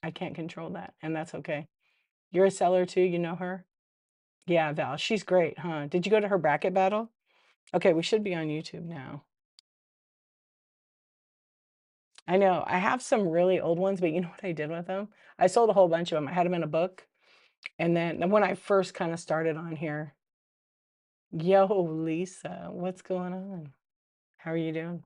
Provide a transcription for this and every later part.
I can't control that, and that's okay. You're a seller too, you know her? Yeah, Val, she's great, huh? Did you go to her bracket battle? Okay, we should be on YouTube now. I know. I have some really old ones, but you know what I did with them? I sold a whole bunch of them. I had them in a book, and then when I first kinda started on here. Yo, Lisa, what's going on? How are you doing?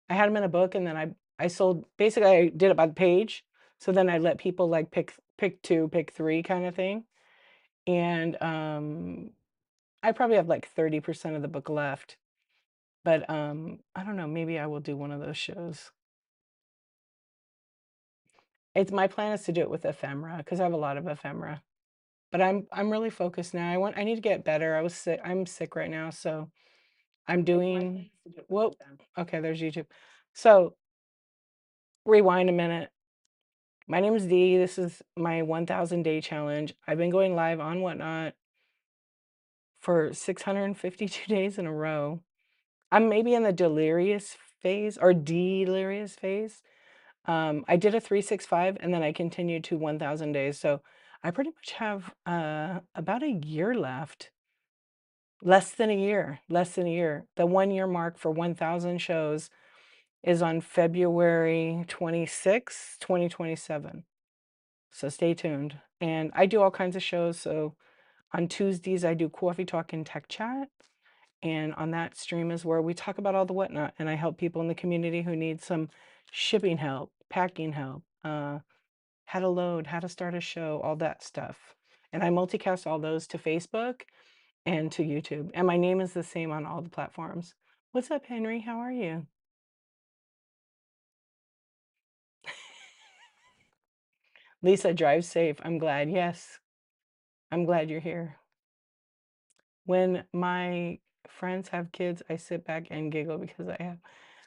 I had them in a book, and then I sold basically, I did it by the page, so then I let people, like, pick 2, pick 3 kinda thing, and, I probably have, like, 30% of the book left, but, I don't know, maybe I will do one of those shows. It's my plan is to do it with ephemera because I have a lot of ephemera, but I'm really focused now. I need to get better. I'm sick right now, so I'm doing whoa, okay, there's YouTube. So, rewind a minute. My name is Dee. This is my 1,000 day challenge. I've been going live on Whatnot for 652 days in a row. I'm maybe in the delirious phase or delirious phase. I did a 365 and then I continued to 1,000 days. So I pretty much have about a year left. Less than a year. The 1 year mark for 1,000 shows is on February 26th, 2027. So stay tuned. And I do all kinds of shows. So on Tuesdays, I do Coffee Talk and Tech Chat. And on that stream is where we talk about all the whatnot. And I help people in the community who need some shipping help, packing help, how to load, how to start a show, all that stuff. And I multicast all those to Facebook and to YouTube. And my name is the same on all the platforms. What's up, Henry? How are you? Lisa, drive safe. I'm glad. Yes, I'm glad you're here. When my friends have kids, I sit back and giggle because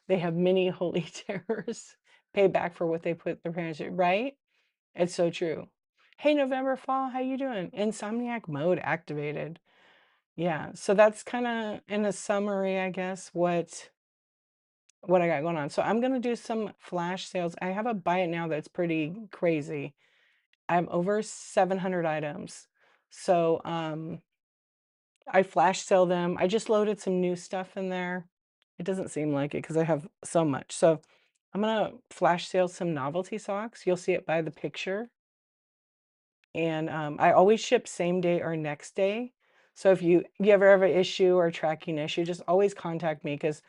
they have mini holy terrors. Pay back for what they put their parents through, right? It's so true. Hey, November Fall, how you doing? Insomniac mode activated. Yeah, so that's kind of in a summary, I guess, what I got going on. So I'm gonna do some flash sales. I have a buy it now that's pretty crazy. I have over 700 items. So I flash sell them. I just loaded some new stuff in there. It doesn't seem like it because I have so much. So I'm gonna flash sale some novelty socks. You'll see it by the picture. And I always ship same day or next day. So if you ever have an issue or tracking issue, just always contact me because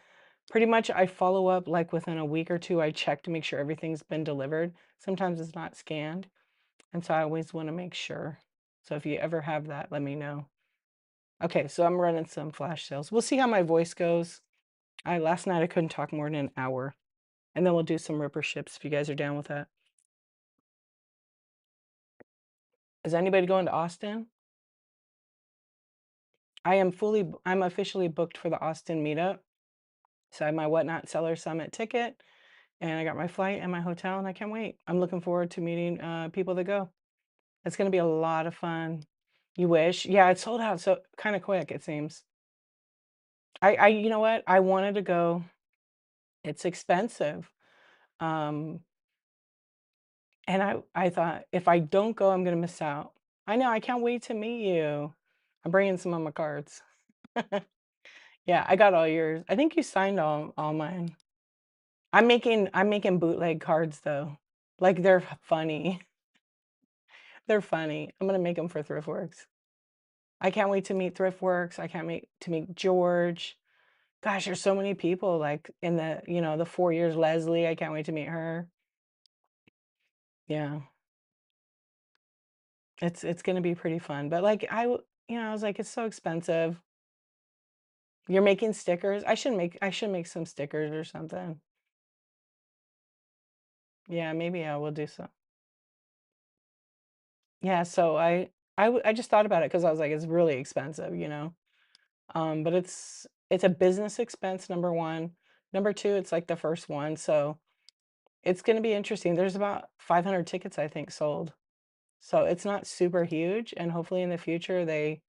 pretty much I follow up like within a week or two. I check to make sure everything's been delivered. Sometimes it's not scanned, and so I always want to make sure. So if you ever have that, let me know. Okay, so I'm running some flash sales. We'll see how my voice goes. I last night I couldn't talk more than an hour, and then we'll do some ripper ships if you guys are down with that. Is anybody going to Austin? I'm officially booked for the Austin meetup. So I have my Whatnot Seller Summit ticket, and I got my flight and my hotel, and I can't wait. I'm looking forward to meeting people that go. It's going to be a lot of fun. You wish? Yeah, it sold out so kind of quick, it seems. You know what? I wanted to go. It's expensive. Um, and I thought if I don't go, I'm going to miss out. I know. I can't wait to meet you. I'm bringing some of my cards. Yeah, I got all yours. I think you signed all mine. I'm making bootleg cards though. Like they're funny. They're funny. I'm gonna make them for ThriftWorks. I can't wait to meet ThriftWorks. I can't wait to meet George. Gosh, there's so many people like in the 4 years. Leslie, I can't wait to meet her. Yeah, it's gonna be pretty fun. But like I was like, it's so expensive. You're making stickers. I should make some stickers or something. Yeah, maybe I will do so. Yeah, so I just thought about it because I was like, it's really expensive. But it's a business expense, number one. Number two, it's like the first one, so it's gonna be interesting. There's about 500 tickets, I think, sold. So it's not super huge, and hopefully in the future they,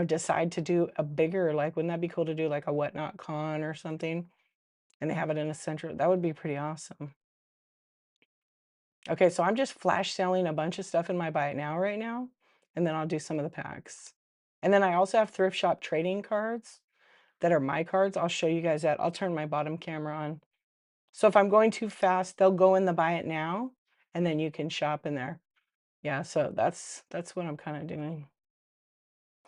decide to do a bigger, like, wouldn't that be cool to do like a Whatnot Con or something? And they have it in a center. That would be pretty awesome. Okay, so I'm just flash selling a bunch of stuff in my Buy It Now right now, and then I'll do some of the packs. And then I also have thrift shop trading cards that are my cards. I'll show you guys that. I'll turn my bottom camera on. So if I'm going too fast, they'll go in the Buy It Now, and then you can shop in there. Yeah, so that's what I'm kind of doing.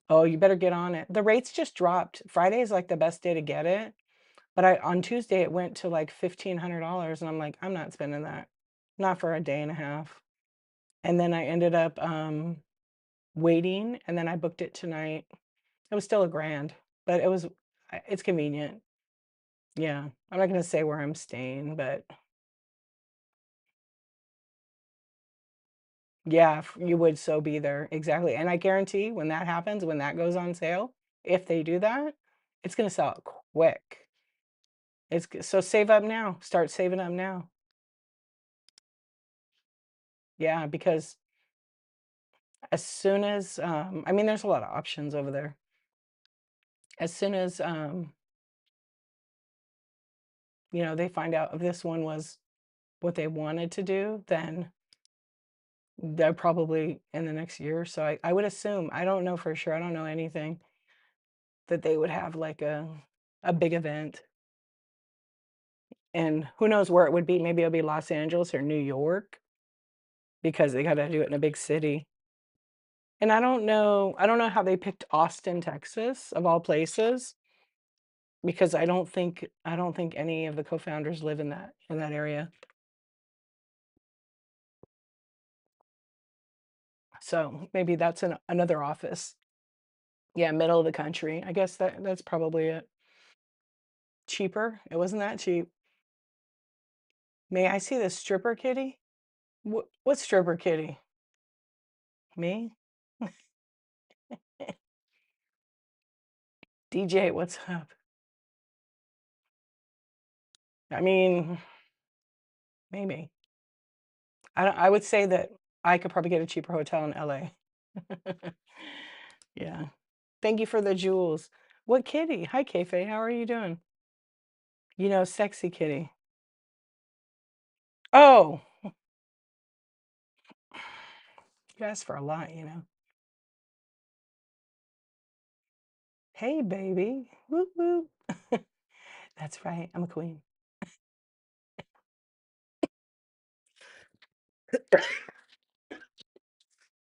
Oh, you better get on it. The rates just dropped. Friday is like the best day to get it. But on Tuesday it went to like $1,500 and I'm like, I'm not spending that. Not for a day and a half. And then I ended up waiting and then I booked it tonight. It was still a grand, but it's convenient. Yeah. I'm not going to say where I'm staying, but yeah, you would so be there. Exactly. And I guarantee when that happens, when that goes on sale, if they do that, it's going to sell quick. So save up now. Start saving up now. Yeah, because as soon as I mean there's a lot of options over there. As soon as you know, they find out if this one was what they wanted to do, then they're probably in the next year. So I would assume, I don't know for sure, I don't know anything, that they would have like a big event. And who knows where it would be? Maybe it'll be Los Angeles or New York because they got to do it in a big city. And I don't know how they picked Austin, Texas, of all places, because I don't think any of the co-founders live in that area. So maybe that's another office. Yeah, middle of the country. I guess that's probably it. Cheaper. It wasn't that cheap. May I see the stripper kitty? What stripper kitty? Me? DJ, what's up? I mean, maybe. I would say that I could probably get a cheaper hotel in LA. Yeah. Thank you for the jewels. What kitty? Hi, Keife. How are you doing? You know, sexy kitty. Oh, you asked for a lot, you know. Hey, baby. Whoop, whoop. That's right. I'm a queen.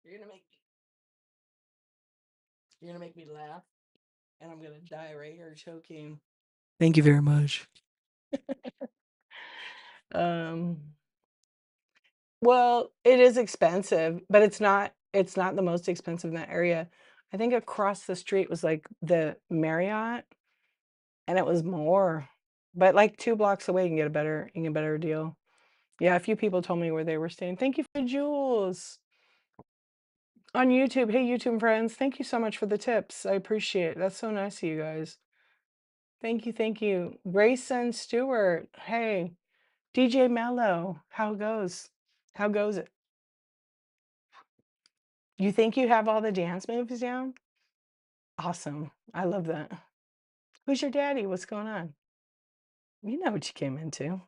You're gonna make you're gonna make me laugh, and I'm gonna die right here choking. Thank you very much. Um, well, it is expensive, but it's not the most expensive in that area. I think across the street was like the Marriott, and it was more. But like 2 blocks away, you can get a better deal. Yeah, a few people told me where they were staying. Thank you for the jewels on YouTube. Hey, YouTube friends, thank you so much for the tips. I appreciate it. That's so nice of you guys. Thank you, thank you. Grayson Stewart. Hey, DJ Mello. How goes? How goes it? You think you have all the dance moves down? Awesome. I love that. Who's your daddy? What's going on? You know what you came into.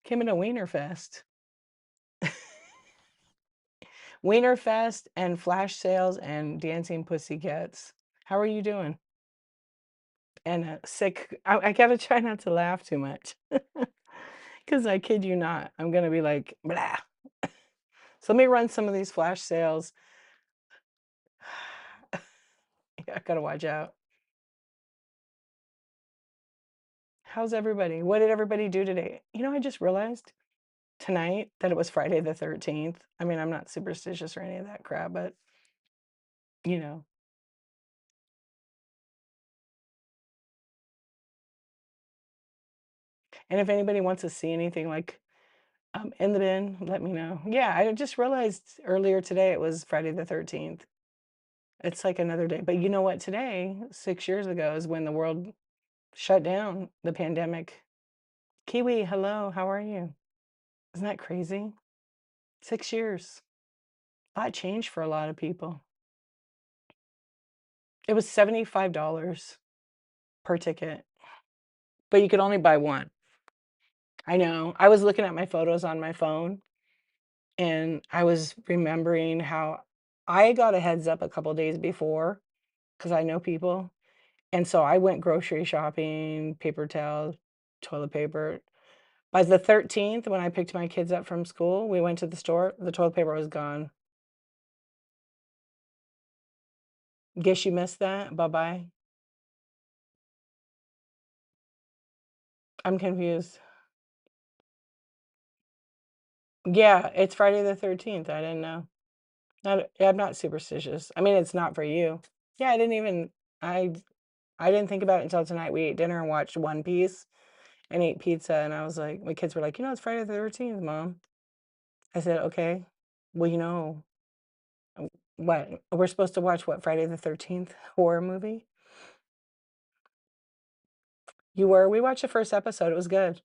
Came into Wienerfest. Wienerfest and flash sales and dancing pussycats. How are you doing? And sick. I gotta try not to laugh too much. Because I kid you not, I'm gonna be like, blah. So let me run some of these flash sales. I gotta watch out. How's everybody? What did everybody do today? You know, I just realized tonight that it was Friday the 13th. I mean, I'm not superstitious or any of that crap, but you know. And if anybody wants to see anything like in the bin, let me know. Yeah, I just realized earlier today it was Friday the 13th. It's like another day. But you know what? Today, 6 years ago, is when the world shut down, the pandemic. Kiwi, hello, how are you? Isn't that crazy? 6 years. A lot changed for a lot of people. It was $75 per ticket, but you could only buy one. I know. I was looking at my photos on my phone and I was remembering how I got a heads up a couple days before because I know people, and so I went grocery shopping, paper towels, toilet paper. By the 13th, when I picked my kids up from school, we went to the store, the toilet paper was gone. Guess you missed that? Bye-bye. I'm confused. Yeah, it's Friday the 13th, I didn't know. Not I'm not superstitious. I mean, it's not for you. Yeah, I I didn't think about it until tonight. We ate dinner and watched One Piece and ate pizza, and I was like my kids were like, it's Friday the 13th, Mom." I said, "Okay. Well, what? We're supposed to watch what, Friday the 13th horror movie?" You were? We watched the first episode. It was good.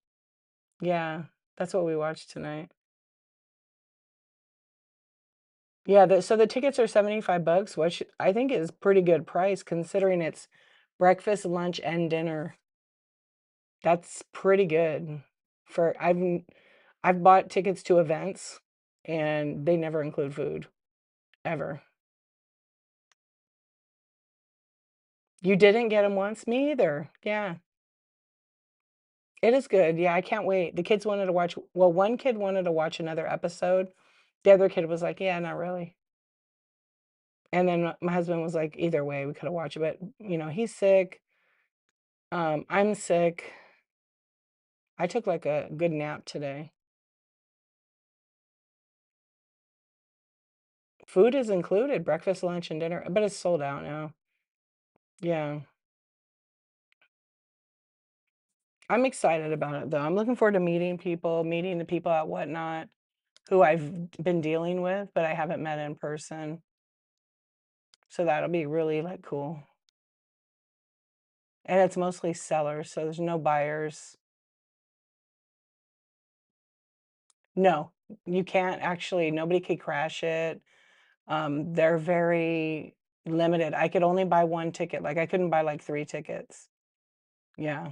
Yeah, that's what we watched tonight. Yeah, so the tickets are $75, which I think is pretty good price considering it's breakfast, lunch, and dinner. That's pretty good for I've bought tickets to events and they never include food ever. You didn't get them once? Me either. Yeah. It is good. Yeah, I can't wait. The kids wanted to watch, well, one kid wanted to watch another episode. The other kid was like, "Yeah, not really." And then my husband was like, "Either way, we could have watched it, but he's sick. I'm sick. I took like a good nap today. Food is included, breakfast, lunch, and dinner, but it's sold out now. Yeah. I'm excited about it though. I'm looking forward to meeting people, meeting the people at Whatnot who I've been dealing with, but I haven't met in person. So that'll be really like cool. And it's mostly sellers, so there's no buyers. No, you can't actually, nobody could crash it. They're very limited. I could only buy one ticket. Like I couldn't buy like three tickets. Yeah.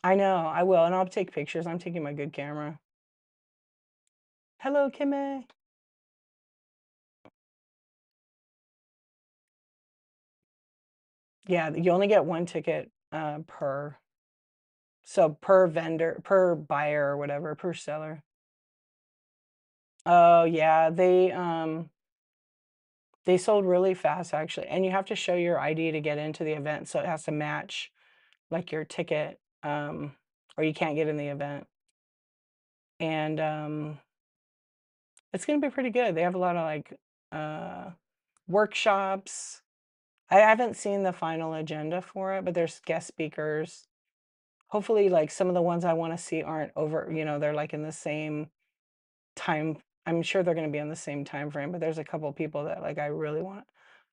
I know, I will, and I'll take pictures. I'm taking my good camera. Hello, Kimmy. Yeah, you only get one ticket per. So per vendor, per buyer or whatever, per seller. Oh yeah, they sold really fast actually. And you have to show your ID to get into the event, so it has to match like your ticket or you can't get in the event. And it's going to be pretty good. They have a lot of like uh workshops. I haven't seen the final agenda for it, but there's guest speakers. Hopefully like some of the ones I want to see aren't over, they're like in the same time. I'm sure they're gonna be on the same time frame, but there's a couple people that, like, I really want.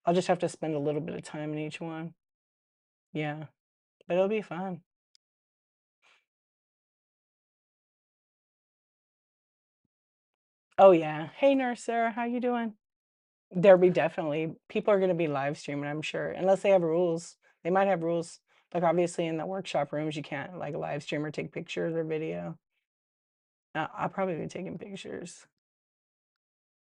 I'll just have to spend a little bit of time in each one. Yeah, but it'll be fun. Oh, yeah. "Hey, Nurse Sarah, how you doing?" There'll be definitely people are gonna be live streaming, I'm sure, unless they have rules. They might have rules. Like, obviously, in the workshop rooms, you can't, like, live stream or take pictures or video. I'll probably be taking pictures.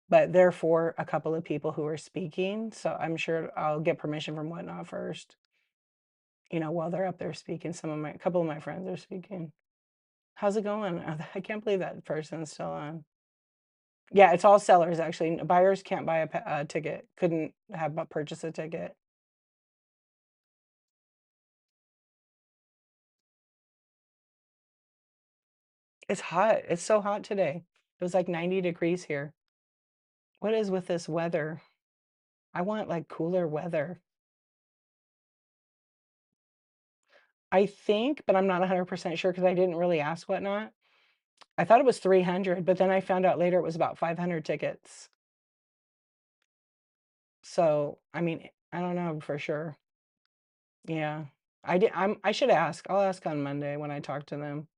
But they're for a couple of people who are speaking, so I'm sure I'll get permission from Whatnot first. While they're up there speaking, a couple of my friends are speaking. How's it going? I can't believe that person's still on. Yeah, it's all sellers actually. Buyers can't buy a ticket. Couldn't have purchase a ticket. It's hot. It's so hot today. It was like 90 degrees here. What is with this weather? I want like cooler weather. I think, but I'm not 100% sure because I didn't really ask Whatnot. I thought it was 300, but then I found out later it was about 500 tickets. So, I mean, I don't know for sure. Yeah. I should ask. I'll ask on Monday when I talk to them.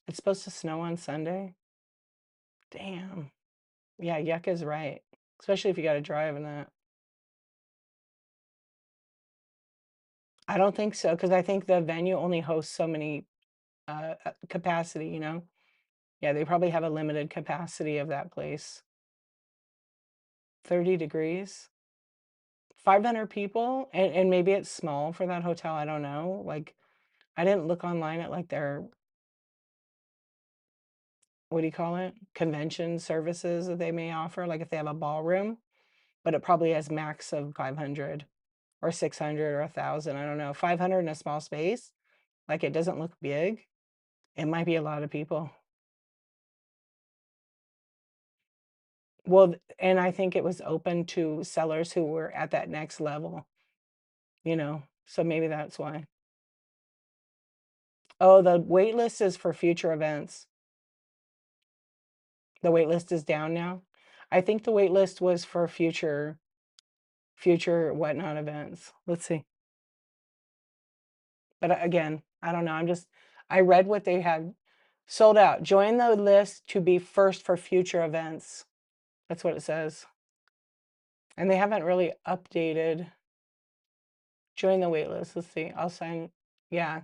It's supposed to snow on Sunday? Damn. Yeah, Yuck is right. Especially if you gotta drive in that. I don't think so, because I think the venue only hosts so many capacity, you know? Yeah, they probably have a limited capacity of that place. 30 degrees, 500 people, and maybe it's small for that hotel, I don't know. Like, I didn't look online at like their, what do you call it? Convention services that they may offer, like if they have a ballroom, but it probably has max of 500 or 600 or 1,000. I don't know. 500 in a small space, like it doesn't look big. It might be a lot of people. Well, and I think it was open to sellers who were at that next level, you know, so maybe that's why. Oh, the wait list is for future events. The wait list is down now. I think the wait list was for future whatnot events. Let's see. But again, I don't know. I read what they had sold out. Join the list to be first for future events. That's what it says. And they haven't really updated. Join the wait list. Let's see. I'll sign. Yeah.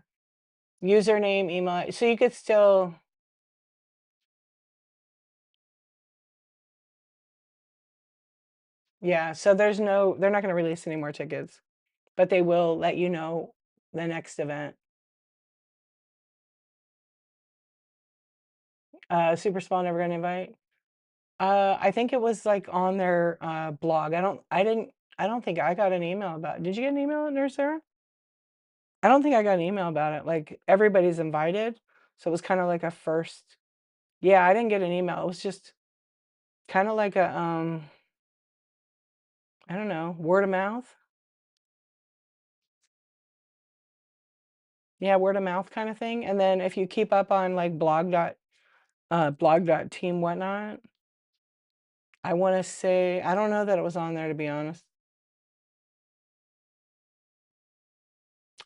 Username, email. So you could still, yeah. So they're not going to release any more tickets, but they will let you know the next event. Super Small, never gonna invite. I think it was like on their blog. I don't think I got an email about it. Did you get an email, Nurse Sarah? I don't think I got an email about it. Like everybody's invited. So it was kind of like a first. Yeah, I didn't get an email. It was just kind of like a I don't know, word of mouth. Yeah, word of mouth kind of thing. And then if you keep up on like blog.team whatnot, I want to say I don't know that it was on there to be honest.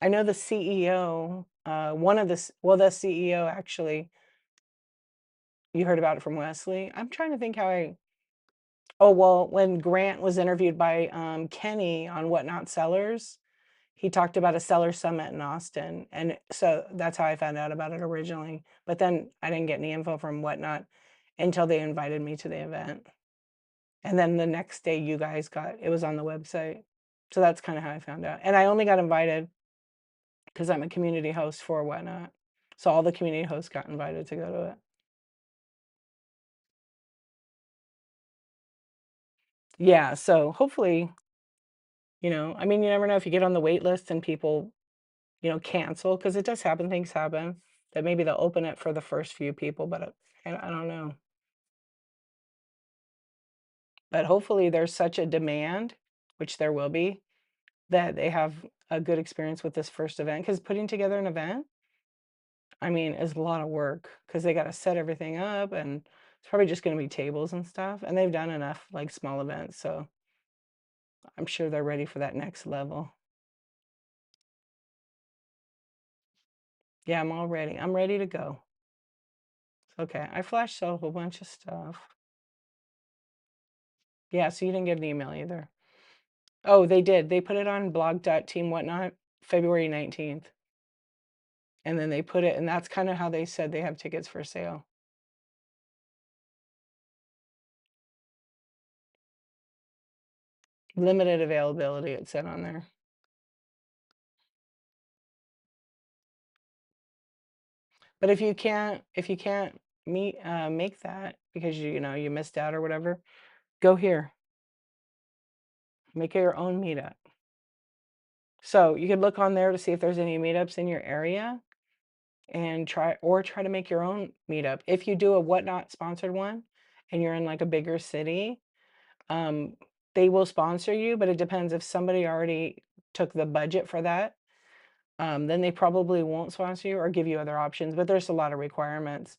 I know the CEO, one of the CEO actually, you heard about it from Wesley. I'm trying to think how oh, well, when Grant was interviewed by Kenny on Whatnot Sellers, he talked about a seller summit in Austin. And so that's how I found out about it originally. But then I didn't get any info from Whatnot until they invited me to the event. And then the next day you guys it was on the website. So that's kind of how I found out. And I only got invited because I'm a community host for Whatnot. So all the community hosts got invited to go to it. Yeah, so hopefully, I mean, you never know if you get on the wait list and people, cancel because it does happen, things happen, that maybe they'll open it for the first few people, but I don't know. But hopefully there's such a demand, which there will be, that they have a good experience with this first event because putting together an event, I mean, is a lot of work because they got to set everything up and it's probably just going to be tables and stuff. And they've done enough like small events, so I'm sure they're ready for that next level. Yeah, I'm all ready. I'm ready to go. Okay, I flashed out a whole bunch of stuff. Yeah, so you didn't get an email either. Oh, they did. They put it on blog.team whatnot February 19th. And then they put it, and that's kind of how they said they have tickets for sale. Limited availability, it said on there. But if you can't make that because you missed out or whatever, go here. Make it your own meetup. So you could look on there to see if there's any meetups in your area and try to make your own meetup. If you do a Whatnot sponsored one and you're in like a bigger city, um, they will sponsor you, but it depends if somebody already took the budget for that. Then they probably won't sponsor you or give you other options, but there's a lot of requirements.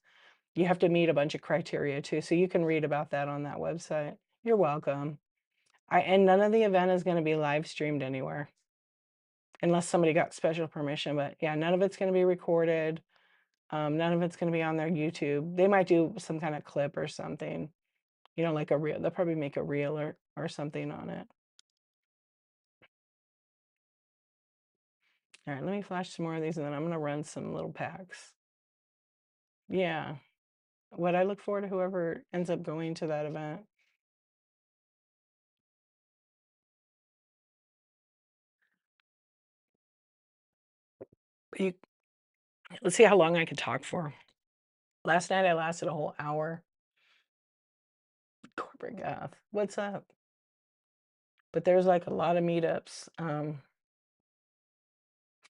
You have to meet a bunch of criteria too, so you can read about that on that website. You're welcome. And none of the event is going to be live streamed anywhere unless somebody got special permission. But yeah, none of it's going to be recorded. None of it's going to be on their YouTube. They might do some kind of clip or something, like a reel. They'll probably make a reel or something on it. All right, let me flash some more of these and then I'm going to run some little packs. Yeah. What I look forward to whoever ends up going to that event. You let's see how long I could talk for. Last night I lasted a whole hour. Corporate goth. What's up? But there's like a lot of meetups.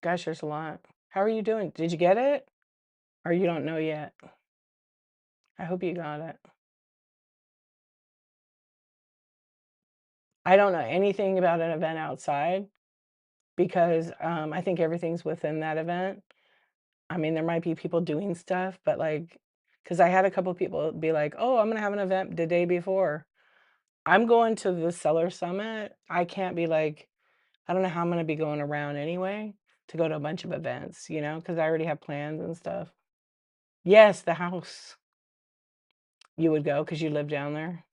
Gosh, there's a lot. How are you doing? Did you get it? Or you don't know yet? I hope you got it. I don't know anything about an event outside because I think everything's within that event. I mean, there might be people doing stuff, but like, because I had a couple people be like, "Oh, I'm gonna have an event the day before." I'm going to the seller summit. I can't be like, I don't know how I'm gonna be going around anyway to go to a bunch of events, because I already have plans and stuff. Yes, the house. You would go because you live down there.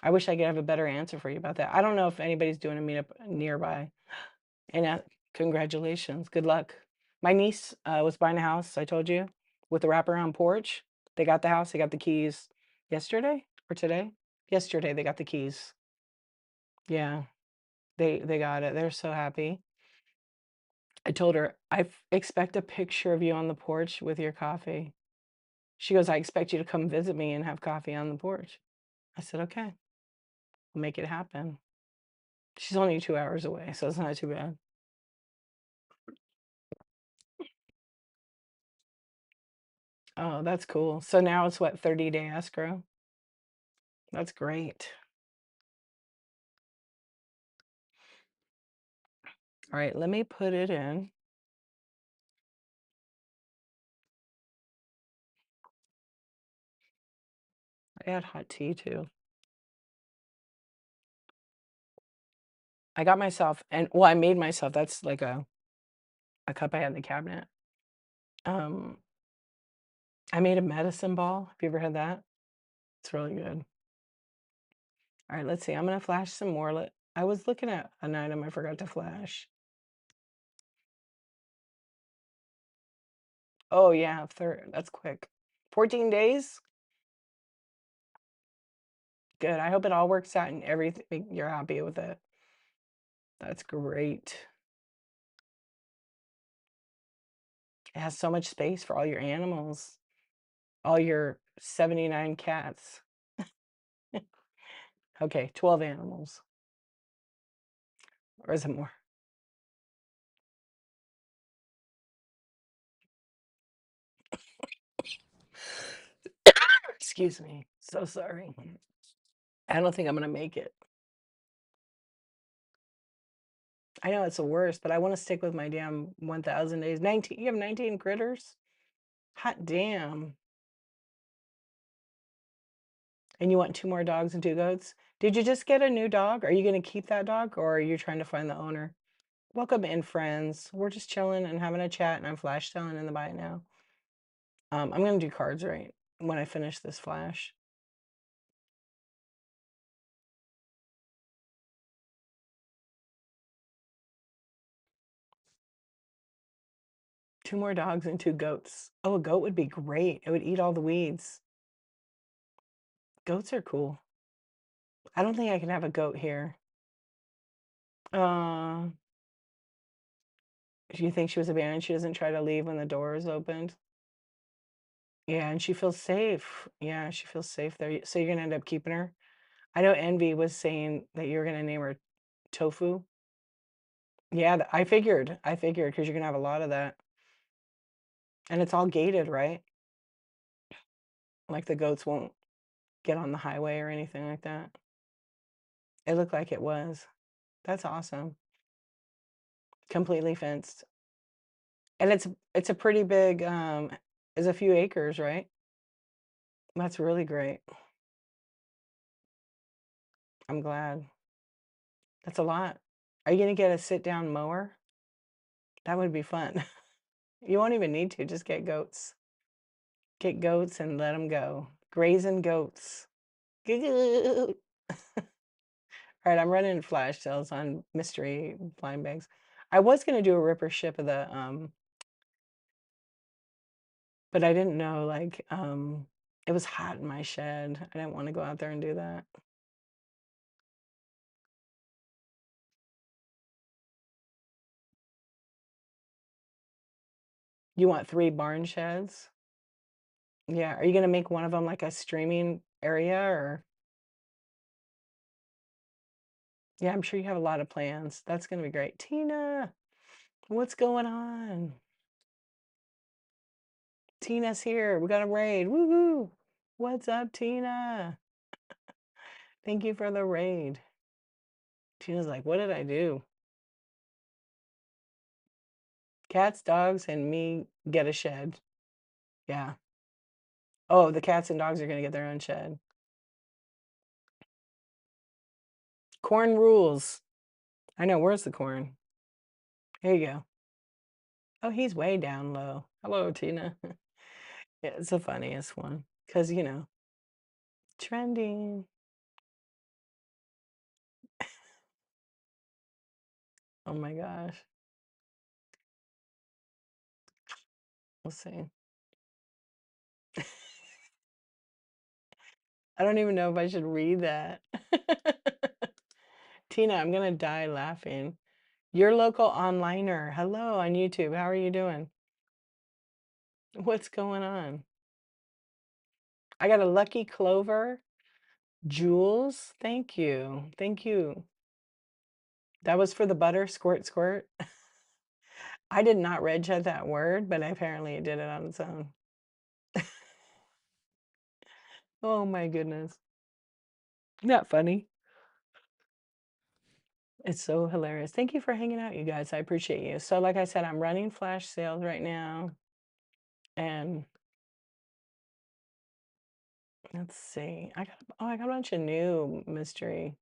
I wish I could have a better answer for you about that. I don't know if anybody's doing a meetup nearby. And congratulations, good luck. My niece was buying a house, I told you, with a wraparound porch. They got the house, they got the keys yesterday or today? Yesterday they got the keys. Yeah, they got it. They're so happy. I told her, expect a picture of you on the porch with your coffee. She goes, I expect you to come visit me and have coffee on the porch. I said, okay, we'll make it happen. She's only 2 hours away, so it's not too bad. Oh, that's cool. So now it's what, 30-day escrow? That's great. All right, let me put it in. I add hot tea too. I got myself, and well, I made myself. That's like a cup I had in the cabinet. Um, I made a medicine ball. Have you ever had that? It's really good. All right, let's see. I'm gonna flash some more. I was looking at an item I forgot to flash. Oh yeah, third. That's quick. 14 days? Good. I hope it all works out and everything you're happy with it. That's great. It has so much space for all your animals, all your 79 cats. Okay, 12 animals. Or is it more? Excuse me. So sorry. I don't think I'm gonna make it. I know it's the worst, but I want to stick with my damn 1,000 days. 19, you have 19 critters? Hot damn. And you want two more dogs and two goats? Did you just get a new dog? Are you gonna keep that dog or are you trying to find the owner? Welcome in, friends. We're just chilling and having a chat, and I'm flash selling in the buy now. I'm gonna do cards right when I finish this flash. Two more dogs and two goats. Oh, a goat would be great. It would eat all the weeds. Goats are cool. I don't think I can have a goat here. Uh, do you think she was abandoned? She doesn't try to leave when the door is opened. Yeah, and she feels safe. Yeah, she feels safe there. So you're gonna end up keeping her. I know Envy was saying that you're gonna name her Tofu. Yeah, I figured because you're gonna have a lot of that, and it's all gated, right? Like the goats won't get on the highway or anything like that. It looked like it was. That's awesome. Completely fenced, and it's a pretty big. It's a few acres, right? That's really great. I'm glad. That's a lot. Are you gonna get a sit down mower? That would be fun. You won't even need to, just get goats. Get goats and let them go. Grazing goats. All right, I'm running flash sales on mystery blind bags. I was gonna do a ripper ship of the, but I didn't know, like, it was hot in my shed. I didn't wanna go out there and do that. You want 3 barn sheds? Yeah, are you gonna make one of them like a streaming area or yeah, I'm sure you have a lot of plans. That's gonna be great. Tina, what's going on? Tina's here. We got a raid. Woohoo! What's up, Tina? Thank you for the raid. Tina's like, what did I do? Cats, dogs, and me get a shed. Yeah. Oh, the cats and dogs are gonna get their own shed. Corn rules. I know. Where's the corn? Here you go. Oh, he's way down low. Hello, Tina. Yeah, it's the funniest one. Because, trending. Oh my gosh. Let's see. I don't even know if I should read that. Tina, I'm gonna die laughing. Your local onliner. Hello on YouTube. How are you doing? What's going on? I got a lucky clover. Jules, thank you. Thank you. That was for the butter, squirt, squirt. I did not reg at that word, but apparently it did it on its own. Oh my goodness. Not funny. It's so hilarious. Thank you for hanging out, you guys. I appreciate you. So, like I said, I'm running flash sales right now. And let's see. I got a bunch of new mystery.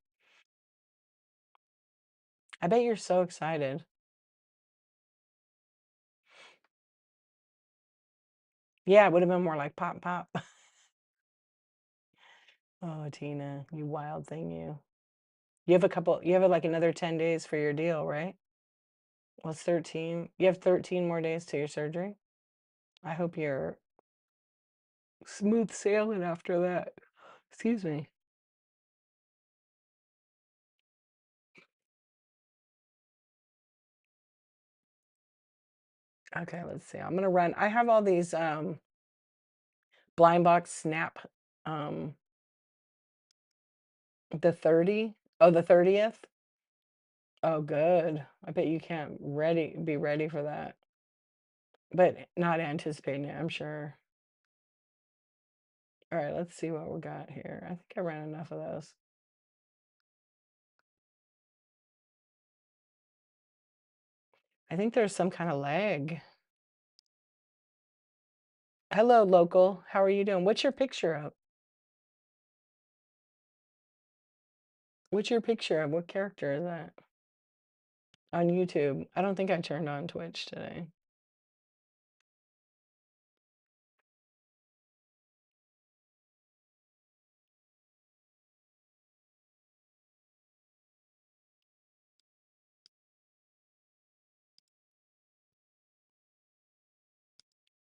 I bet you're so excited. Yeah, it would have been more like pop pop. Oh, Tina, you wild thing, you. You have like another 10 days for your deal, right? Well, it's 13. You have 13 more days to your surgery. I hope you're smooth sailing after that. Excuse me. Okay, let's see. I'm gonna run. I have all these blind box snap um the 30. Oh, the 30th. Oh, good. I bet you can't be ready for that. But not anticipating it, I'm sure. All right, let's see what we got here. I think I ran enough of those. I think there's some kind of lag. Hello, local. How are you doing? What's your picture of? What's your picture of? What character is that? On YouTube. I don't think I turned on Twitch today.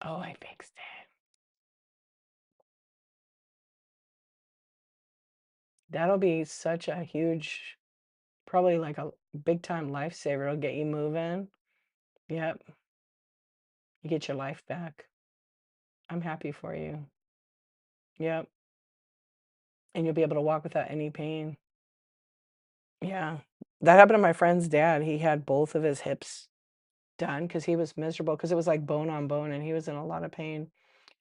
Oh, I fixed it. That'll be such a huge, probably like a big time lifesaver. It'll get you moving. Yep. You get your life back. I'm happy for you. Yep. And you'll be able to walk without any pain. Yeah. That happened to my friend's dad. He had both of his hips done because he was miserable because it was like bone on bone and he was in a lot of pain.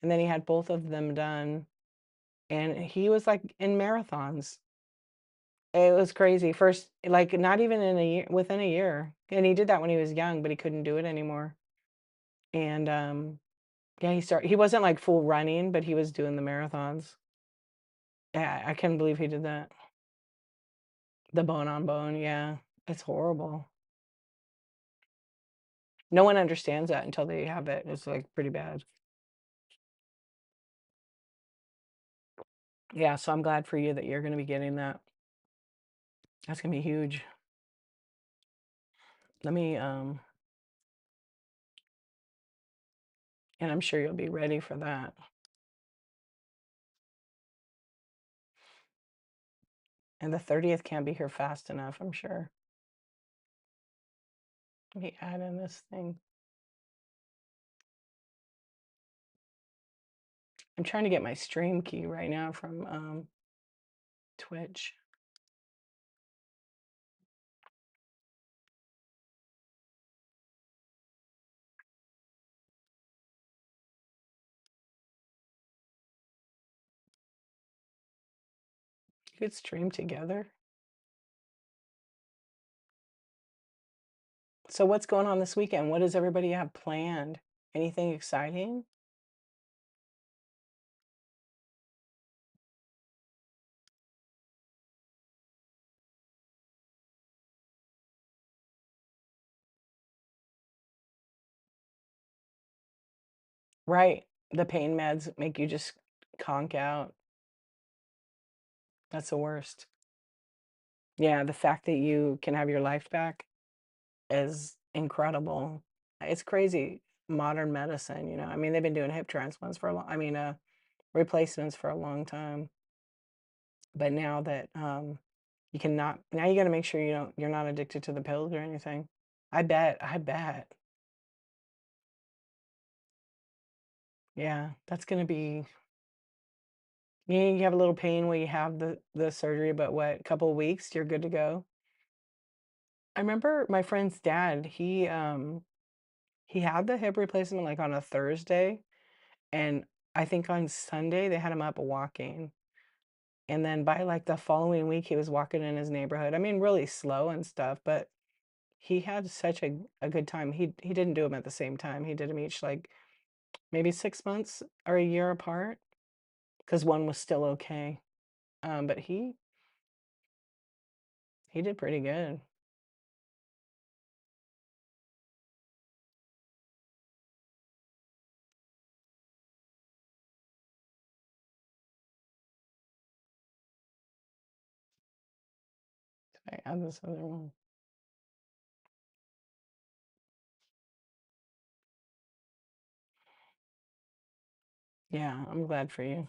And then he had both of them done and he was like in marathons. It was crazy. First, like not even in a year, within a year. And he did that when he was young, but he couldn't do it anymore. And yeah, he wasn't like full running, but he was doing the marathons. Yeah, I couldn't believe he did that. The bone on bone, yeah. It's horrible. No one understands that until they have it. It's like pretty bad. Yeah, so I'm glad for you that you're gonna be getting that. That's gonna be huge. Let me, and I'm sure you'll be ready for that. And the 30th can't be here fast enough, I'm sure. Let me add in this thing. I'm trying to get my stream key right now from Twitch. You could stream together. So what's going on this weekend? What does everybody have planned? Anything exciting? Right. The pain meds make you just conk out. That's the worst. Yeah, the fact that you can have your life back is incredible. It's crazy. Modern medicine, you know. I mean, they've been doing hip transplants for a long, I mean, replacements for a long time. But now that you cannot, now you got to make sure you're not addicted to the pills or anything. I bet. Yeah, that's gonna be, you have a little pain when you have the surgery, but what, a couple of weeks, you're good to go. I remember my friend's dad, he had the hip replacement like on a Thursday, and I think on Sunday they had him up walking. And then by like the following week he was walking in his neighborhood. I mean, really slow and stuff, but he had such a good time. He didn't do them at the same time. He did them each like maybe 6 months or a year apart because one was still okay. But he did pretty good. I add this other one. Yeah, I'm glad for you.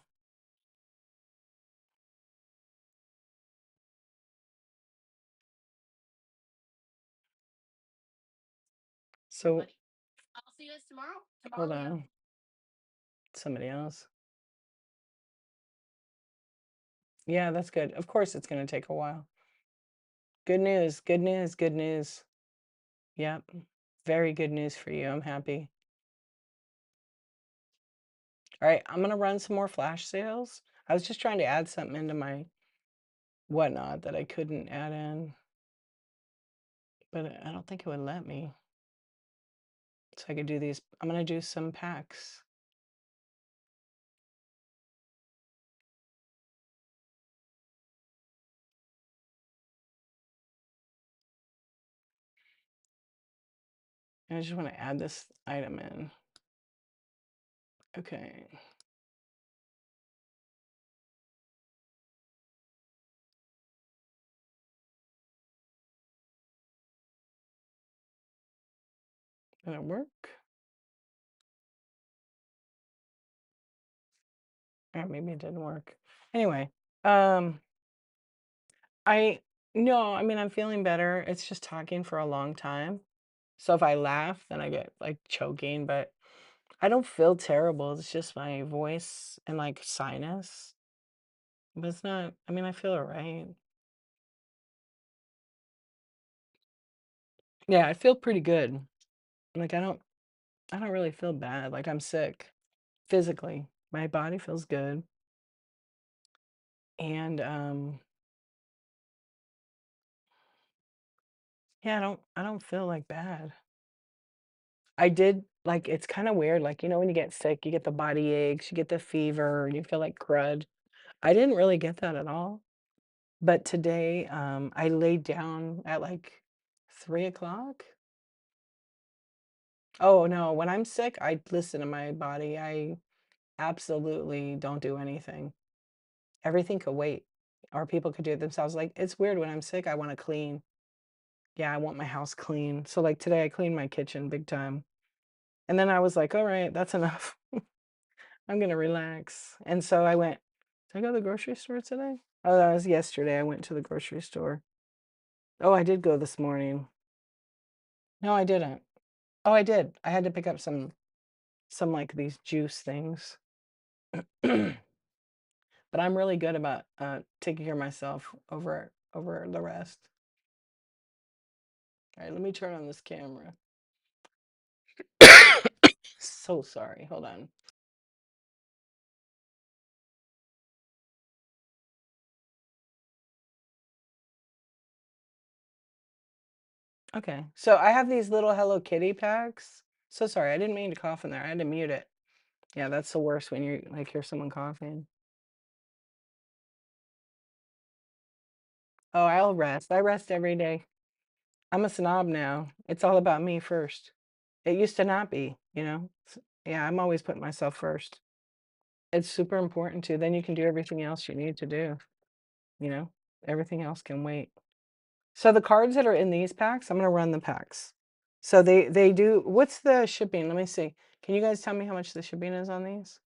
So hold on, somebody else. Yeah, that's good. Of course, it's going to take a while. Good news, good news, good news. Yep. Very good news for you. I'm happy. All right, I'm gonna run some more flash sales. I was just trying to add something into my whatnot that I couldn't add in, but I don't think it would let me. So I could do these. I'm gonna do some packs. I just want to add this item in. Okay. Did it work? Or maybe it didn't work. Anyway, um, I no, I mean I'm feeling better. It's just talking for a long time. So if I laugh, then I get like choking, but I don't feel terrible. It's just my voice and like sinus. But it's not, I mean, I feel all right. Yeah, I feel pretty good. Like I don't really feel bad. Like I'm sick physically. My body feels good. And yeah, I don't feel like bad. I did like it's kind of weird. Like, you know, when you get sick, you get the body aches, you get the fever, you feel like crud. I didn't really get that at all. But today, I laid down at like 3 o'clock. Oh no, when I'm sick, I listen to my body. I absolutely don't do anything. Everything could wait, or people could do it themselves. Like, it's weird when I'm sick, I wanna clean. Yeah, I want my house clean. So like today I cleaned my kitchen big time. And then I was like, all right, that's enough. I'm gonna relax. And so I went, did I go to the grocery store today? Oh, that was yesterday. I went to the grocery store. Oh, I did go this morning. No, I didn't. Oh, I did. I had to pick up some like these juice things. But I'm really good about taking care of myself over the rest. All right, let me turn on this camera. So sorry. Hold on. Okay. So I have these little Hello Kitty packs. So sorry, I didn't mean to cough in there. I had to mute it. Yeah, that's the worst when you like hear someone coughing. Oh, I'll rest. I rest every day. I'm a snob now. It's all about me first. It used to not be, you know? Yeah, I'm always putting myself first. It's super important too. Then you can do everything else you need to do, you know? Everything else can wait. So the cards that are in these packs, I'm gonna run the packs. So they do, what's the shipping? Let me see. Can you guys tell me how much the shipping is on these?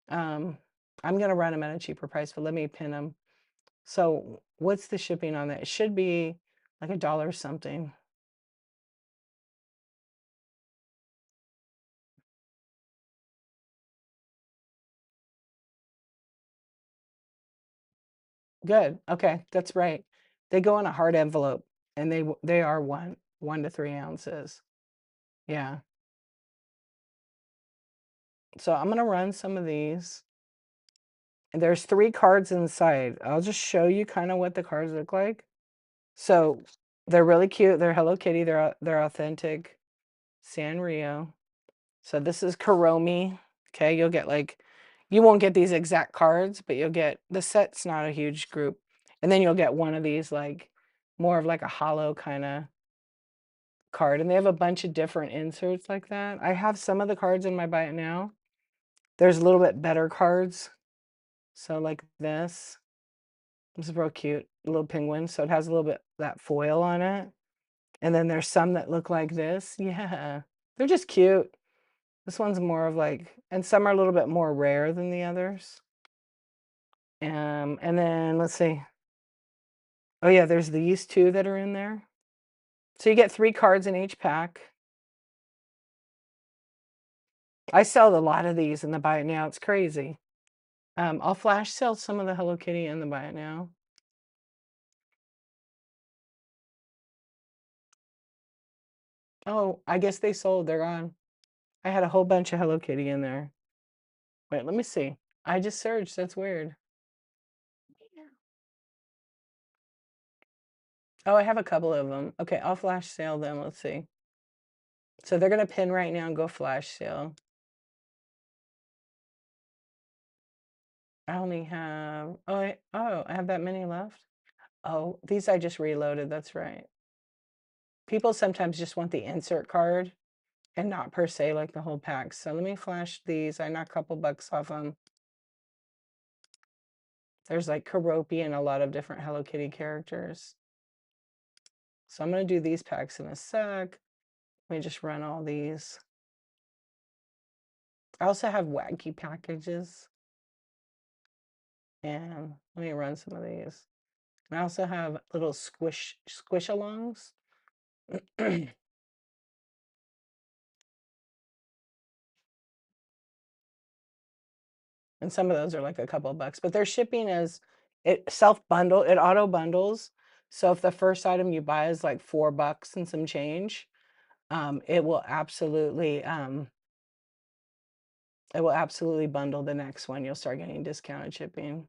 Um, I'm gonna run them at a cheaper price, but let me pin them. So what's the shipping on that? It should be like a dollar something. Good. Okay, that's right. They go in a hard envelope and they are 1 to 3 ounces. Yeah. So I'm gonna run some of these. And there's 3 cards inside. I'll just show you kind of what the cards look like. So they're really cute. They're Hello Kitty. They're authentic Sanrio. So this is Karomi. Okay, you'll get like, you won't get these exact cards, but you'll get, the set's not a huge group. And then you'll get one of these like more of like a hollow kind of card. And they have a bunch of different inserts like that. I have some of the cards in my buy it now. There's a little bit better cards. So like this. This is real cute, little penguin. So it has a little bit that foil on it. And then there's some that look like this. Yeah. They're just cute. This one's more of like, and some are a little bit more rare than the others. And then let's see. Oh yeah, there's these two that are in there. So you get 3 cards in each pack. I sell a lot of these in the buy it now. It's crazy. I'll flash sell some of the Hello Kitty in the buy it now. Oh, I guess they sold. They're gone. I had a whole bunch of Hello Kitty in there. Wait, let me see. I just searched. That's weird. Oh, I have a couple of them. Okay, I'll flash sale them. Let's see. So they're gonna pin right now and go flash sale. I only have, I have that many left. Oh, these I just reloaded. That's right. People sometimes just want the insert card and not per se like the whole pack. So let me flash these. I knocked a couple bucks off them. There's like Karopi and a lot of different Hello Kitty characters. So I'm gonna do these packs in a sec. Let me just run all these. I also have wacky packages. And let me run some of these. And I also have little squish-alongs. And some of those are like a couple bucks, but their shipping is, it self-bundle, it auto bundles. So if the first item you buy is like $4 and some change, it will absolutely bundle the next one. You'll start getting discounted shipping.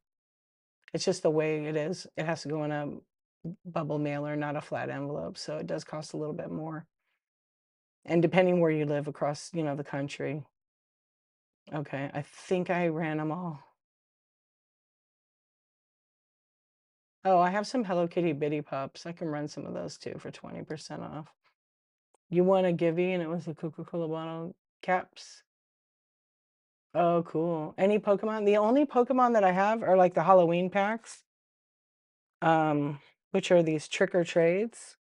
It's just the way it is. It has to go in a bubble mailer, not a flat envelope. So it does cost a little bit more. And depending where you live across, the country. Okay, I think I ran them all. Oh, I have some Hello Kitty Bitty Pups. I can run some of those too for 20% off. You want a Givey and it was a Coca-Cola bottle caps? Oh, cool. Any Pokemon? The only Pokemon that I have are like the Halloween packs, which are these trick or trades.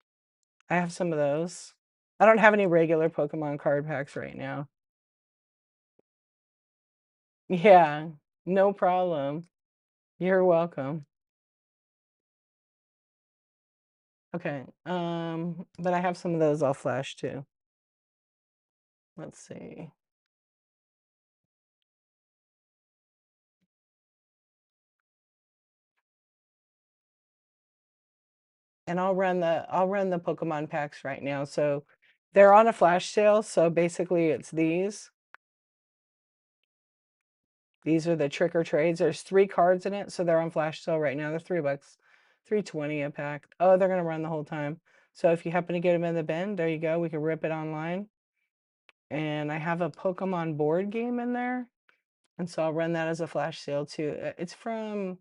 I have some of those. I don't have any regular Pokemon card packs right now. Yeah, no problem. You're welcome. Okay, but I have some of those I'll flash too. Let's see. And I'll run the Pokemon packs right now. So they're on a flash sale. So basically it's these. These are the trick or trades. There's 3 cards in it, so they're on flash sale right now. They're $3, 3.20 a pack. Oh, they're gonna run the whole time. So if you happen to get them in the bin, there you go. We can rip it online. And I have a Pokemon board game in there, and so I'll run that as a flash sale too. It's from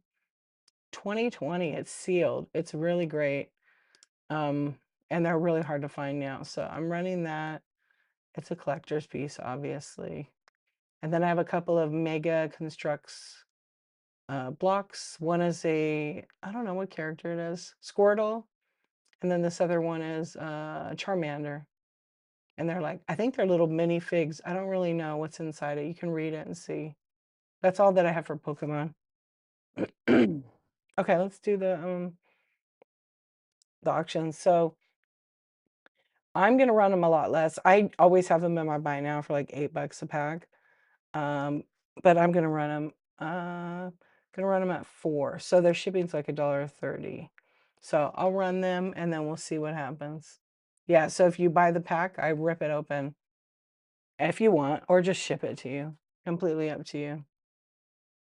2020. It's sealed. It's really great. Um, and they're really hard to find now. So I'm running that. It's a collector's piece, obviously. And then I have a couple of Mega Constructs blocks. One is I don't know what character it is, Squirtle. And then this other one is Charmander. And they're like, I think they're little mini figs. I don't really know what's inside it. You can read it and see. That's all that I have for Pokemon. Okay, let's do the auctions. So I'm gonna run them a lot less. I always have them in my buy now for like $8 a pack. Um, but I'm gonna run them at 4. So their shipping's like $1.30. So I'll run them and then we'll see what happens. Yeah, so if you buy the pack, I rip it open if you want, or just ship it to you. Completely up to you.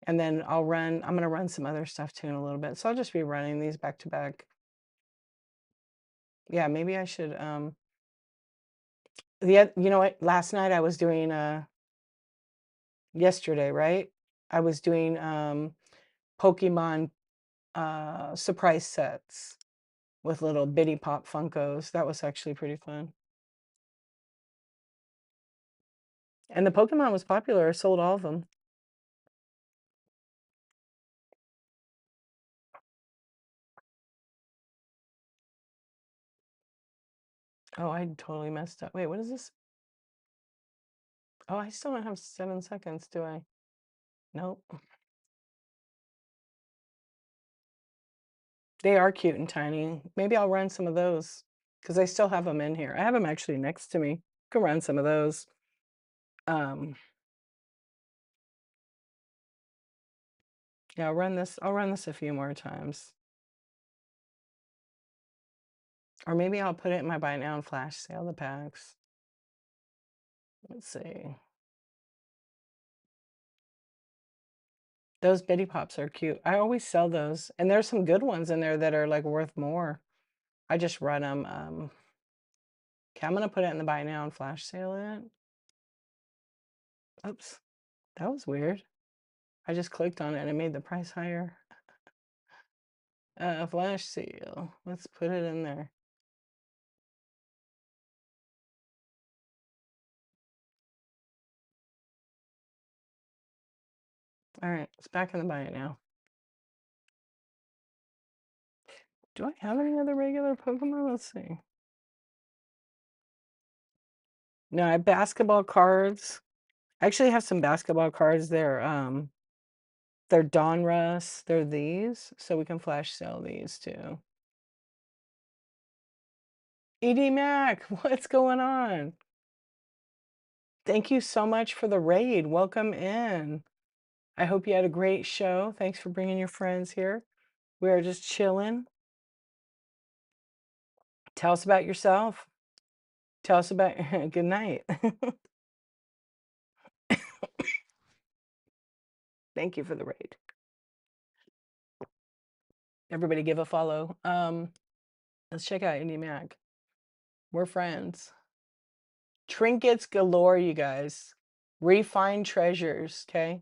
And then I'm gonna run some other stuff too in a little bit. So I'll just be running these back to back. Yeah, maybe I should you know what? Last night I was doing yesterday, right? I was doing Pokemon surprise sets with little bitty pop Funkos. That was actually pretty fun. And the Pokemon was popular. I sold all of them. Oh, I totally messed up. Wait, what is this? Oh, I still don't have 7 seconds, do I? Nope. They are cute and tiny. Maybe I'll run some of those because I still have them in here. I have them actually next to me. Can run some of those. Um, yeah, I'll run this a few more times. Or maybe I'll put it in my buy now and flash sale the packs. Let's see. Those Bitty Pops are cute. I always sell those. And there's some good ones in there that are like worth more. I just run them. Okay, I'm gonna put it in the buy now and flash sale it. Oops, that was weird. I just clicked on it and it made the price higher. Flash sale. Let's put it in there. All right, it's back in the buy it now. Do I have any other regular Pokemon? Let's see. No, I have basketball cards. I actually have some basketball cards. They're Donruss. They're these, so we can flash sell these too. ED Mac, what's going on? Thank you so much for the raid. Welcome in. I hope you had a great show. Thanks for bringing your friends here. We are just chilling. Tell us about yourself. Tell us about good night. Thank you for the raid. Everybody give a follow. Let's check out Indie Mac. We're friends. Trinkets galore, you guys. Refined treasures, okay?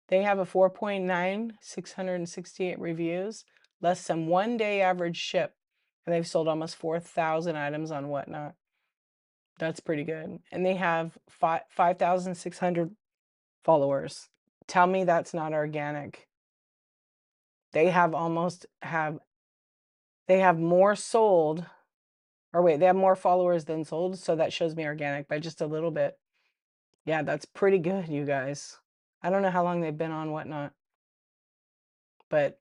They have a 4.9, 668 reviews, less than 1 day average ship, and they've sold almost 4,000 items on Whatnot. That's pretty good. And they have 5,600 followers. Tell me that's not organic. They have They have more sold, or wait, they have more followers than sold, so that shows me organic by just a little bit. Yeah, that's pretty good, you guys. I don't know how long they've been on Whatnot, but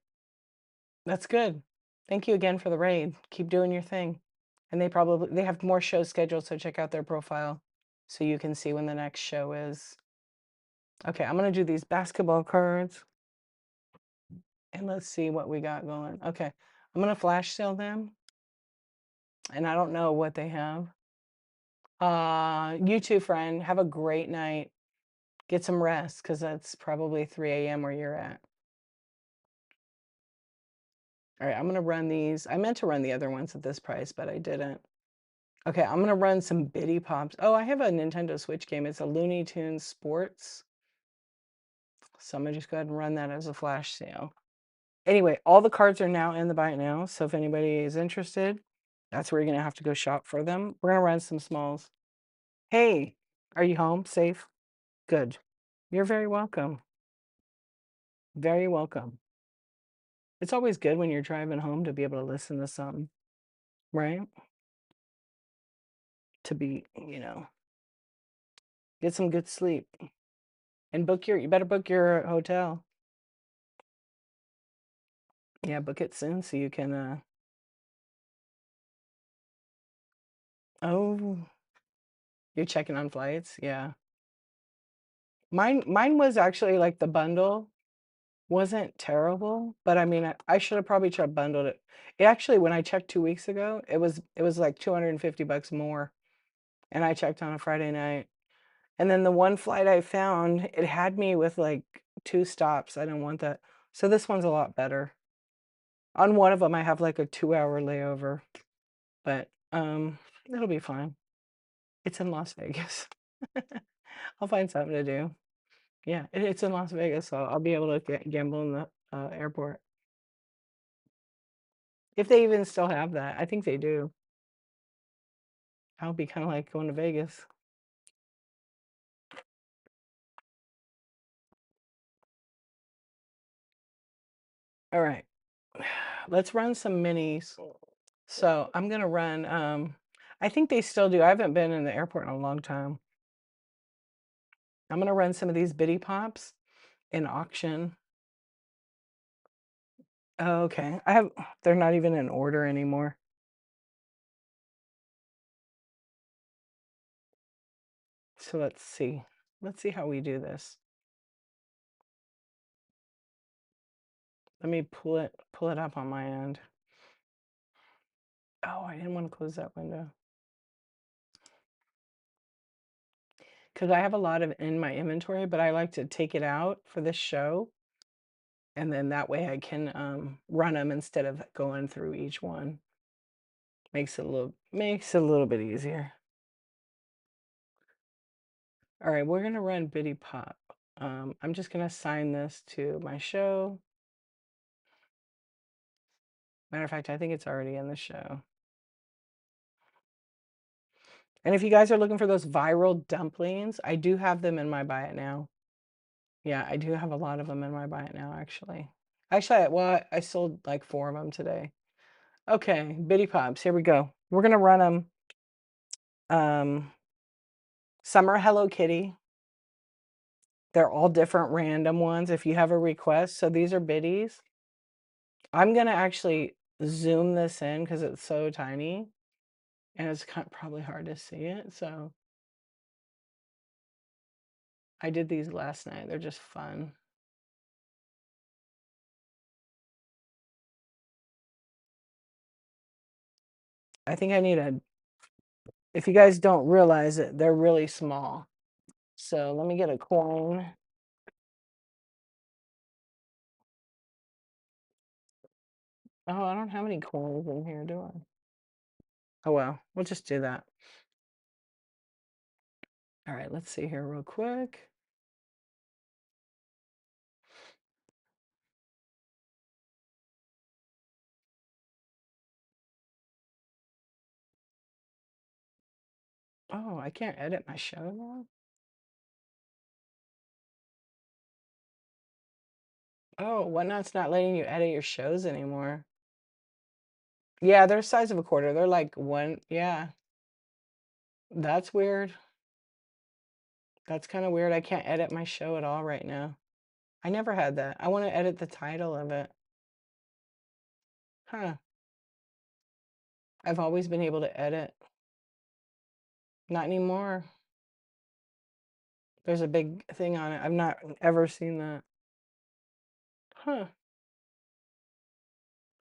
that's good. Thank you again for the raid. Keep doing your thing. And they have more shows scheduled, so check out their profile so you can see when the next show is. Okay, I'm gonna do these basketball cards and let's see what we got going. Okay, I'm gonna flash sale them and I don't know what they have. You too, friend. Have a great night. Get some rest because that's probably 3 a.m. where you're at. All right, I'm gonna run these. I meant to run the other ones at this price, but I didn't. Okay, I'm gonna run some Bitty Pops. Oh, I have a Nintendo Switch game. It's a Looney Tunes Sports. So I'm gonna just go ahead and run that as a flash sale. Anyway, all the cards are now in the Buy It Now. So if anybody is interested, that's where you're gonna have to go shop for them. We're gonna run some smalls. Hey, are you home? Safe? Good. You're very welcome. Very welcome. It's always good when you're driving home to be able to listen to something, right? To be, get some good sleep and you better book your hotel. Yeah, book it soon so you can, oh, you're checking on flights? Yeah. Mine was actually like the bundle wasn't terrible, but I mean, I should have probably tried bundled it. It actually, when I checked 2 weeks ago, it was like $250 more, and I checked on a Friday night. And then the one flight I found, it had me with like 2 stops. I didn't want that. So this one's a lot better. On one of them, I have like a 2-hour layover, but it'll be fine. It's in Las Vegas. I'll find something to do. Yeah, it's in Las Vegas, so I'll be able to gamble in the airport. If they even still have that. I think they do. That would be kind of like going to Vegas. All right. Let's run some minis. So I'm gonna run, I think they still do. I haven't been in the airport in a long time. I'm gonna run some of these Bitty Pops in auction. Oh, okay. They're not even in order anymore. So let's see. Let's see how we do this. Let me pull it up on my end. Oh, I didn't want to close that window. Because I have a lot of in my inventory, but I like to take it out for this show. And then that way I can run them instead of going through each one. Makes it a little bit easier. All right, we're gonna run Bitty Pop. I'm just gonna assign this to my show. Matter of fact, I think it's already in the show. And if you guys are looking for those viral dumplings, I do have them in my Buy It Now. Yeah, I do have a lot of them in my Buy It Now, actually. Actually, well, I sold like 4 of them today. Okay, Bitty Pops, here we go. We're gonna run them. Some are Hello Kitty. They're all different random ones if you have a request. So these are biddies. I'm gonna actually zoom this in because it's so tiny and it's probably hard to see it. So I did these last night. They're just fun. I think I need if you guys don't realize it, they're really small. So let me get a coin. Oh, I don't have any coins in here, do I? Oh well, we'll just do that. All right, let's see here real quick. Oh, I can't edit my show now. Oh, Whatnot's not letting you edit your shows anymore. Yeah, they're the size of a quarter. They're like one, yeah. That's weird. That's kind of weird. I can't edit my show at all right now. I never had that. I want to edit the title of it. Huh. I've always been able to edit. Not anymore. There's a big thing on it. I've not ever seen that. Huh.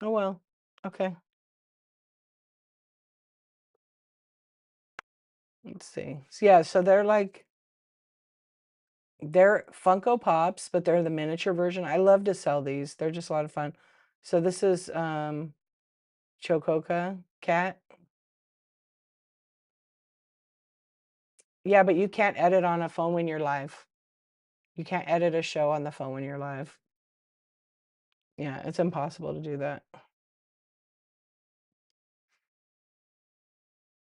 Oh well. Okay. Let's see. So, yeah, so they're Funko Pops, but they're the miniature version. I love to sell these. They're just a lot of fun. So this is Chococa cat. Yeah, but you can't edit on a phone when you're live. You can't edit a show on the phone when you're live. Yeah, it's impossible to do that.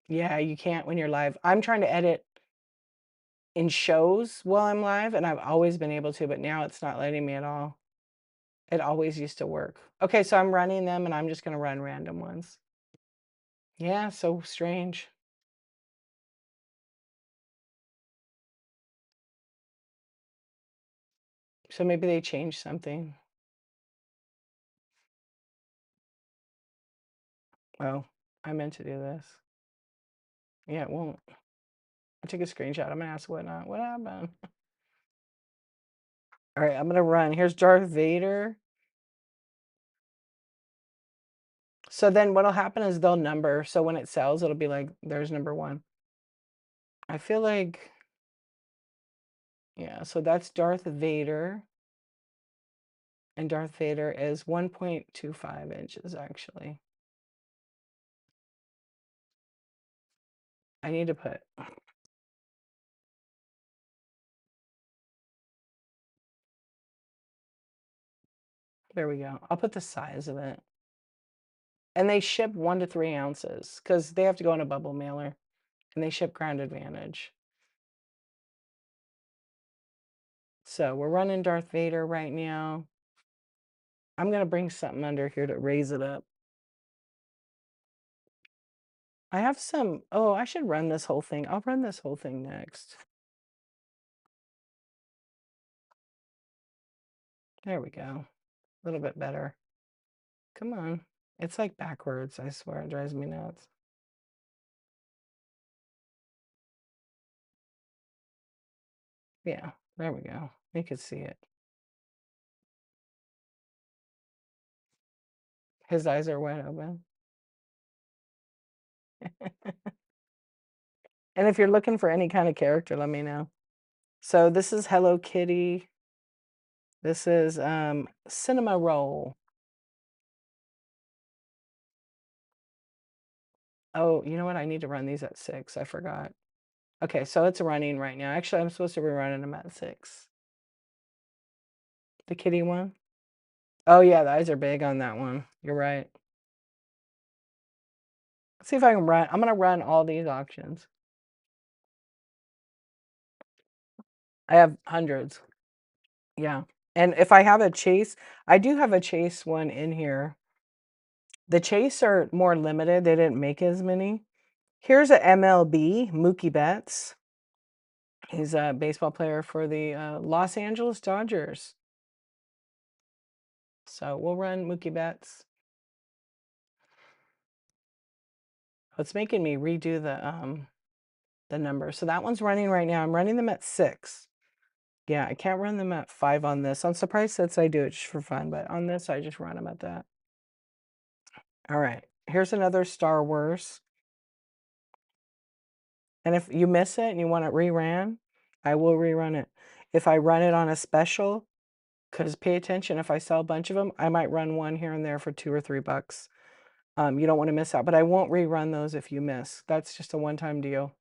Yeah, you can't when you're live. I'm trying to edit in shows while I'm live, and I've always been able to, but now it's not letting me at all. It always used to work. Okay, so I'm running them, and I'm just going to run random ones. Yeah, so strange. So maybe they changed something. Oh, I meant to do this. Yeah, it won't. I took a screenshot. I'm gonna ask what happened. All right, I'm gonna run. Here's Darth Vader. So then what'll happen is they'll number. So when it sells, it'll be like, there's number one. I feel like, yeah, so that's Darth Vader. And Darth Vader is 1.25 inches, actually. I need to put, there we go. I'll put the size of it. And they ship 1 to 3 ounces because they have to go in a bubble mailer. And they ship Ground Advantage. So we're running Darth Vader right now. I'm going to bring something under here to raise it up. I have some, oh, I should run this whole thing. I'll run this whole thing next. There we go. A little bit better. Come on. It's like backwards. I swear it drives me nuts. Yeah, there we go. You can see it. His eyes are wide open. And if you're looking for any kind of character, let me know. So this is Hello Kitty. This is Cinema Roll. Oh, you know what? I need to run these at 6. I forgot. Okay, so it's running right now. Actually, I'm supposed to be running them at 6. The kitty one? Oh, yeah, the eyes are big on that one. You're right. Let's see if I can run. I'm going to run all these auctions. I have hundreds. Yeah. And if I have a chase, I do have a chase one in here. The chase are more limited. They didn't make as many. Here's a MLB, Mookie Betts. He's a baseball player for the Los Angeles Dodgers. So we'll run Mookie Betts. It's making me redo the number. So that one's running right now. I'm running them at 6. Yeah, I can't run them at 5 on this. On surprise sets, I do it just for fun, but on this, I just run them at that. All right, here's another Star Wars. And if you miss it and you want it reran, I will rerun it. If I run it on a special, because pay attention, if I sell a bunch of them, I might run one here and there for $2 or $3. You don't want to miss out, but I won't rerun those if you miss. That's just a one-time deal.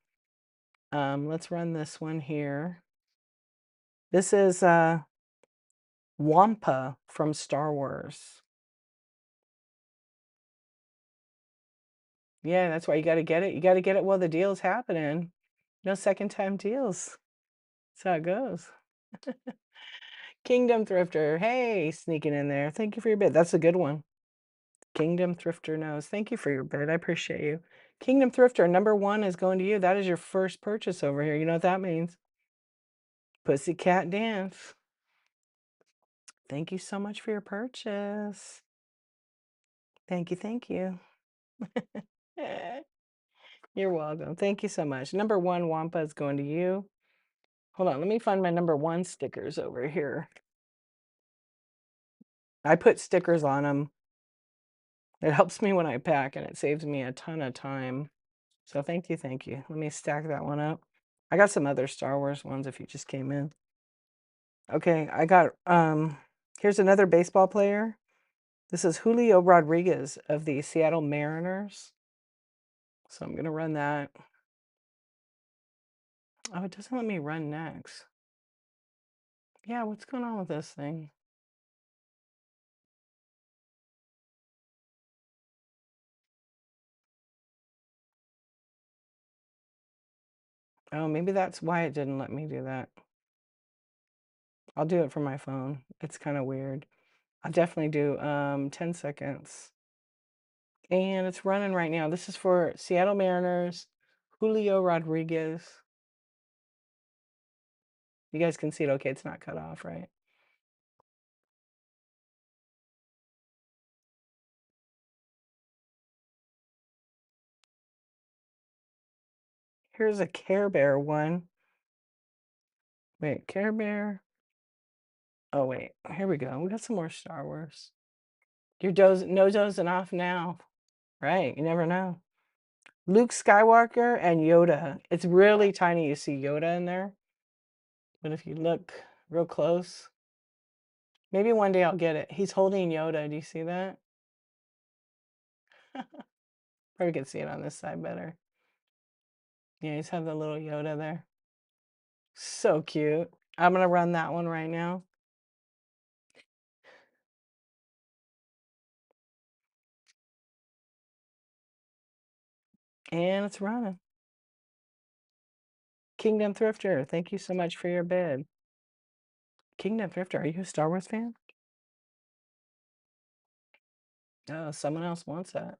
Let's run this one here. This is Wampa from Star Wars. Yeah, that's why you got to get it. You got to get it while the deal's happening. No second-time deals. That's how it goes. Kingdom Thrifter. Hey, sneaking in there. Thank you for your bid. That's a good one. Kingdom Thrifter knows. Thank you for your bid. I appreciate you. Kingdom Thrifter, number 1 is going to you. That is your first purchase over here. You know what that means? Pussycat Dance. Thank you so much for your purchase. Thank you, thank you. You're welcome. Thank you so much. Number 1 Wampa is going to you. Hold on, let me find my number 1 stickers over here. I put stickers on them. It helps me when I pack, and it saves me a ton of time. So thank you, thank you. Let me stack that one up. I got some other Star Wars ones if you just came in. Okay, I got, here's another baseball player. This is Julio Rodriguez of the Seattle Mariners. So I'm going to run that. Oh, it doesn't let me run next. Yeah, what's going on with this thing? Oh, maybe that's why it didn't let me do that. I'll do it from my phone. It's kind of weird. I'll definitely do 10 seconds. And it's running right now. This is for Seattle Mariners, Julio Rodriguez. You guys can see it okay. It's not cut off, right? Here's a Care Bear one. Wait, Care Bear. Oh, wait. Here we go. We got some more Star Wars. You're dozing off now. Right. You never know. Luke Skywalker and Yoda. It's really tiny. You see Yoda in there. But if you look real close, maybe one day I'll get it. He's holding Yoda. Do you see that? Probably can see it on this side better. Yeah, he's have the little Yoda there. So cute. I'm going to run that one right now. And it's running. Kingdom Thrifter, thank you so much for your bid. Kingdom Thrifter, are you a Star Wars fan? Oh, someone else wants that.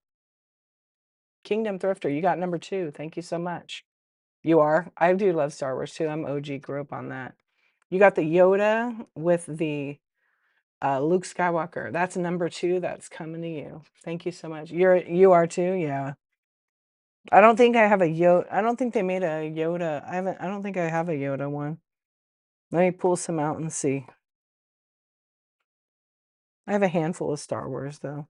Kingdom Thrifter, you got number 2. Thank you so much. You are? I do love Star Wars too. I'm OG, grew up on that. You got the Yoda with the Luke Skywalker. That's number 2. That's coming to you. Thank you so much. You are too? Yeah. I don't think I have a Yoda. I don't think they made a Yoda. I don't think I have a Yoda one. Let me pull some out and see. I have a handful of Star Wars though.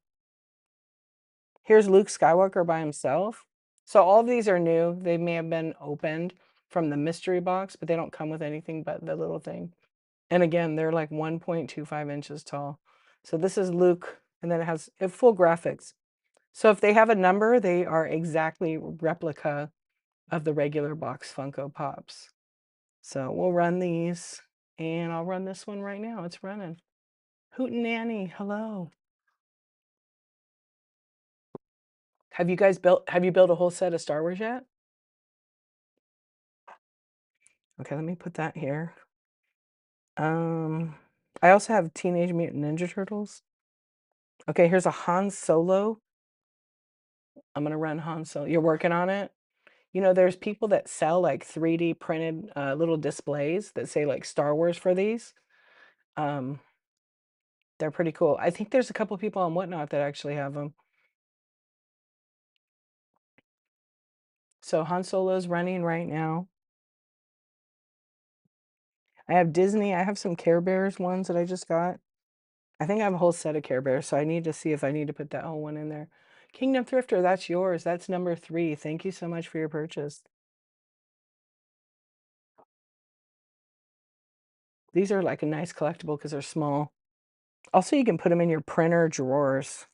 Here's Luke Skywalker by himself. So all of these are new. They may have been opened from the mystery box, but they don't come with anything but the little thing. And again, they're like 1.25 inches tall. So this is Luke, and then it has full graphics. So if they have a number, they are exactly replica of the regular box Funko Pops. So we'll run these, and I'll run this one right now. It's running. Hootenanny, hello. Have you built a whole set of Star Wars yet? Okay, let me put that here. I also have Teenage Mutant Ninja Turtles. Okay, here's a Han Solo. I'm gonna run Han Solo. You're working on it? You know, there's people that sell like 3D printed little displays that say like Star Wars for these. Um, they're pretty cool. I think there's a couple people on Whatnot that actually have them. So Han Solo's running right now. I have Disney. I have some Care Bears ones that I just got. I think I have a whole set of Care Bears, so I need to see if I need to put that whole one in there. Kingdom Thrifter, that's yours. That's number 3. Thank you so much for your purchase. These are like a nice collectible because they're small. Also, you can put them in your printer drawers.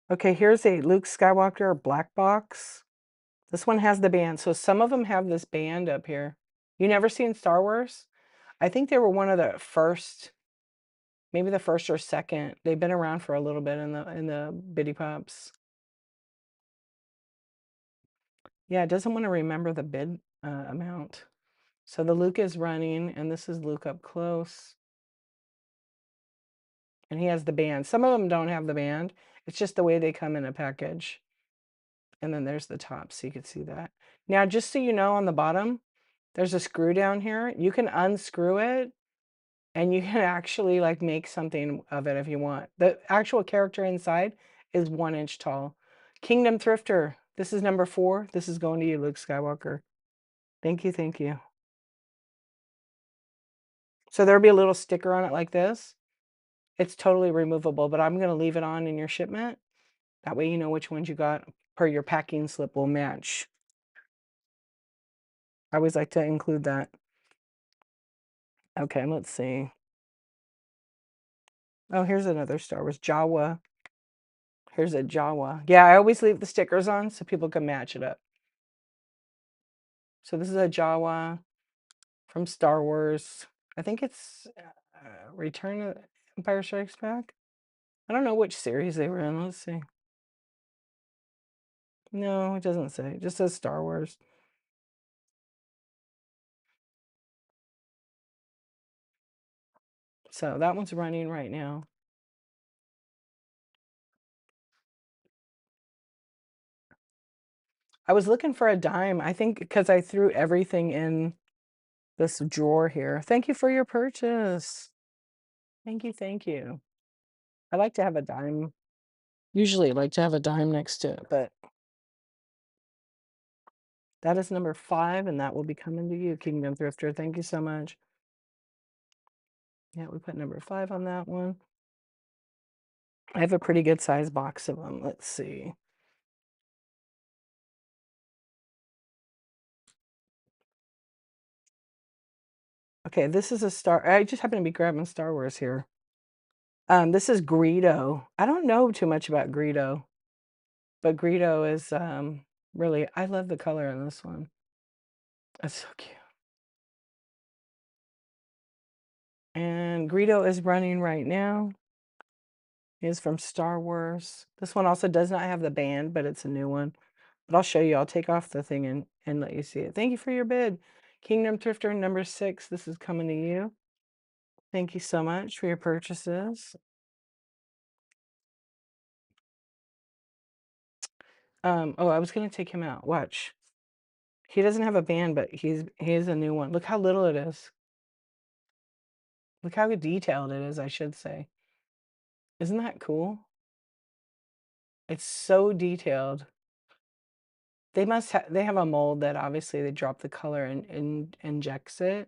Okay, here's a Luke Skywalker black box. This one has the band. So some of them have this band up here. You never seen Star Wars? I think they were one of the first, maybe the first or second. They've been around for a little bit in the Bitty Pops. Yeah, it doesn't want to remember the bid amount. So the Luke is running, and this is Luke up close. And he has the band. Some of them don't have the band. It's just the way they come in a package. And then there's the top, so you could see that. Now, just so you know, on the bottom, there's a screw down here. You can unscrew it and you can actually like make something of it if you want. The actual character inside is 1 inch tall. Kingdom Thrifter, this is number 4. This is going to you, Luke Skywalker. Thank you, thank you. So there'll be a little sticker on it like this. It's totally removable, but I'm going to leave it on in your shipment. That way you know which ones you got per your packing slip will match. I always like to include that. Okay, let's see. Oh, here's another Star Wars. Jawa. Here's a Jawa. Yeah, I always leave the stickers on so people can match it up. So this is a Jawa from Star Wars. I think it's Return of Empire Strikes Back. I don't know which series they were in. Let's see. No, it doesn't say. It just says Star Wars. So that one's running right now. I was looking for a dime. I think because I threw everything in this drawer here. Thank you for your purchase. Thank you, thank you. I like to have a dime. Usually I like to have a dime next to it, but that is number 5, and that will be coming to you, Kingdom Thrifter. Thank you so much. Yeah, we put number 5 on that one. I have a pretty good size box of them. Let's see. Okay, this is a Star. I just happen to be grabbing Star Wars here. This is Greedo. I don't know too much about Greedo, but Greedo is really. I love the color in this one. It's so cute. And Greedo is running right now. He is from Star Wars. This one also does not have the band, but it's a new one. But I'll show you. I'll take off the thing and let you see it. Thank you for your bid. Kingdom Thrifter number 6. This is coming to you. Thank you so much for your purchases. Oh, I was gonna take him out. Watch. He doesn't have a band, but he is a new one. Look how little it is. Look how detailed it is, I should say. Isn't that cool? It's so detailed. They have a mold that obviously they drop the color and injects it.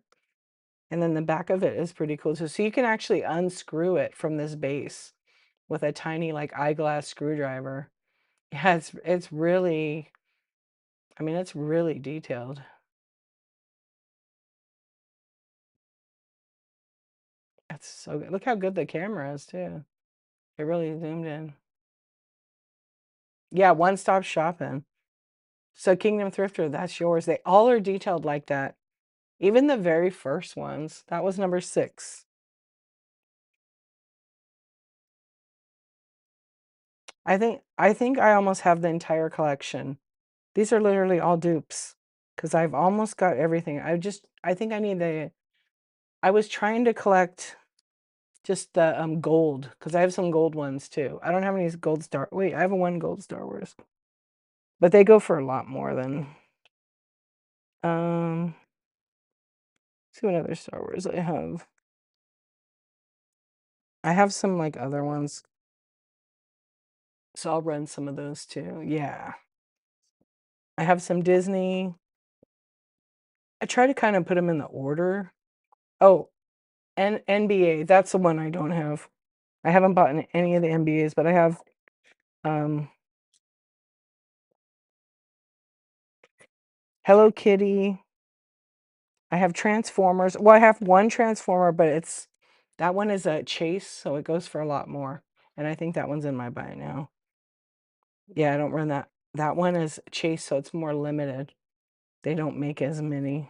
And then the back of it is pretty cool too. So you can actually unscrew it from this base with a tiny like eyeglass screwdriver. Yeah, it's really, I mean, it's really detailed. That's so good. Look how good the camera is too. It really zoomed in. Yeah, one-stop shopping. So Kingdom Thrifter, that's yours. They all are detailed like that. Even the very first ones. That was number 6. I think I almost have the entire collection. These are literally all dupes because I've almost got everything. I think I need I was trying to collect just the gold because I have some gold ones too. I don't have any gold Star. Wait, I have one gold Star Wars, but they go for a lot more than. Um, see what other Star Wars I have. I have some like other ones, so I'll run some of those too. Yeah, I have some Disney. I try to kind of put them in the order. Oh, and NBA. That's the one I don't have. I haven't bought any of the NBAs, but I have um Hello Kitty. I have Transformers. Well, I have one Transformer, but that one is a chase, so it goes for a lot more. And I think that one's in my buy now. Yeah, I don't run that. That one is chase, so it's more limited. They don't make as many.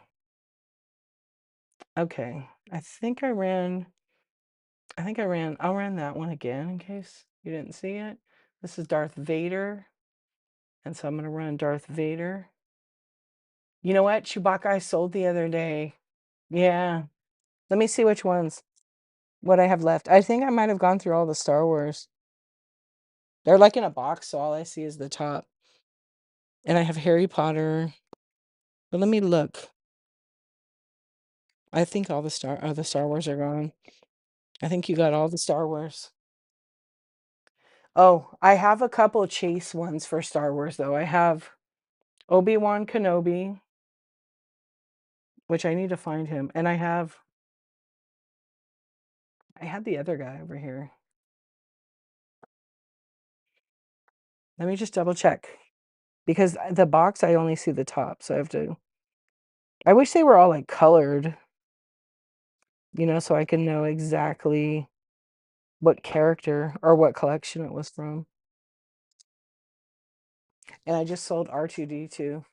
Okay. I'll run that one again in case you didn't see it. This is Darth Vader. And so I'm going to run Darth Vader. You know what? Chewbacca I sold the other day. Yeah. Let me see what I have left. I think I might have gone through all the Star Wars. They're like in a box, so all I see is the top. And I have Harry Potter. But let me look. I think all the Star Wars are gone. I think you got all the Star Wars. Oh, I have a couple chase ones for Star Wars though. I have Obi-Wan Kenobi, which I need to find him, and I had the other guy over here. Let me just double check because the box I only see the top, so I have to. I wish they were all like colored, so I can know exactly what character or what collection it was from. And I just sold R2D2.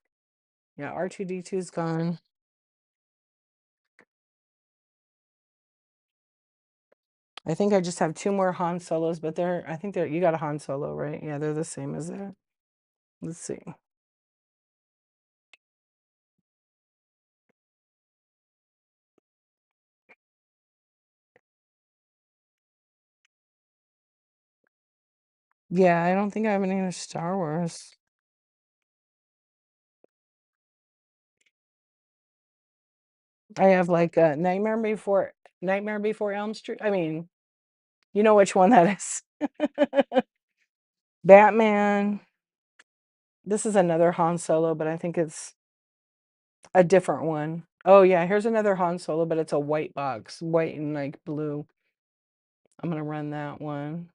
Yeah, R2D2 is gone. I think I just have two more Han Solos, but I think you got a Han Solo, right? Yeah, they're the same as that. Let's see. Yeah, I don't think I have any other Star Wars. I have like Nightmare Before Elm Street. I mean, you know which one that is. Batman. This is another Han Solo, but I think it's a different one. Oh yeah, here's another Han Solo, but it's a white box, white and like blue. I'm gonna run that one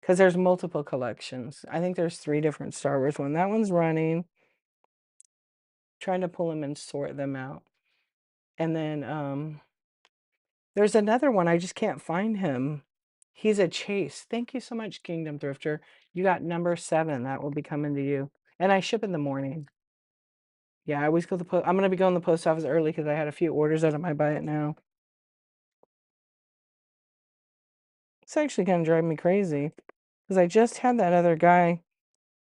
because there's multiple collections. I think there's 3 different Star Wars one. That one's running. Trying to pull them and sort them out. And then there's another one. I just can't find him. He's a chase. Thank you so much, Kingdom Thrifter. You got number 7. That will be coming to you. And I ship in the morning. Yeah, I always go to the post. I'm gonna be going to the post office early because I had a few orders out of my buy it now. It's actually gonna drive me crazy because I just had that other guy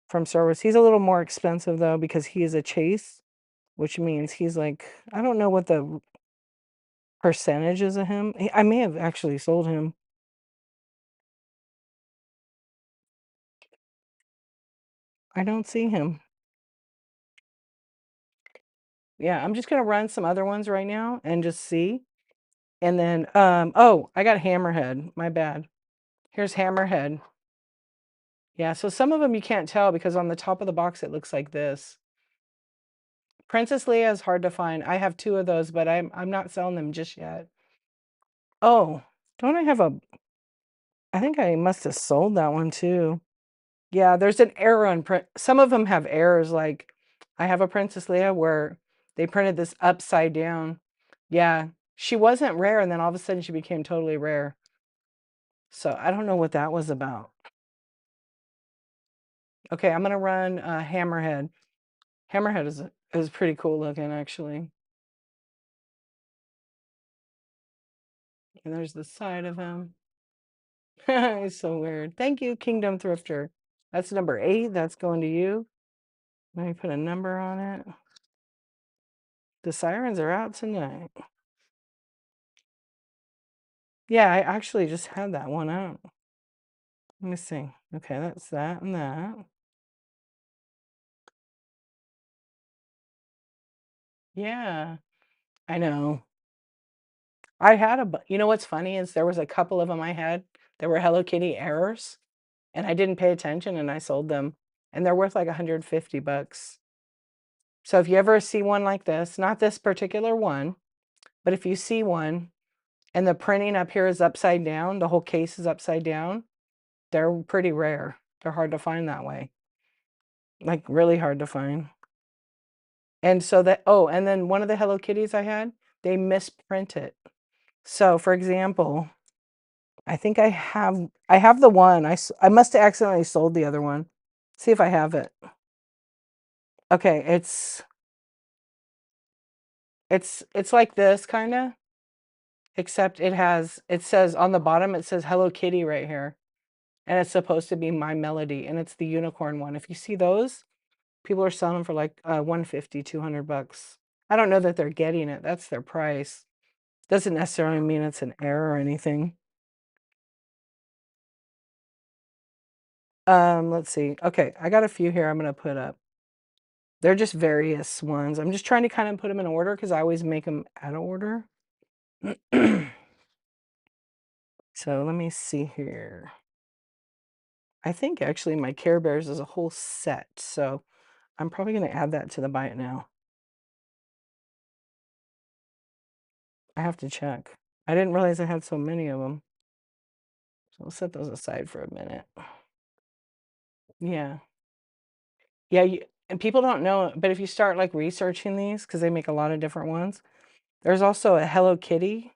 from Star Wars. He's a little more expensive though because he is a chase, which means he's like, I don't know what the percentage is of him. I may have actually sold him. I don't see him. Yeah, I'm just gonna run some other ones right now and just see. And then, oh, I got Hammerhead. My bad. Here's Hammerhead. Yeah, so some of them you can't tell because on the top of the box it looks like this. Princess Leia is hard to find. I have 2 of those, but I'm not selling them just yet. Oh, don't I have I think I must have sold that one too. Yeah, there's an error on print. Some of them have errors. Like I have a Princess Leia where they printed this upside down. Yeah, she wasn't rare, and then all of a sudden she became totally rare. So I don't know what that was about. Okay, I'm gonna run Hammerhead. Hammerhead is pretty cool looking actually. And there's the side of him. It's so weird. Thank you, Kingdom Thrifter. That's number 8. That's going to you. Let me put a number on it. The sirens are out tonight. Yeah, I actually just had that one out. Let me see. Okay, that's that and that. Yeah, I know. I had you know what's funny is there was a couple of them I had that were Hello Kitty errors, and I didn't pay attention and I sold them, and they're worth like 150 bucks. So if you ever see one like this, not this particular one, but if you see one and the printing up here is upside down, the whole case is upside down, they're pretty rare. They're hard to find that way. Like really hard to find. And so and then one of the Hello Kitties I had, they misprint it. So for example, I think I have the one. I must have accidentally sold the other one. See if I have it. Okay, it's like this kind of, except it says on the bottom it says Hello Kitty right here. And it's supposed to be My Melody, and it's the unicorn one. If you see those, people are selling them for like 150, 200 bucks. I don't know that they're getting it. That's their price. Doesn't necessarily mean it's an error or anything. Let's see. Okay, I got a few here I'm gonna put up. They're just various ones. I'm just trying to kind of put them in order because I always make them out of order. So let me see here. I think actually my Care Bears is a whole set, so I'm probably gonna add that to the buy it now. I have to check. I didn't realize I had so many of them. So I'll set those aside for a minute. Yeah. Yeah, and people don't know, but if you start like researching these, because they make a lot of different ones, there's also a Hello Kitty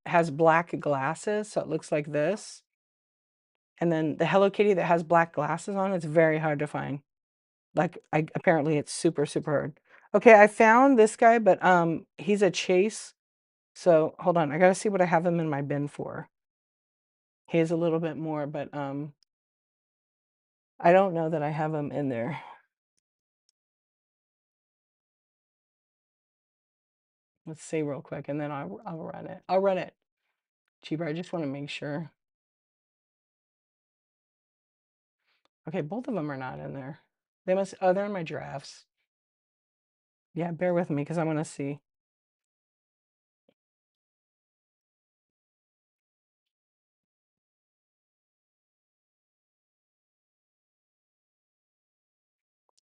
has black glasses, so it looks like this. And then the Hello Kitty that has black glasses on, it's very hard to find. Like apparently it's super, super hard. Okay, I found this guy, but he's a chase. So hold on, I gotta see what I have him in my bin for. He is a little bit more, but I don't know that I have him in there. Let's see real quick, and then I'll run it. I'll run it cheaper. I just want to make sure. Okay, both of them are not in there. They must. Oh, they're in my drafts. Yeah, bear with me because I want to see.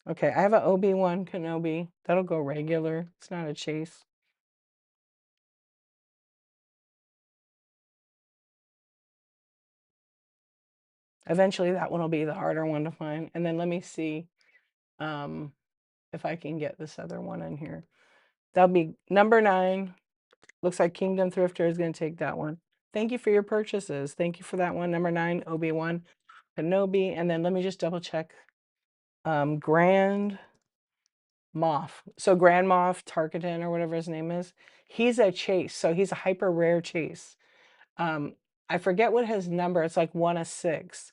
Okay, I have an Obi-Wan Kenobi. That'll go regular. It's not a chase. Eventually, that one will be the harder one to find. And then let me see um, if I can get this other one in here. That'll be number 9. Looks like Kingdom Thrifter is going to take that one. Thank you for your purchases. Thank you for that one. Number 9, Obi-Wan Kenobi. And then let me just double check. Grand Moff. So Grand Moff Tarkatan or whatever his name is. He's a chase. So he's a hyper rare chase. I forget what his number. It's like 1 of 6.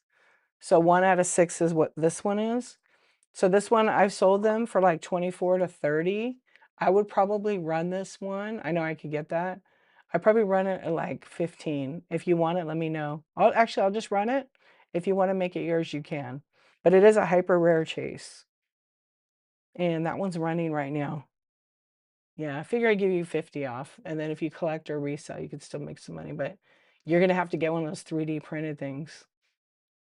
So 1 out of 6 is what this one is. So this one I've sold them for like 24 to 30. I would probably run this one. I know I could get that. I probably run it at like 15. If you want it, let me know. I'll just run it. If you want to make it yours, you can. But it is a hyper rare chase. And that one's running right now. Yeah, I figure I'd give you 50 off. And then if you collect or resell, you could still make some money. But you're going to have to get one of those 3D printed things.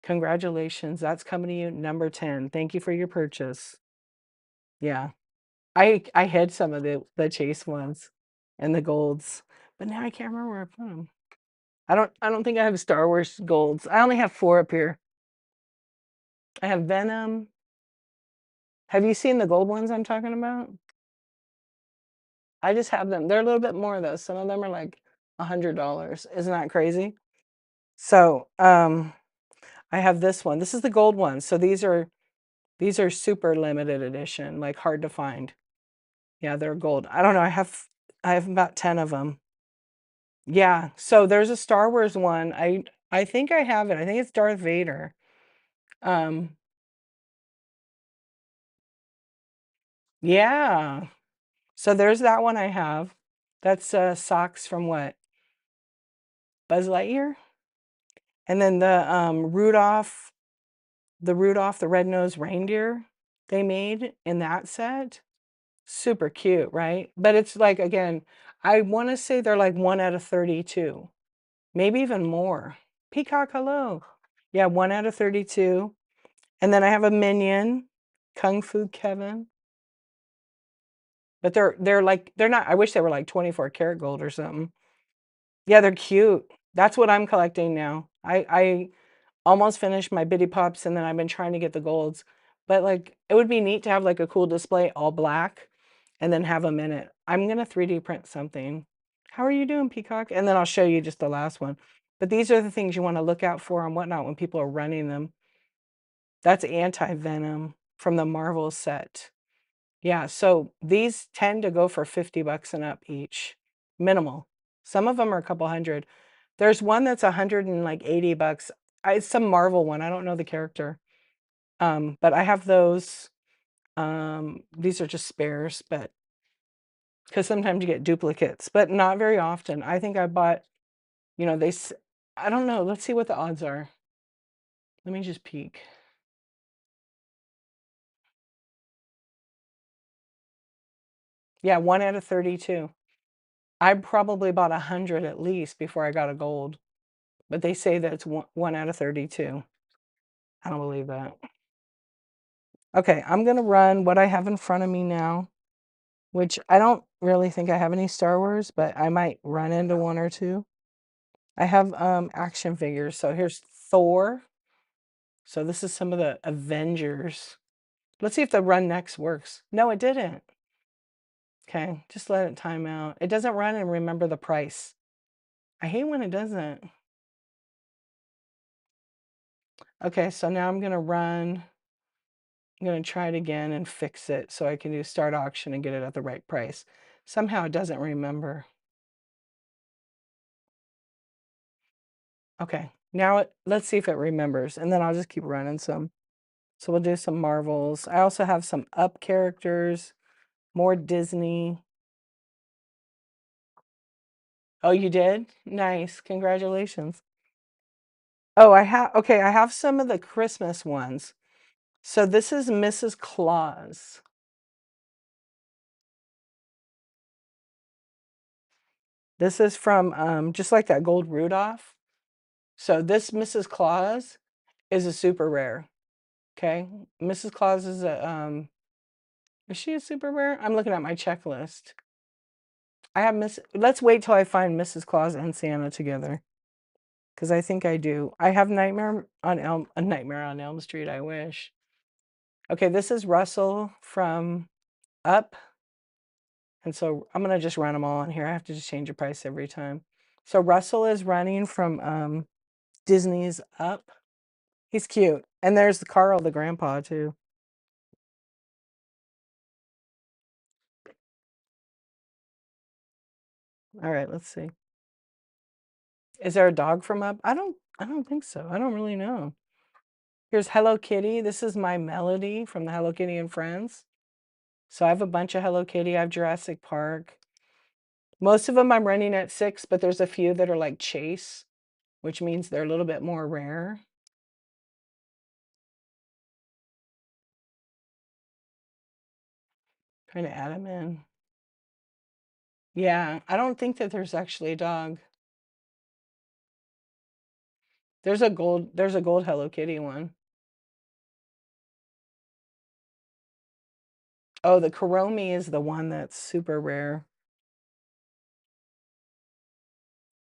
Congratulations. That's coming to you, number 10. Thank you for your purchase. Yeah. I hid some of the chase ones and the golds, but now I can't remember where I put them. I don't think I have Star Wars golds. I only have 4 up here. I have Venom. Have you seen the gold ones I'm talking about? I just have them. They're a little bit more though. Some of them are like $100. Isn't that crazy? So, I have this one. This is the gold one. So these are super limited edition, like hard to find. Yeah, they're gold. I don't know. I have about 10 of them. Yeah. So there's a Star Wars one. I think I have it. I think it's Darth Vader. Um, yeah. So there's that one I have. That's socks from what? Buzz Lightyear? And then the Rudolph the red-nosed reindeer they made in that set. Super cute, right? But it's like again, I want to say they're like 1 out of 32. Maybe even more. Peacock, hello. Yeah, 1 out of 32. And then I have a Minion, Kung Fu Kevin. But they're not, I wish they were like 24 karat gold or something. Yeah, they're cute. That's what I'm collecting now. I almost finished my Bitty Pops and then I've been trying to get the golds. But like it would be neat to have like a cool display all black and then have them in it. I'm gonna 3D print something. How are you doing, Peacock? And then I'll show you just the last one. But these are the things you want to look out for and whatnot when people are running them. That's anti-venom from the Marvel set. Yeah, so these tend to go for 50 bucks and up each. Minimal. Some of them are a couple hundred. There's one that's 180 bucks. It's some Marvel one. I don't know the character. But I have those. These are just spares, but because sometimes you get duplicates, but not very often. I think I bought, I don't know. Let's see what the odds are. Let me just peek. Yeah, 1 out of 32. I probably bought 100 at least before I got a gold, but they say that it's 1 out of 32. I don't believe that. Okay, I'm gonna run what I have in front of me now, which I don't really think I have any Star Wars, but I might run into one or two. I have action figures. So here's Thor. So this is some of the Avengers. Let's see if the run next works. No, it didn't. Okay, just let it time out. It doesn't run and remember the price. I hate when it doesn't. Okay, so now I'm gonna run. I'm gonna try it again and fix it so I can do start auction and get it at the right price. Somehow it doesn't remember. Okay, now let's see if it remembers, and then I'll just keep running some. So we'll do some Marvels. I also have some Up characters, more Disney. Oh, you did? Nice. Congratulations. Oh, okay, I have some of the Christmas ones. So this is Mrs. Claus. This is from just like that gold Rudolph. So this Mrs. Claus is a super rare. Okay. Mrs. Claus is she a super rare? I'm looking at my checklist. I have let's wait till I find Mrs. Claus and Santa together. Because I think I do. I have a Nightmare on Elm Street, I wish. Okay, this is Russell from Up. And so I'm gonna just run them all on here. I have to just change the price every time. So Russell is running from Disney's Up. He's cute. And there's the Carl, the grandpa, too. All right, let's see. Is there a dog from Up? I don't think so. I don't really know. Here's Hello Kitty. This is my Melody from the Hello Kitty and Friends. So I have a bunch of Hello Kitty. I have Jurassic Park. Most of them I'm running at 6, but there's a few that are like Chase, which means they're a little bit more rare. Trying to add them in. Yeah, I don't think that there's actually a dog. There's a gold Hello Kitty one. Oh, the Kuromi is the one that's super rare.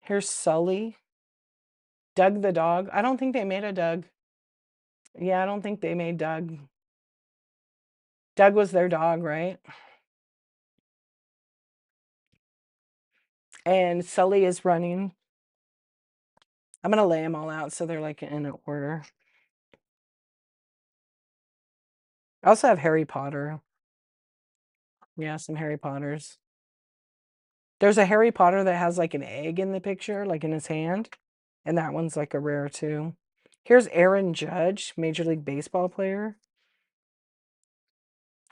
Here's Sully. Doug the dog. I don't think they made a Doug. Yeah, I don't think they made Doug. Doug was their dog, right? And Sully is running. I'm gonna lay them all out so they're like in order. I also have Harry Potter. Yeah, some Harry Potters. There's a Harry Potter that has like an egg in the picture, like in his hand. And that one's like a rare too. Here's Aaron Judge, Major League Baseball player.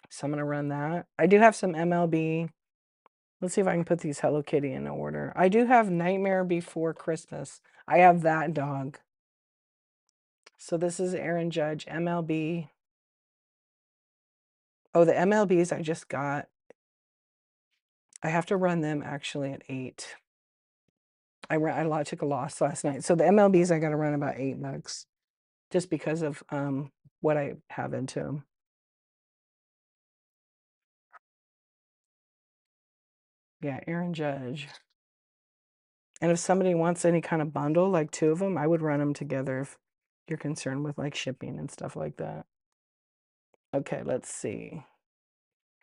So I'm going to run that. I do have some MLB. Let's see if I can put these Hello Kitty in order. I do have Nightmare Before Christmas. I have that dog. So this is Aaron Judge, MLB. Oh, the MLBs I just got. I have to run them actually at 8. I took a loss last night. So the MLBs I got to run about $8 just because of what I have into them. Yeah, Aaron Judge. And if somebody wants any kind of bundle, like 2 of them, I would run them together if you're concerned with like shipping and stuff like that. Okay, let's see.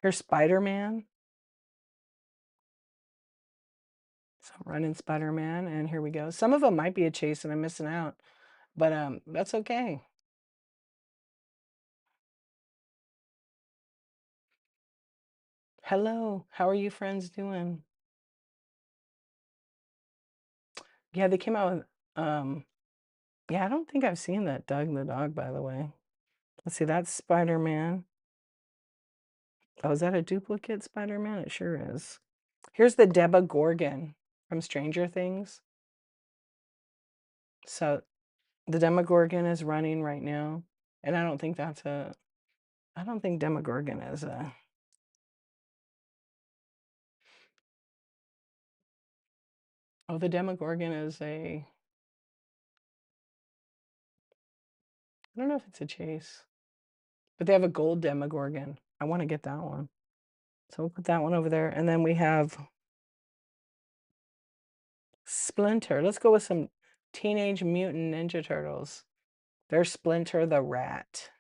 Here's Spider-Man. So I'm running Spider-Man, and here we go. Some of them might be a chase and I'm missing out, but that's okay. Hello, how are you friends doing? Yeah, they came out with yeah, I don't think I've seen that Doug the dog, by the way. Let's see, that's Spider-Man. Oh, is that a duplicate Spider-Man? It sure is. Here's the Gorgon from Stranger Things. So The Demogorgon is running right now, and I don't think Demogorgon is a oh, the Demogorgon is I don't know if it's a chase, but they have a gold Demogorgon. I wanna get that one. So we'll put that one over there, and then we have Splinter. Let's go with some Teenage Mutant Ninja Turtles. There's Splinter the Rat.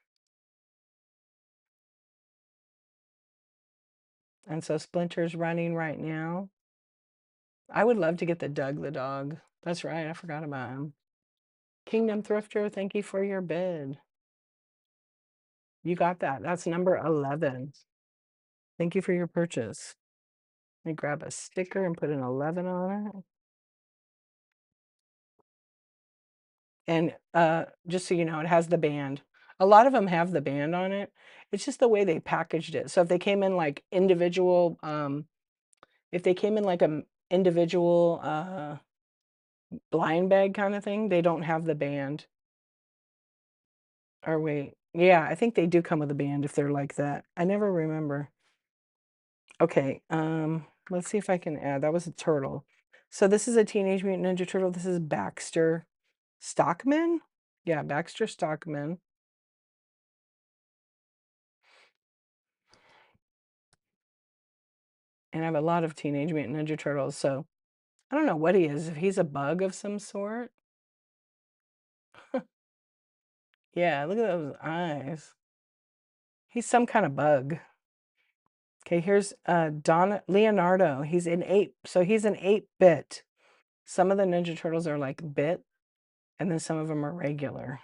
And so Splinter's running right now. I would love to get the Doug the dog. That's right, I forgot about him. Kingdom Thrifter, thank you for your bid. You got that. That's number 11. Thank you for your purchase. Let me grab a sticker and put an 11 on it. And just so you know, it has the band. A lot of them have the band on it. It's just the way they packaged it. So if they came in like individual, if they came in like a individual blind bag kind of thing, they don't have the band. Or wait, yeah, I think they do come with a band if they're like that. I never remember. Okay, let's see if I can add. That was a turtle. So this is a Teenage Mutant Ninja Turtle. This is Baxter Stockman. Yeah, Baxter Stockman. And I have a lot of Teenage Mutant Ninja Turtles, so I don't know what he is. If he's a bug of some sort. Yeah, look at those eyes. He's some kind of bug. Okay, here's Don Leonardo. He's an 8, so he's an 8-bit. Some of the Ninja Turtles are like bit, and then some of them are regular.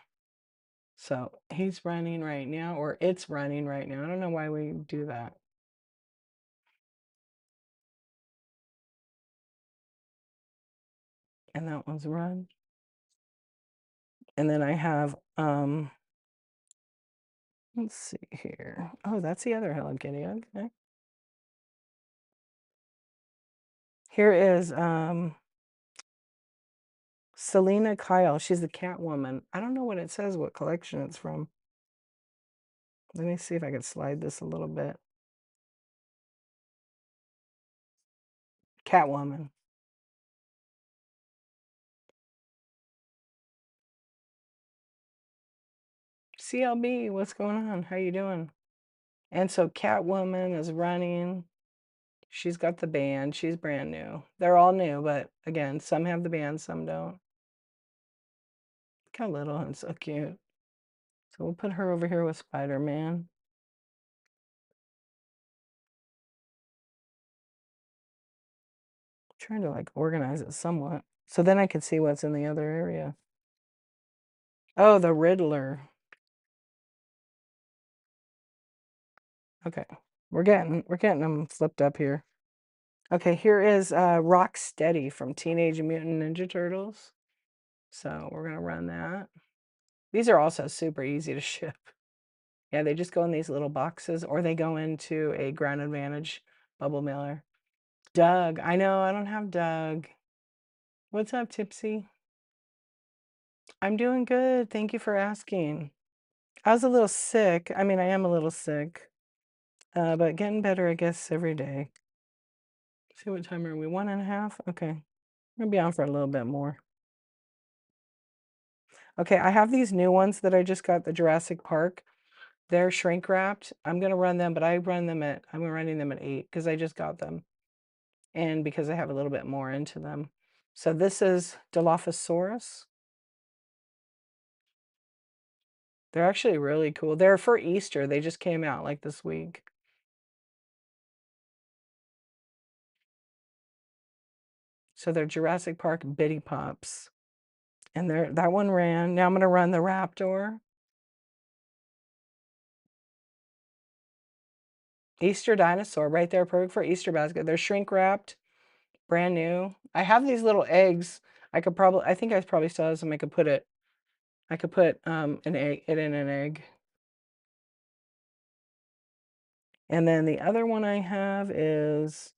So he's running right now, or it's running right now. I don't know why we do that. And that one's run. And then I have, let's see here. Oh, that's the other Hello Kitty. Okay. Here is Selena Kyle. She's the Catwoman. I don't know what it says, what collection it's from. Let me see if I can slide this a little bit. Catwoman. CLB, what's going on? How you doing? And so Catwoman is running. She's got the band. She's brand new. They're all new, but again, some have the band, some don't. Look how little and so cute. So we'll put her over here with Spider-Man. Trying to like organize it somewhat. So then I can see what's in the other area. Oh, the Riddler. Okay. We're getting them flipped up here. Okay, here is Rocksteady from Teenage Mutant Ninja Turtles. So we're gonna run that. These are also super easy to ship. Yeah, they just go in these little boxes, or they go into a Ground Advantage bubble mailer. Doug, I know, I don't have Doug. What's up, Tipsy? I'm doing good. Thank you for asking. I was a little sick. I mean, I am a little sick, but getting better, I guess, every day. See, what time are we? 1.5? Okay. I'm gonna be on for a little bit more. Okay, I have these new ones that I just got, the Jurassic Park. They're shrink wrapped. I'm gonna run them, but I'm running them at 8 because I just got them. And because I have a little bit more into them. So this is Dilophosaurus. They're actually really cool. They're for Easter. They just came out like this week. So they're Jurassic Park Bitty Pops. And that one ran. Now I'm gonna run the Raptor. Easter dinosaur right there, perfect for Easter basket. They're shrink wrapped, brand new. I have these little eggs. I think I probably still have some. I could put an egg it in an egg. And then the other one I have is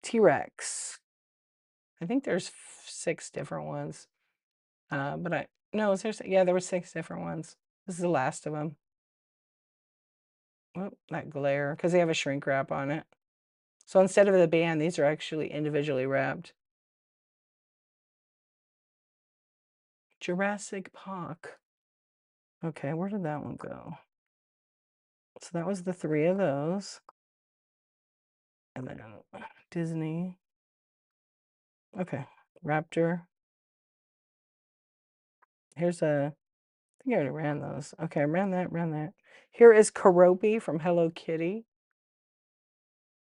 T-Rex. I think there's 6 different ones. But No, seriously, yeah, there were 6 different ones. This is the last of them. Oh, that glare, because they have a shrink wrap on it. So instead of the band, these are actually individually wrapped. Jurassic Park. Okay, where did that one go? So that was the 3 of those. And then Disney. Okay, Raptor. Here's I think I already ran those. Okay, I ran that. Here is Keroppi from Hello Kitty.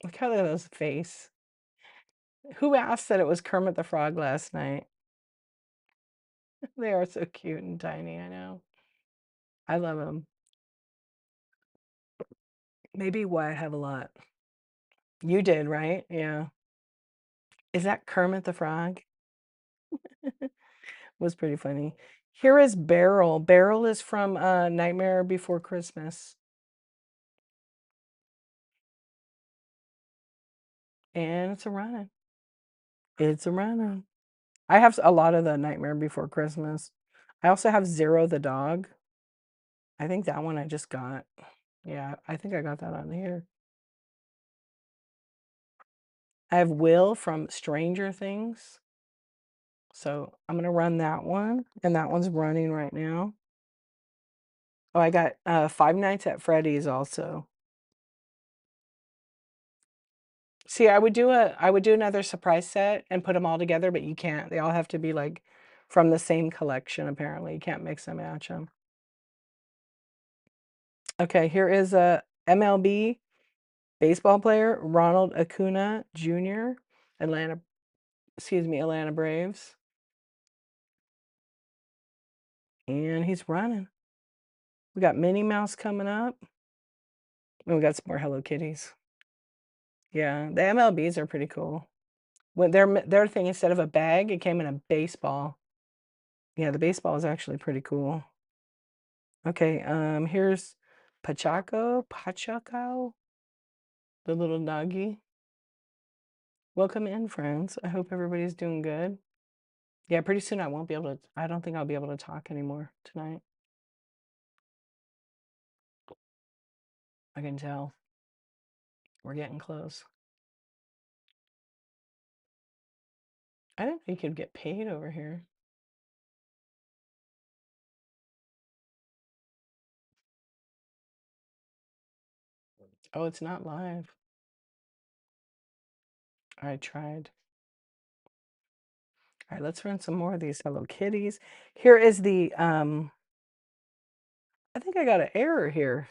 Look how at his face. Who asked that it was Kermit the Frog last night? They are so cute and tiny, I know. I love them. Maybe why I have a lot. You did, right? Yeah. Is that Kermit the Frog? Was pretty funny. Here is Beryl. Beryl is from Nightmare Before Christmas. And it's a running. It's a running. I have a lot of the Nightmare Before Christmas. I also have Zero the dog. I think that one I just got. Yeah, I think I got that on here. I have Will from Stranger Things. So I'm gonna run that one, and that one's running right now. Oh, I got Five Nights at Freddy's also. See, I would do another surprise set and put them all together, but you can't. They all have to be like from the same collection, apparently. You can't mix and match them. Okay, here is a MLB baseball player, Ronald Acuna Jr., Atlanta Braves. And he's running. We got Minnie Mouse coming up. And we got some more Hello Kitties. Yeah, the MLBs are pretty cool. When their thing, instead of a bag, it came in a baseball. Yeah, the baseball is actually pretty cool. Okay, here's Pachaco, the little doggy. Welcome in, friends. I hope everybody's doing good. Yeah, pretty soon I won't be able to, I don't think I'll be able to talk anymore tonight. I can tell. We're getting close. I didn't think you could get paid over here. Oh, it's not live. I tried. All right, let's run some more of these Hello Kitties. Here is the, I think I got an error here.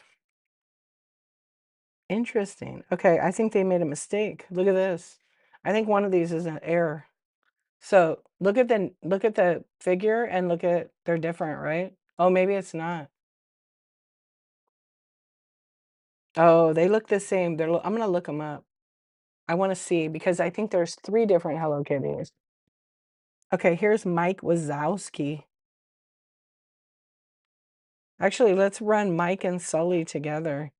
Interesting. Okay, I think they made a mistake. Look at this. I think one of these is an error. So look at the figure and look at they're different, right? Oh, maybe it's not. Oh, they look the same. I'm gonna look them up. I want to see because I think there's 3 different Hello Kitties. Okay, here's Mike Wazowski. Actually, let's run Mike and Sully together.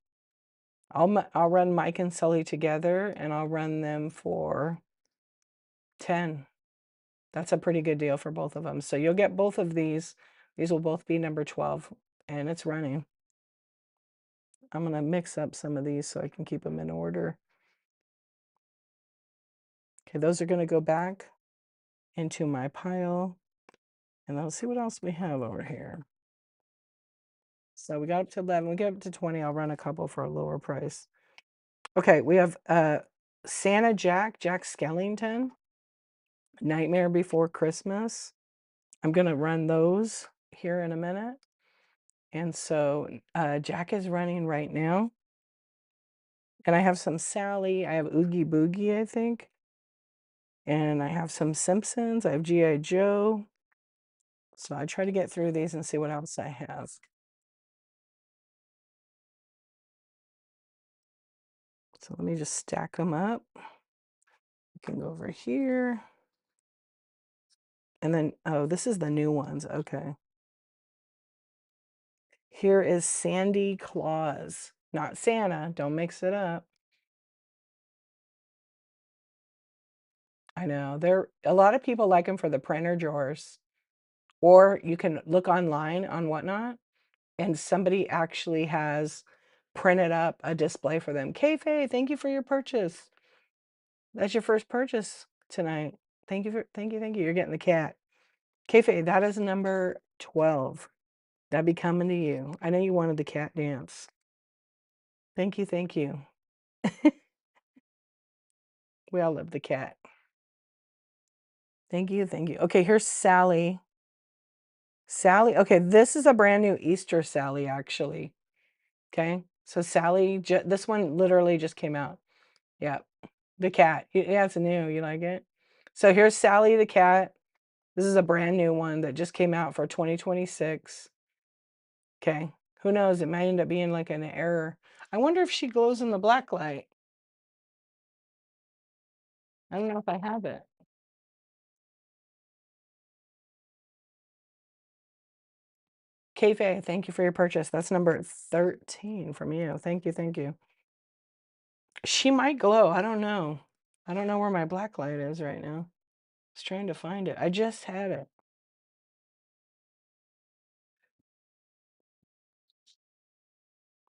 I'll run Mike and Sully together and I'll run them for 10. That's a pretty good deal for both of them. So you'll get both of these. These will both be number 12 and it's running. I'm going to mix up some of these so I can keep them in order. Okay, those are going to go back into my pile. And let's see what else we have over here. So we got up to 11. We get up to 20. I'll run a couple for a lower price. Okay, we have Santa Jack Skellington, Nightmare Before Christmas. I'm going to run those here in a minute. And so Jack is running right now. And I have some Sally. I have Oogie Boogie, I think. And I have some Simpsons. I have G.I. Joe. So I try to get through these and see what else I have. So let me just stack them up. We can go over here. And then, oh, this is the new ones. Okay. Here is Sandy Claus, not Santa. Don't mix it up. I know. A lot of people like them for the printer drawers. or you can look online on Whatnot, and somebody actually has printed up a display for them. Kayfabe, thank you for your purchase. That's your first purchase tonight. Thank you. You're getting the cat. Kayfabe, that is number 12. That'd be coming to you. I know you wanted the cat dance. Thank you, thank you. We all love the cat. Thank you, thank you. Okay, here's Sally. Sally, okay, this is a brand new Easter Sally, actually. Okay, so Sally, this one literally just came out. Yeah, the cat. Yeah, it's new. You like it? So here's Sally the cat. This is a brand new one that just came out for 2026. Okay, who knows? It might end up being like an error. I wonder if she glows in the black light. I don't know if I have it. Kayfabe, thank you for your purchase. That's number 13 from you. Thank you, thank you. She might glow. I don't know. I don't know where my black light is right now. I was trying to find it. I just had it.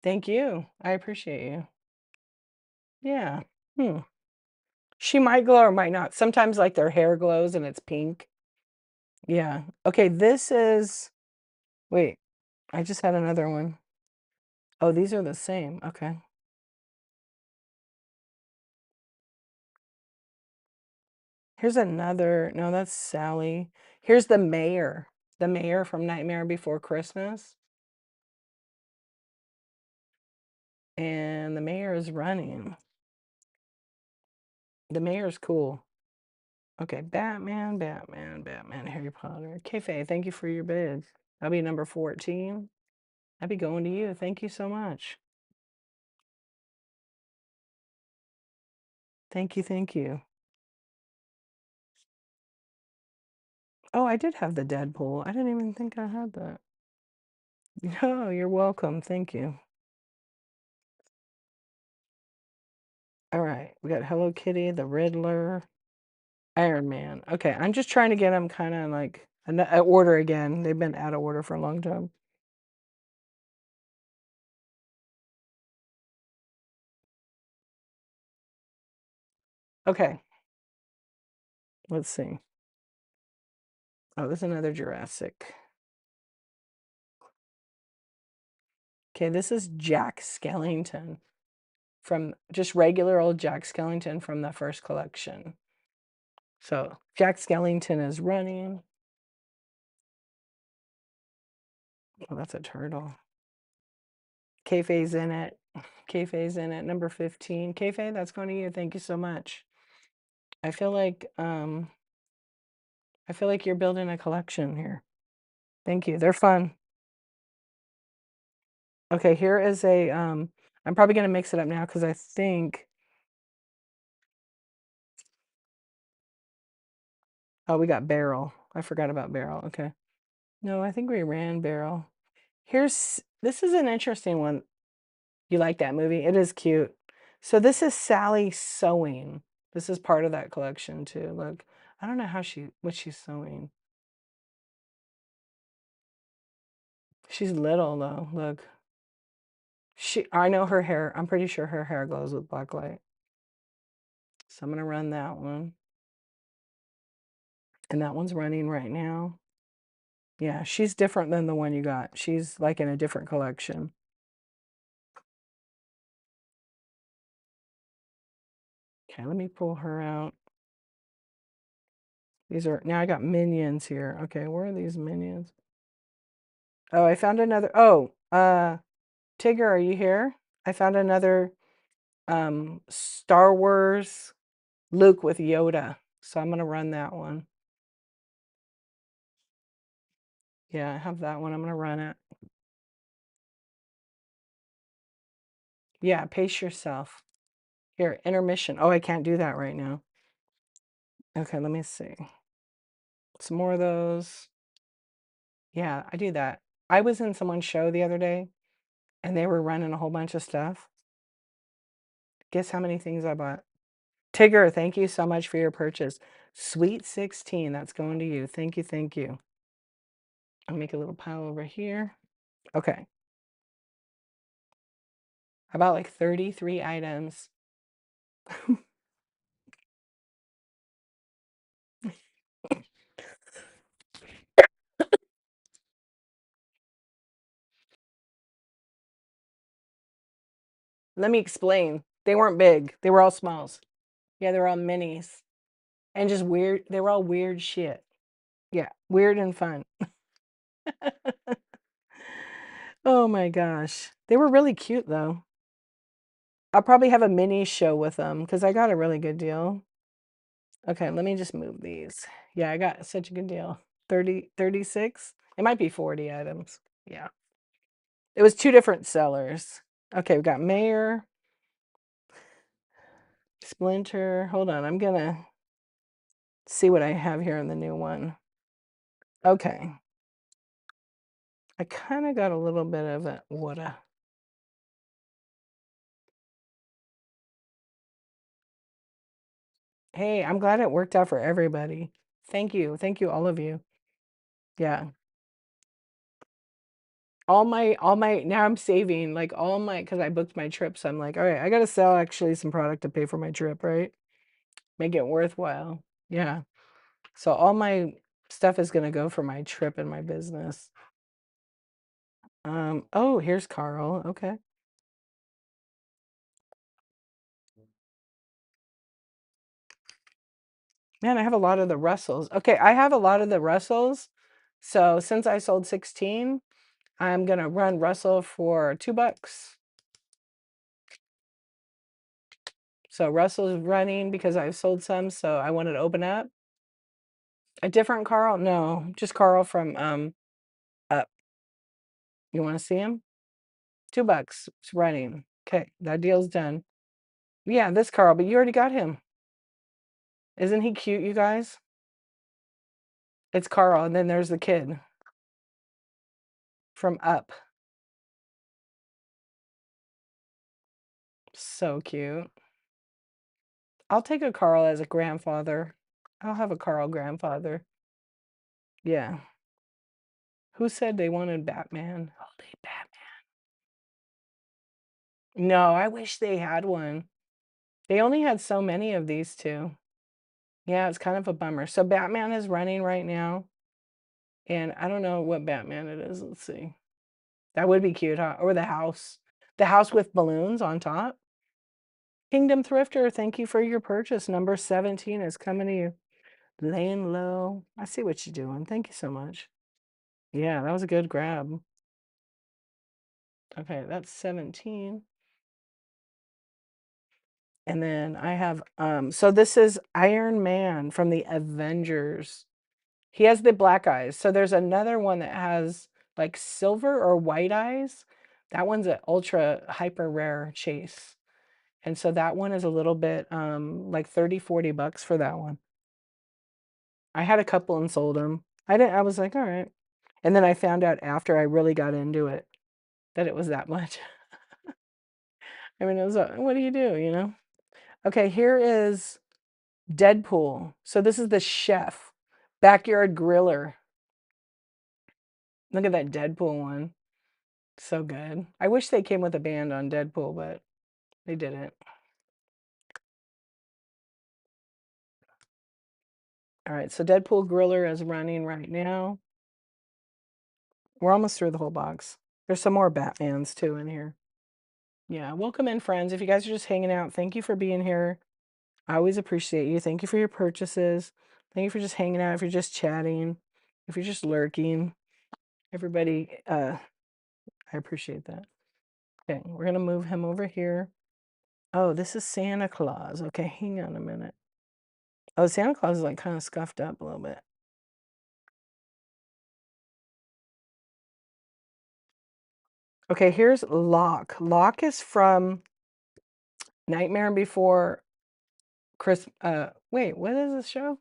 Thank you. I appreciate you. Yeah. Hmm. She might glow or might not. Sometimes like their hair glows and it's pink. Yeah. Okay, this is wait, I just had another one. Oh, these are the same. Okay. Here's another. No, that's Sally. Here's the mayor. The mayor from Nightmare Before Christmas. And the mayor is running. The mayor's cool. Okay, Batman, Harry Potter. Kayfabe, thank you for your bid. That'll be number 14. I'll be going to you. Thank you so much. Thank you, thank you. Oh, I did have the Deadpool. I didn't even think I had that. No, you're welcome. Thank you. All right, we got Hello Kitty, the Riddler, Iron Man. Okay, I'm just trying to get them kind of like a order again. They've been out of order for a long time. Okay, let's see. Oh, there's another Jurassic. Okay, this is Jack Skellington from just regular old Jack Skellington from the first collection. So Jack Skellington is running. Oh, that's a turtle. Kayfabe's in it. Kayfabe's in it. Number 15. Kayfabe, that's going to you. Thank you so much. I feel like you're building a collection here. Thank you. They're fun. Okay, here is a I'm probably gonna mix it up now because I think oh we got Barrel. I forgot about Barrel. Okay. No, I think we ran Barrel. This is an interesting one. You like that movie? It is cute. So this is Sally sewing. This is part of that collection too. Look, I don't know what she's sewing. She's little though. Look. I know her hair. I'm pretty sure her hair glows with black light. So I'm gonna run that one. And that one's running right now. Yeah, she's different than the one you got. She's like in a different collection. Okay, let me pull her out. Now I got minions here. Okay, where are these minions? Oh, I found another. Oh, Tigger, are you here? I found another Star Wars Luke with Yoda. So I'm gonna run that one. Yeah, I have that one. I'm gonna run it. Yeah, pace yourself. Here, intermission. Oh, I can't do that right now. Okay, let me see. Some more of those. Yeah, I do that. I was in someone's show the other day and they were running a whole bunch of stuff. Guess how many things I bought? Tigger, thank you so much for your purchase. Sweet 16, that's going to you. Thank you, thank you. I'll make a little pile over here. Okay. About like 33 items. Let me explain. They weren't big. They were all smalls. Yeah, they were all minis. And just weird. They were all weird shit. Yeah, weird and fun. Oh my gosh. They were really cute though. I'll probably have a mini show with them because I got a really good deal. Okay, let me just move these. Yeah, I got such a good deal. 30, 36. It might be 40 items. Yeah. It was two different sellers. Okay, we've got Mayor, Splinter. Hold on, I'm gonna see what I have here in the new one. Okay. I kind of got a little bit of a water. Hey, I'm glad it worked out for everybody. Thank you. Thank you, all of you. Yeah. All my now I'm saving like all my because I booked my trip. So I'm like, all right, I gotta sell actually some product to pay for my trip, right? Make it worthwhile. Yeah. So all my stuff is gonna go for my trip and my business. Oh, here's Carl. Okay. Man, I have a lot of the Russells. Okay, I have a lot of the Russells. So since I sold 16, I'm gonna run Russell for $2. So Russell's running because I've sold some, so I wanted to open up. A different Carl? No, just Carl from Up. You want to see him? $2. It's running. Okay, that deal's done. Yeah, this Carl, but you already got him. Isn't he cute, you guys? It's Carl, and then there's the kid from Up. So cute. I'll take a Carl as a grandfather. I'll have a Carl grandfather. Yeah. Who said they wanted Batman? Oh, they Batman. No, I wish they had one. They only had so many of these two. Yeah, it's kind of a bummer. So Batman is running right now, and I don't know what Batman it is. Let's see. That would be cute, huh? Or the house. The house with balloons on top. Kingdom Thrifter, thank you for your purchase. Number 17 is coming to you. Laying low. I see what you're doing. Thank you so much. Yeah, that was a good grab. Okay, that's 17. And then I have so this is Iron Man from the Avengers. He has the black eyes. So there's another one that has like silver or white eyes. That one's an ultra hyper rare chase. And so that one is a little bit like 30, $40 for that one. I had a couple and sold them. I was like, all right. And then I found out after I really got into it that it was that much. I mean, it was what do you do, you know? Okay, here is Deadpool. So this is the chef, backyard griller. Look at that Deadpool one. So good. I wish they came with a band on Deadpool, but they didn't. All right, so Deadpool griller is running right now. We're almost through the whole box. There's some more Batmans too in here. Yeah, welcome in, friends. If you guys are just hanging out, thank you for being here. I always appreciate you. Thank you for your purchases. Thank you for just hanging out. If you're just chatting, if you're just lurking, everybody, I appreciate that. Okay, we're gonna move him over here. Oh, this is Santa Claus. Okay, hang on a minute. Oh, Santa Claus is like kind of scuffed up a little bit. Okay, here's Locke. Locke is from Nightmare Before Chris. Wait, what is this show?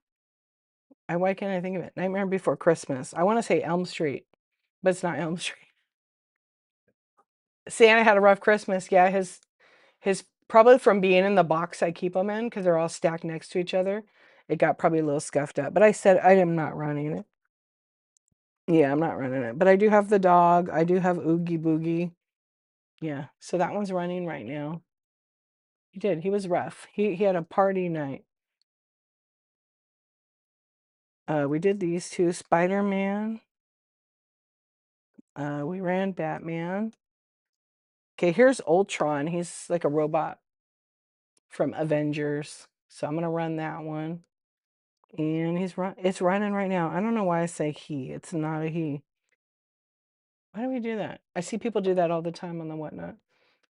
Why can't I think of it? Nightmare Before Christmas. I want to say Elm Street, but it's not Elm Street. Santa had a rough Christmas. Yeah, his probably from being in the box I keep them in because they're all stacked next to each other. It got probably a little scuffed up. But I said I am not running it. Yeah, I'm not running it, but I do have the dog. I do have Oogie Boogie. Yeah, so that one's running right now. He did. He was rough. He had a party night. We did these two, Spider-Man. We ran Batman. Okay, here's Ultron. He's like a robot from Avengers. So I'm gonna run that one. And it's running right now. I don't know why I say he. It's not a he. Why do we do that? I see people do that all the time on the whatnot.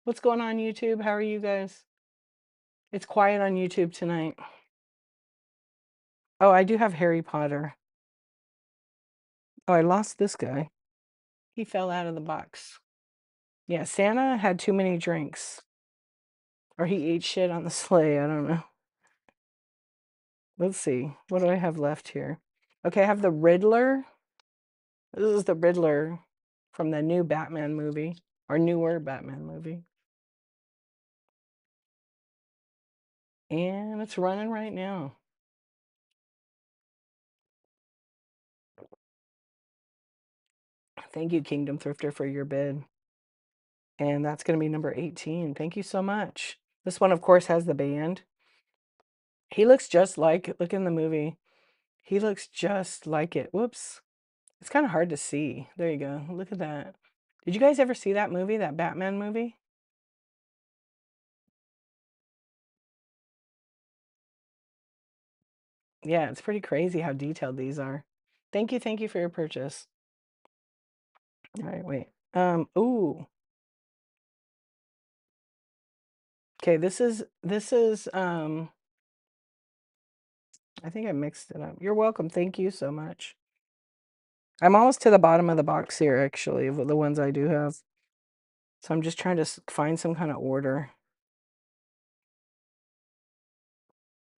What's going on YouTube? How are you guys? It's quiet on YouTube tonight. Oh, I do have Harry Potter. Oh, I lost this guy. He fell out of the box. Yeah, Santa had too many drinks. Or he ate shit on the sleigh. I don't know. Let's see. What do I have left here? Okay, I have the Riddler. This is the Riddler from the new Batman movie. Or newer Batman movie. And it's running right now. Thank you, Kingdom Thrifter, for your bid. And that's going to be number 18. Thank you so much. This one, of course, has the band. He looks just like, look in the movie. He looks just like it. Whoops. It's kind of hard to see. There you go. Look at that. Did you guys ever see that movie, that Batman movie? Yeah, it's pretty crazy how detailed these are. Thank you for your purchase. All right, wait. Ooh. Okay, I think I mixed it up. You're welcome. Thank you so much. I'm almost to the bottom of the box here, actually, of the ones I do have. So I'm just trying to find some kind of order.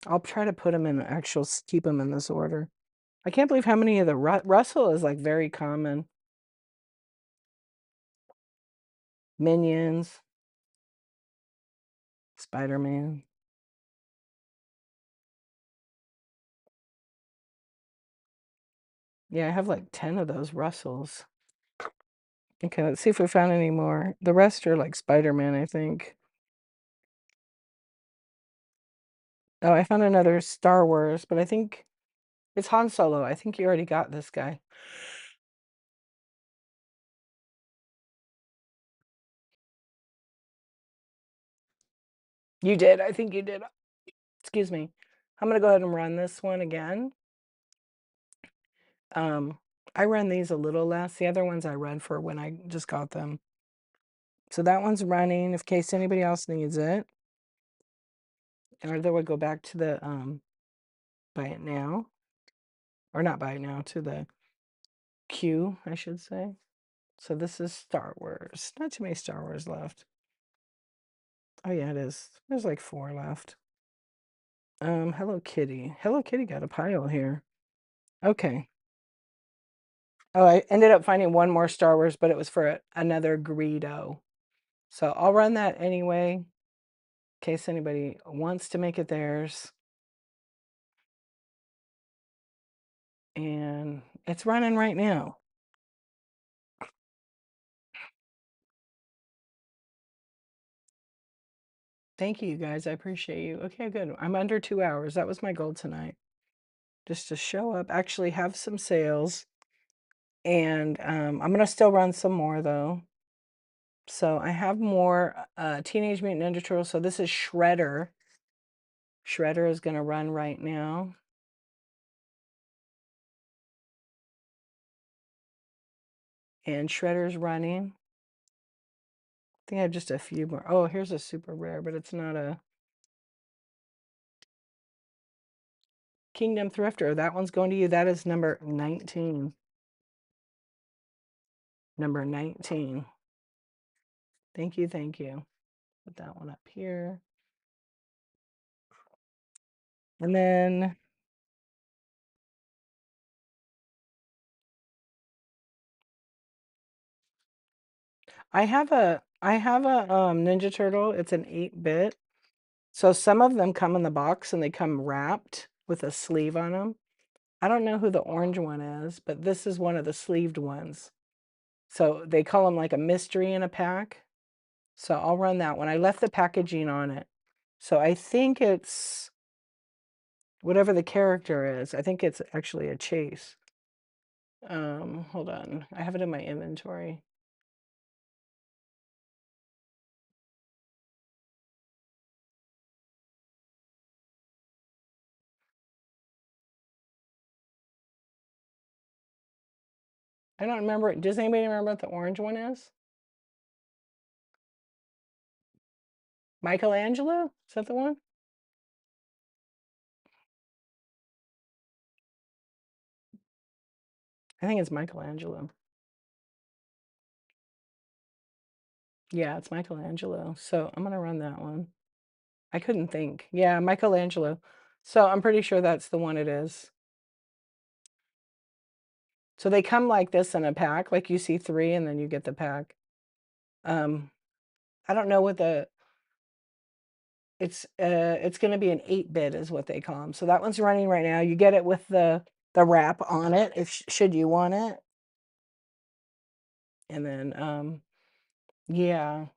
I'll try to put them in keep them in this order. I can't believe how many of the Russell is like very common. Minions, Spider-Man. Yeah, I have like 10 of those Russells. Okay, let's see if we found any more. The rest are like Spider-Man, I think. Oh, I found another Star Wars, but I think it's Han Solo. I think you already got this guy. You did. I think you did. Excuse me. I'm going to go ahead and run this one again. I ran these a little less. The other ones I read for when I just got them. So that one's running in case anybody else needs it. Or then we go back to the buy it now. Or not buy it now, to the queue, I should say. So this is Star Wars. Not too many Star Wars left. Oh yeah, it is. There's like 4 left. Hello Kitty. Hello Kitty got a pile here. Okay. Oh, I ended up finding one more Star Wars, but it was for another Greedo. So I'll run that anyway, in case anybody wants to make it theirs. And it's running right now. Thank you guys. I appreciate you. Okay, good. I'm under 2 hours. That was my goal tonight. Just to show up, actually have some sales. And I'm going to still run some more though. So I have more Teenage Mutant Ninja Turtles. So this is Shredder. Shredder is going to run right now. And Shredder's running. I think I have just a few more. Oh, here's a super rare, but it's not a Kingdom Thrifter. That one's going to you. That is number 19. Number 19. Thank you, thank you. Put that one up here. And then I have a Ninja Turtle. It's an 8-bit. So some of them come in the box and they come wrapped with a sleeve on them. I don't know who the orange one is, but this is one of the sleeved ones. So they call them like a mystery in a pack. So I'll run that one. I left the packaging on it. So I think it's whatever the character is. I think it's actually a chase. Hold on. I have it in my inventory. I don't remember. Does anybody remember what the orange one is? Michelangelo? Is that the one? I think it's Michelangelo. Yeah, it's Michelangelo. So I'm gonna run that one. I couldn't think. Yeah, Michelangelo. So I'm pretty sure that's the one it is. So they come like this in a pack, like you see 3 and then you get the pack. I don't know what it's gonna be an 8-bit is what they call them. So that one's running right now. You get it with the wrap on it if should you want it. And then yeah.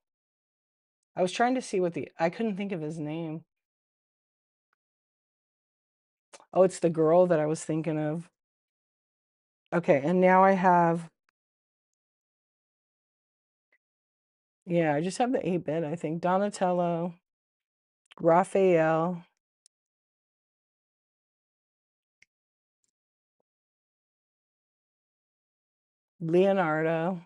I was trying to see what I couldn't think of his name. Oh, it's the girl that I was thinking of. Okay, and now I have, yeah, I just have the 8-bit, I think. Donatello, Raphael, Leonardo.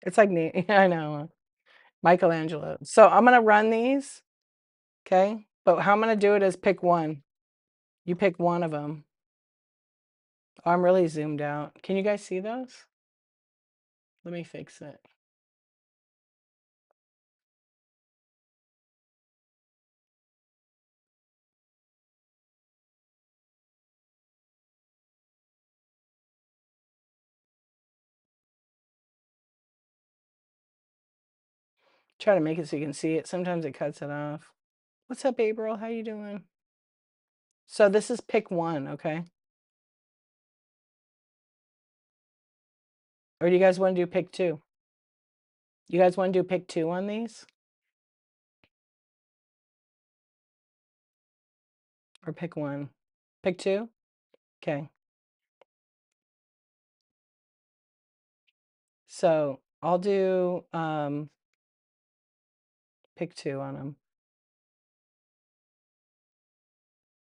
It's like, I know, Michelangelo. So I'm gonna run these, okay? But how I'm gonna do it is pick one. You pick one of them. Oh, I'm really zoomed out. Can you guys see those? Let me fix it. Try to make it so you can see it. Sometimes it cuts it off. What's up, April? How you doing? So this is pick one, okay? Or do you guys want to do pick two? You guys want to do pick two on these? Or pick one? Pick two? Okay. So I'll do pick two on them.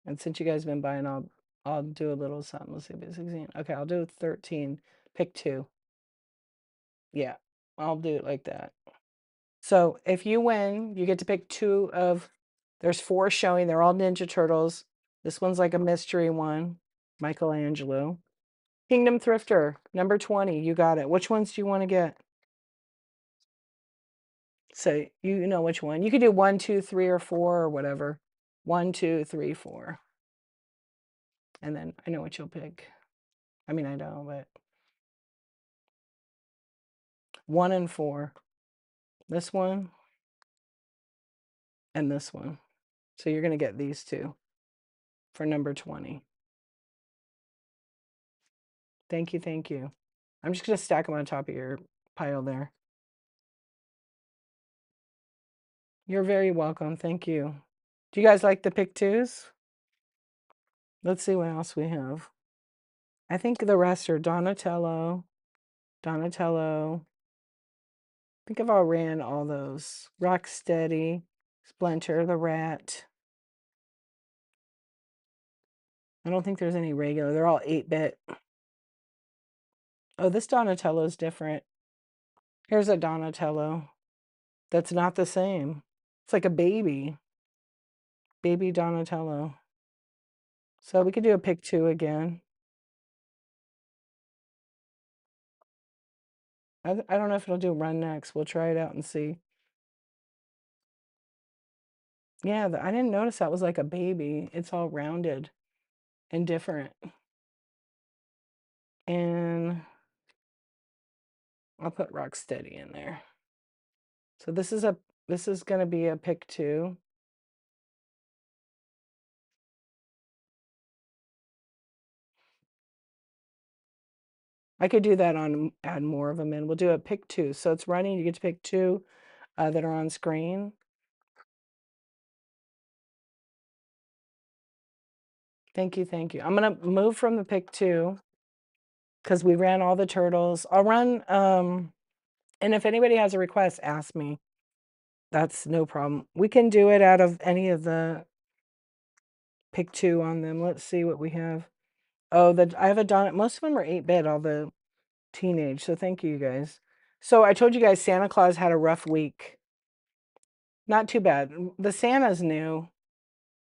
And since you guys have been buying, I'll do a little something. Let's see if it's 16. Okay, I'll do 13. Pick two. Yeah, I'll do it like that. So if you win, you get to pick two of, there's 4 showing. They're all Ninja Turtles. This one's like a mystery one. Michelangelo. Kingdom Thrifter, number 20. You got it. Which ones do you want to get? So you know which one. You could do 1, 2, 3, or 4 or whatever. 1, 2, 3, 4. And then I know what you'll pick. I mean, I know, but 1 and 4. This one and this one. So you're going to get these two for number 20. Thank you. Thank you. I'm just going to stack them on top of your pile there. You're very welcome. Thank you. Do you guys like the pick twos? Let's see what else we have. I think the rest are Donatello. Donatello. I think I've all ran all those. Rocksteady, Splinter, the Rat. I don't think there's any regular. They're all 8-bit. Oh, this Donatello is different. Here's a Donatello that's not the same. It's like a baby. Baby Donatello. So we could do a pick two again. I don't know if it'll do run next. We'll try it out and see. Yeah, I didn't notice that was like a baby. It's all rounded and different. And I'll put Rocksteady in there. So this is going to be a pick two. I could do that on add more of them in. We'll do a pick two. So it's running. You get to pick two that are on screen. Thank you, thank you. I'm gonna move from the pick two because we ran all the turtles. I'll run, and if anybody has a request, ask me. That's no problem. We can do it out of any of the pick two on them. Let's see what we have. Oh, I have a Don. Most of them are 8-bit, all the teenage. So thank you guys. So I told you guys Santa Claus had a rough week. Not too bad. The Santa's new.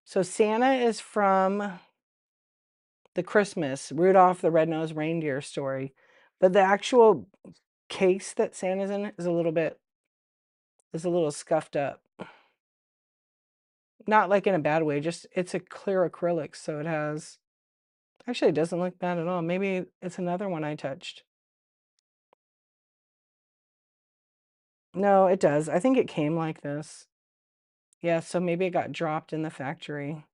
So Santa is from the Christmas Rudolph the Red-Nosed Reindeer story, but the actual case that Santa's in is a little scuffed up. Not like in a bad way, just it's a clear acrylic, so it has actually it doesn't look bad at all. Maybe it's another one I touched. No, it does. I think it came like this. Yeah, so maybe it got dropped in the factory.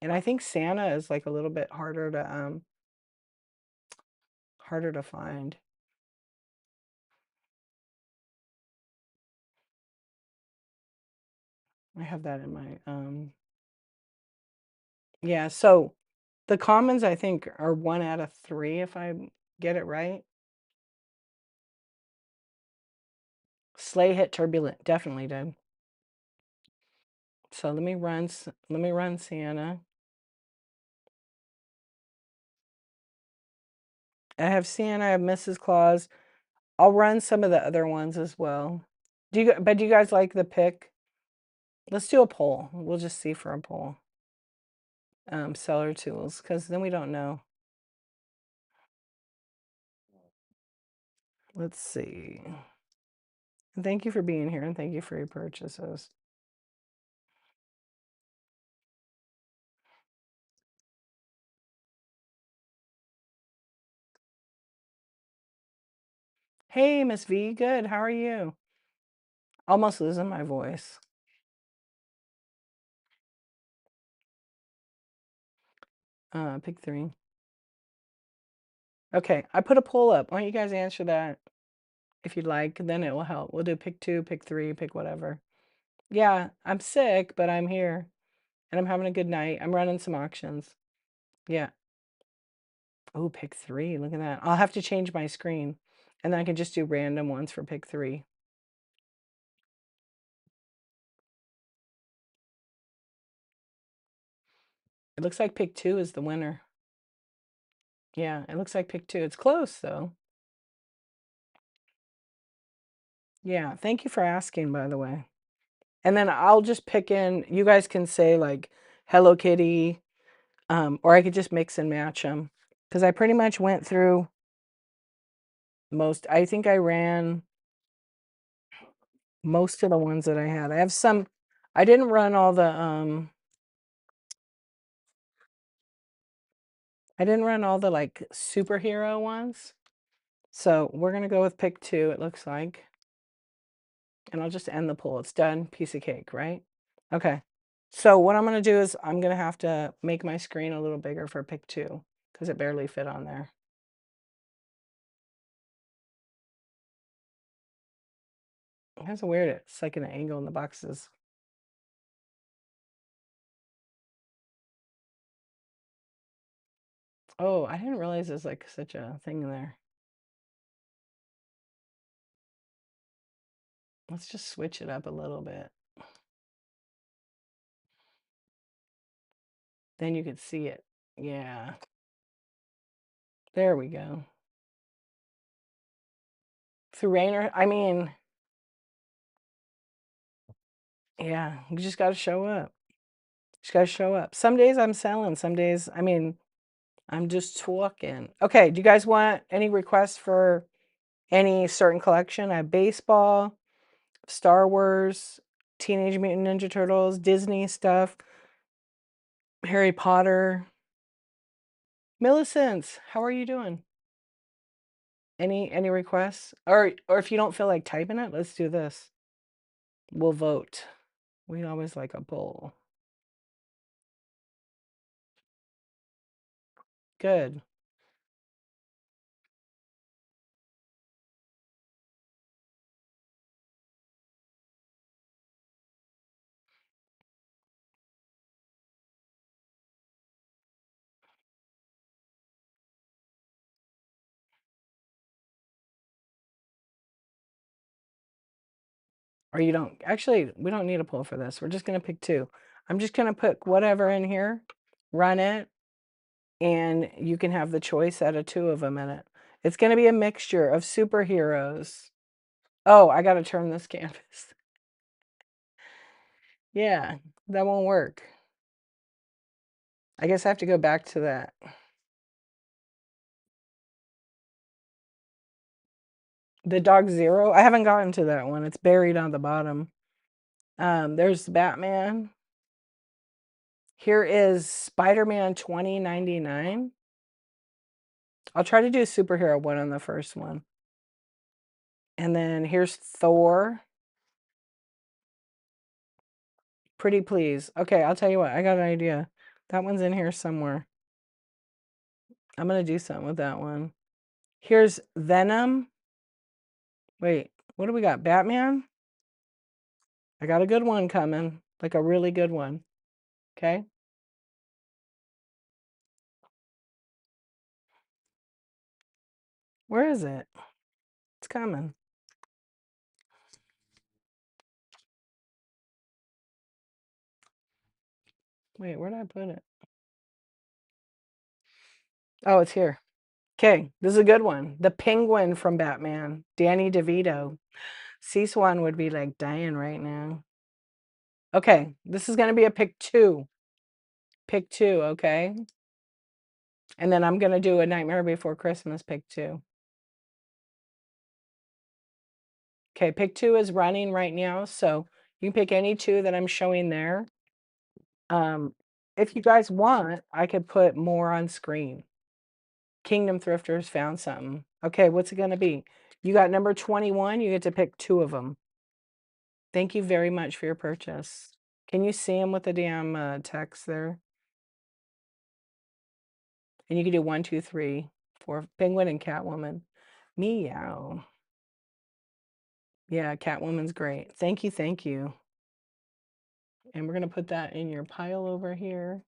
And I think Santa is like a little bit harder to find. I have that in my yeah, so the commons I think are 1 out of 3 if I get it right. Sleigh hit turbulent, definitely did. So let me run Santa. I have Santa, I have Mrs. Claus. I'll run some of the other ones as well. Do you guys like the pick? Let's do a poll. We'll just see for a poll. Seller tools, because then we don't know. Let's see. Thank you for being here and thank you for your purchases. Hey, Miss V, good. How are you? Almost losing my voice. Pick 3. Okay, I put a poll up. Why don't you guys answer that if you'd like? Then it will help. We'll do pick 2, pick 3, pick whatever. Yeah, I'm sick, but I'm here and I'm having a good night. I'm running some auctions. Yeah. Oh, pick 3. Look at that. I'll have to change my screen and then I can just do random ones for pick 3. It looks like pick 2 is the winner. Yeah, it looks like pick 2. It's close though. Yeah, thank you for asking, by the way. And then I'll just pick in, you guys can say like Hello Kitty, or I could just mix and match them. Because I pretty much went through I think I ran most of the ones that I had. I have some, I didn't run all the, I didn't run all the like superhero ones. So we're gonna go with pick 2, it looks like. And I'll just end the poll. It's done. Piece of cake, right? Okay. So what I'm gonna do is I'm gonna have to make my screen a little bigger for pick 2 because it barely fit on there. That's weird. It's like an angle in the boxes. Oh, I didn't realize there's like such a thing there. Let's just switch it up a little bit. Then you could see it. Yeah. There we go. Through rain or, I mean, yeah, you just got to show up. Just got to show up. Some days I'm selling, some days, I mean, I'm just talking. Okay, do you guys want any requests for any certain collection? I have baseball, Star Wars, Teenage Mutant Ninja Turtles, Disney stuff, Harry Potter. Millicent, how are you doing? Any requests? Or if you don't feel like typing it, let's do this. We'll vote. We always like a poll. Good. Or you don't actually, we don't need a pull for this. We're just gonna pick 2. I'm just gonna put whatever in here, run it, and you can have the choice out of 2 of them in it. It's gonna be a mixture of superheroes. Oh, I gotta turn this canvas. Yeah, that won't work. I guess I have to go back to that. The dog Zero? I haven't gotten to that one. It's buried on the bottom. There's Batman. Here is Spider-Man 2099. I'll try to do a superhero one on the first one. And then here's Thor. Pretty please. Okay, I'll tell you what, I got an idea. That one's in here somewhere. I'm gonna do something with that one. Here's Venom. Wait, what do we got? Batman? I got a good one coming. Like a really good one. Okay? Where is it? It's coming. Wait, where did I put it? Oh, it's here. Okay, this is a good one. The Penguin from Batman, Danny DeVito. C-Swan would be like dying right now. Okay, this is gonna be a pick 2. Pick 2, okay? And then I'm gonna do a Nightmare Before Christmas pick 2. Okay, pick 2 is running right now, so you can pick any 2 that I'm showing there. If you guys want, I could put more on screen. Kingdom Thrifters found something. Okay, what's it gonna be? You got number 21, you get to pick 2 of them. Thank you very much for your purchase. Can you see them with the damn text there? And you can do 1, 2, 3, 4. Penguin and Catwoman. Meow. Yeah, Catwoman's great. Thank you, thank you. And we're gonna put that in your pile over here.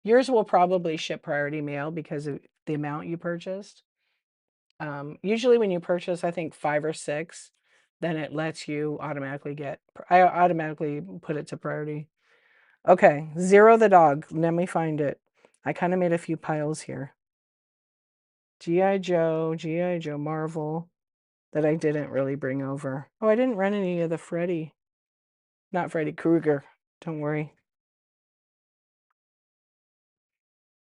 Yours will probably ship priority mail because of the amount you purchased. Usually when you purchase, I think 5 or 6, then it lets you automatically I automatically put it to priority. Okay, Zero the dog. Let me find it. I kind of made a few piles here. G.I. Joe, Marvel, that I didn't really bring over. Oh, I didn't run any of the Freddy. Not Freddy Krueger. Don't worry.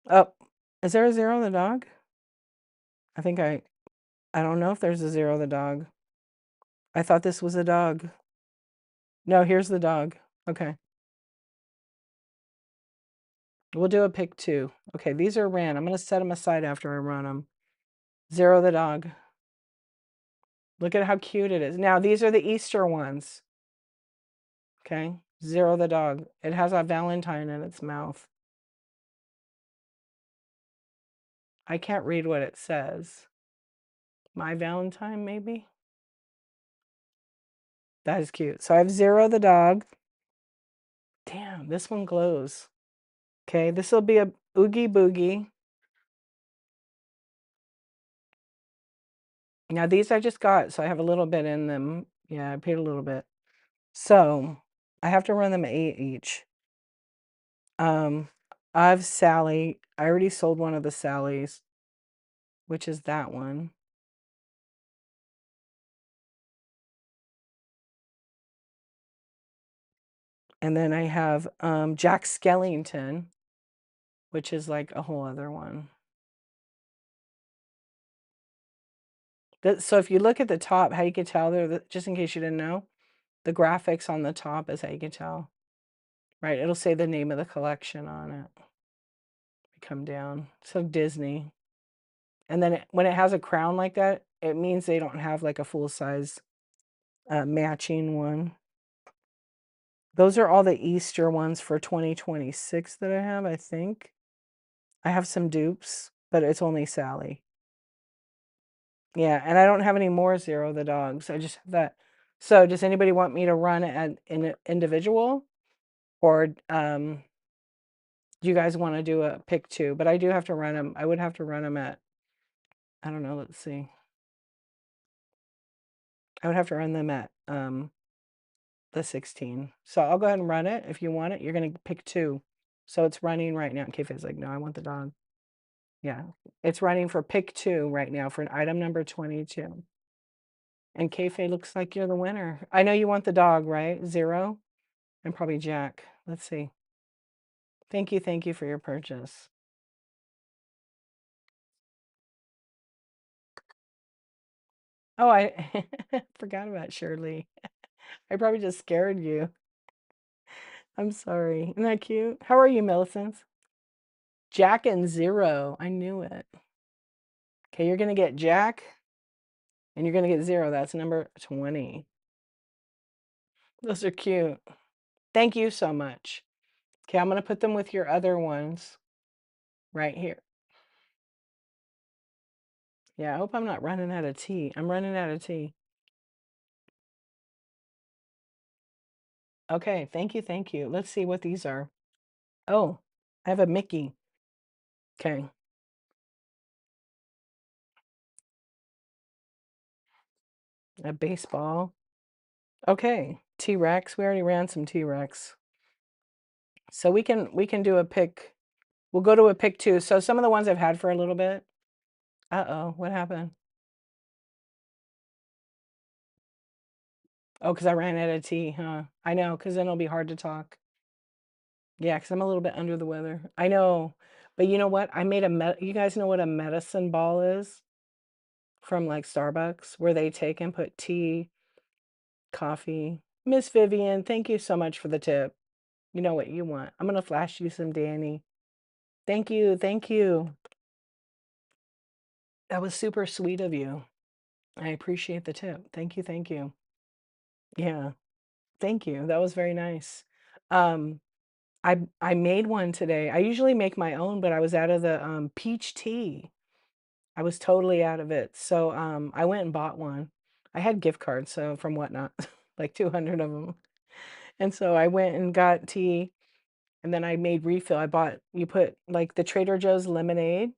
Oh, is there a Zero the dog? I think I don't know if there's a Zero the dog. I thought this was a dog. No, here's the dog. Okay. We'll do a pick 2. Okay, these are ran. I'm going to set them aside after I run them. Zero the dog. Look at how cute it is. Now, these are the Easter ones. Okay, Zero the dog. It has a Valentine in its mouth. I can't read what it says. My Valentine, maybe? That is cute. So I have Zero the dog. Damn, this one glows. Okay, this will be a Oogie Boogie. Now, these I just got, so I have a little bit in them. Yeah, I paid a little bit. So I have to run them 8 each. I have Sally. I already sold one of the Sallys, which is that one. And then I have Jack Skellington, which is like a whole other one. So if you look at the top, how you can tell just in case you didn't know, the graphics on the top is how you can tell. Right, it'll say the name of the collection on it. Come down. So Disney. And then when it has a crown like that, it means they don't have like a full-size matching one. Those are all the Easter ones for 2026 that I have, I think. I have some dupes, but it's only Sally. Yeah, and I don't have any more Zero the dogs. I just have that. So does anybody want me to run an individual? Or do you guys want to do a pick 2? But I do have to run them. I would have to run them at, I don't know, let's see. I would have to run them at the 16. So I'll go ahead and run it. If you want it, you're gonna pick 2. So it's running right now. Kayfa's like, no, I want the dog. Yeah, it's running for pick 2 right now for an item number 22. And Kayfabe looks like you're the winner. I know you want the dog, right? 0 and probably Jack. Let's see. Thank you for your purchase. Oh, I forgot about Shirley. I probably just scared you. I'm sorry. Isn't that cute? How are you, Millicent? Jack and 0. I knew it. Okay, you're gonna get Jack and you're gonna get 0. That's number 20. Those are cute. Thank you so much. Okay, I'm gonna put them with your other ones right here. Yeah, I hope I'm not running out of tea. I'm running out of tea. Okay, thank you, thank you. Let's see what these are. Oh, I have a Mickey. Okay. A baseball. Okay. T-Rex. We already ran some T-Rex. So we can do a pick. We'll go to a pick 2. So some of the ones I've had for a little bit. Uh-oh, what happened? Oh, because I ran out of tea, huh? I know, because then it'll be hard to talk. Yeah, because I'm a little bit under the weather. I know. But you know what? I made you guys know what a medicine ball is from like Starbucks, where they take and put tea, coffee. Miss Vivian, thank you so much for the tip. You know what you want. I'm gonna flash you some Danny. Thank you, thank you. That was super sweet of you. I appreciate the tip. Thank you, thank you. Yeah, thank you. That was very nice. Um, I made one today. I usually make my own, but I was out of the peach tea. I was totally out of it. So I went and bought one. I had gift cards, so from Whatnot, like 200 of them. And so I went and got tea and then I made refill. You put like the Trader Joe's lemonade,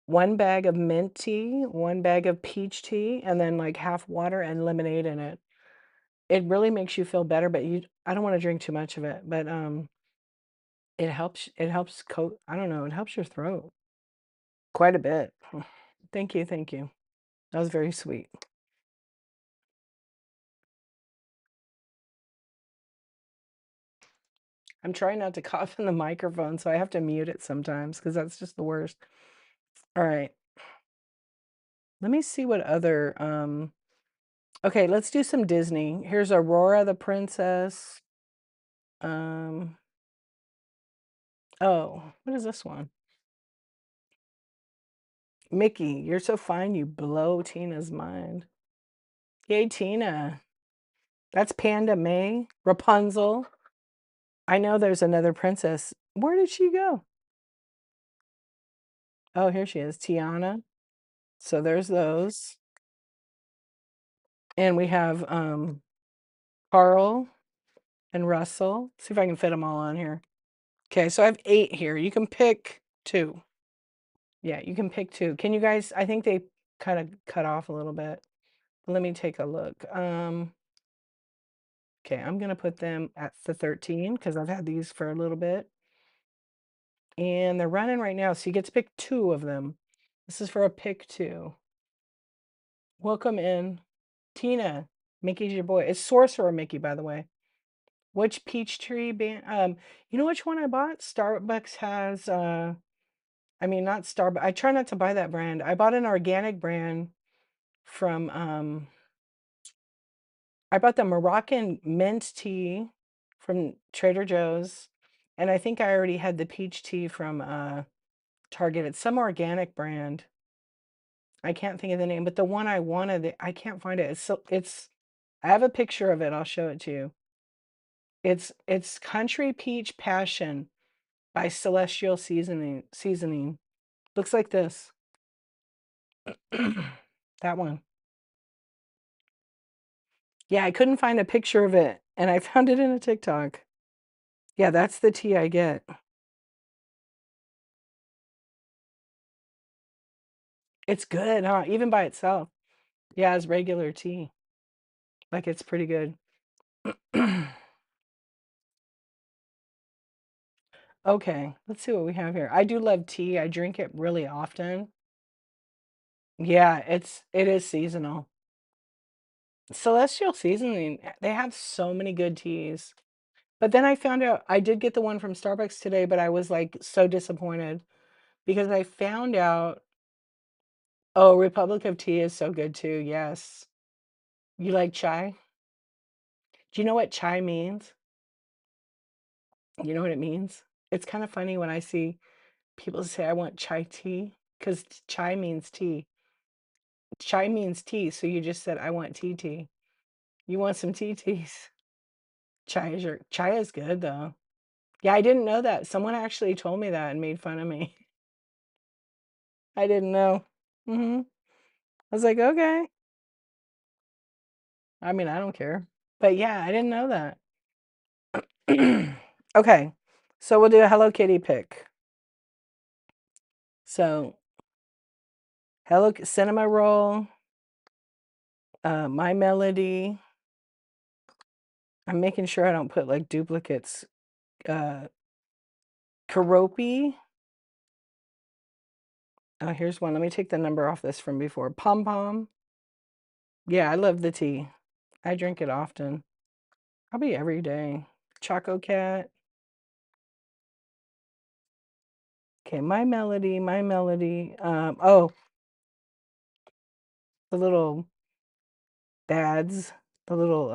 1 bag of mint tea, 1 bag of peach tea, and then like half water and lemonade in it. It really makes you feel better, but I don't want to drink too much of it, but it helps coat, I don't know, it helps your throat quite a bit. Thank you, thank you. That was very sweet. I'm trying not to cough in the microphone, so I have to mute it sometimes because that's just the worst. All right. Let me see what other okay, let's do some Disney. Here's Aurora the Princess. Um oh, what is this one? Mickey, you're so fine you blow Tina's mind. Yay, Tina. That's Panda May, Rapunzel. I know there's another princess. Where did she go? Oh, here she is, Tiana. So there's those. And we have Carl and Russell. See if I can fit them all on here. Okay, so I have 8 here. You can pick 2. Yeah, you can pick 2. Can you guys, I think they kind of cut off a little bit. Let me take a look. Okay, I'm gonna put them at the 13 because I've had these for a little bit. And they're running right now, so you get to pick 2 of them. This is for a pick 2. Welcome in. Tina, Mickey's your boy. It's Sorcerer Mickey, by the way. Which Peachtree band? You know which one I bought? Starbucks has I mean not Starbucks. I try not to buy that brand. I bought an organic brand from I bought the Moroccan mint tea from Trader Joe's. And I think I already had the peach tea from Target. It's some organic brand. I can't think of the name, but the one I wanted, I can't find it. It's I have a picture of it. I'll show it to you. It's Country Peach Passion by Celestial Seasoning. Looks like this. That one. Yeah, I couldn't find a picture of it, and I found it in a TikTok. Yeah, that's the tea I get. It's good, huh? Even by itself. Yeah, it's regular tea. Like it's pretty good. Okay, let's see what we have here. I do love tea. I drink it really often. Yeah, it is seasonal. Celestial Seasoning, they have so many good teas. But then I found out I did get the one from Starbucks today, but I was like so disappointed because I found out, oh, Republic of Tea is so good too. Yes. You like chai? Do you know what chai means? You know what it means? It's kind of funny when I see people say I want chai tea because chai means tea. Chai means tea, so you just said I want tea tea. You want some tea teas? Chai is good though. Yeah, I didn't know that. Someone actually told me that and made fun of me. I didn't know. I was like, okay. I mean, I don't care. But yeah, I didn't know that. Okay. So we'll do a Hello Kitty pick. So Hello Cinema Roll, My Melody. I'm making sure I don't put like duplicates. Uh, Karopi. Oh, here's one. Let me take the number off this from before. Pom Pom. Yeah, I love the tea. I drink it often. Probably every day. Choco Cat. Okay, My Melody, My Melody. Oh, the little dads, the little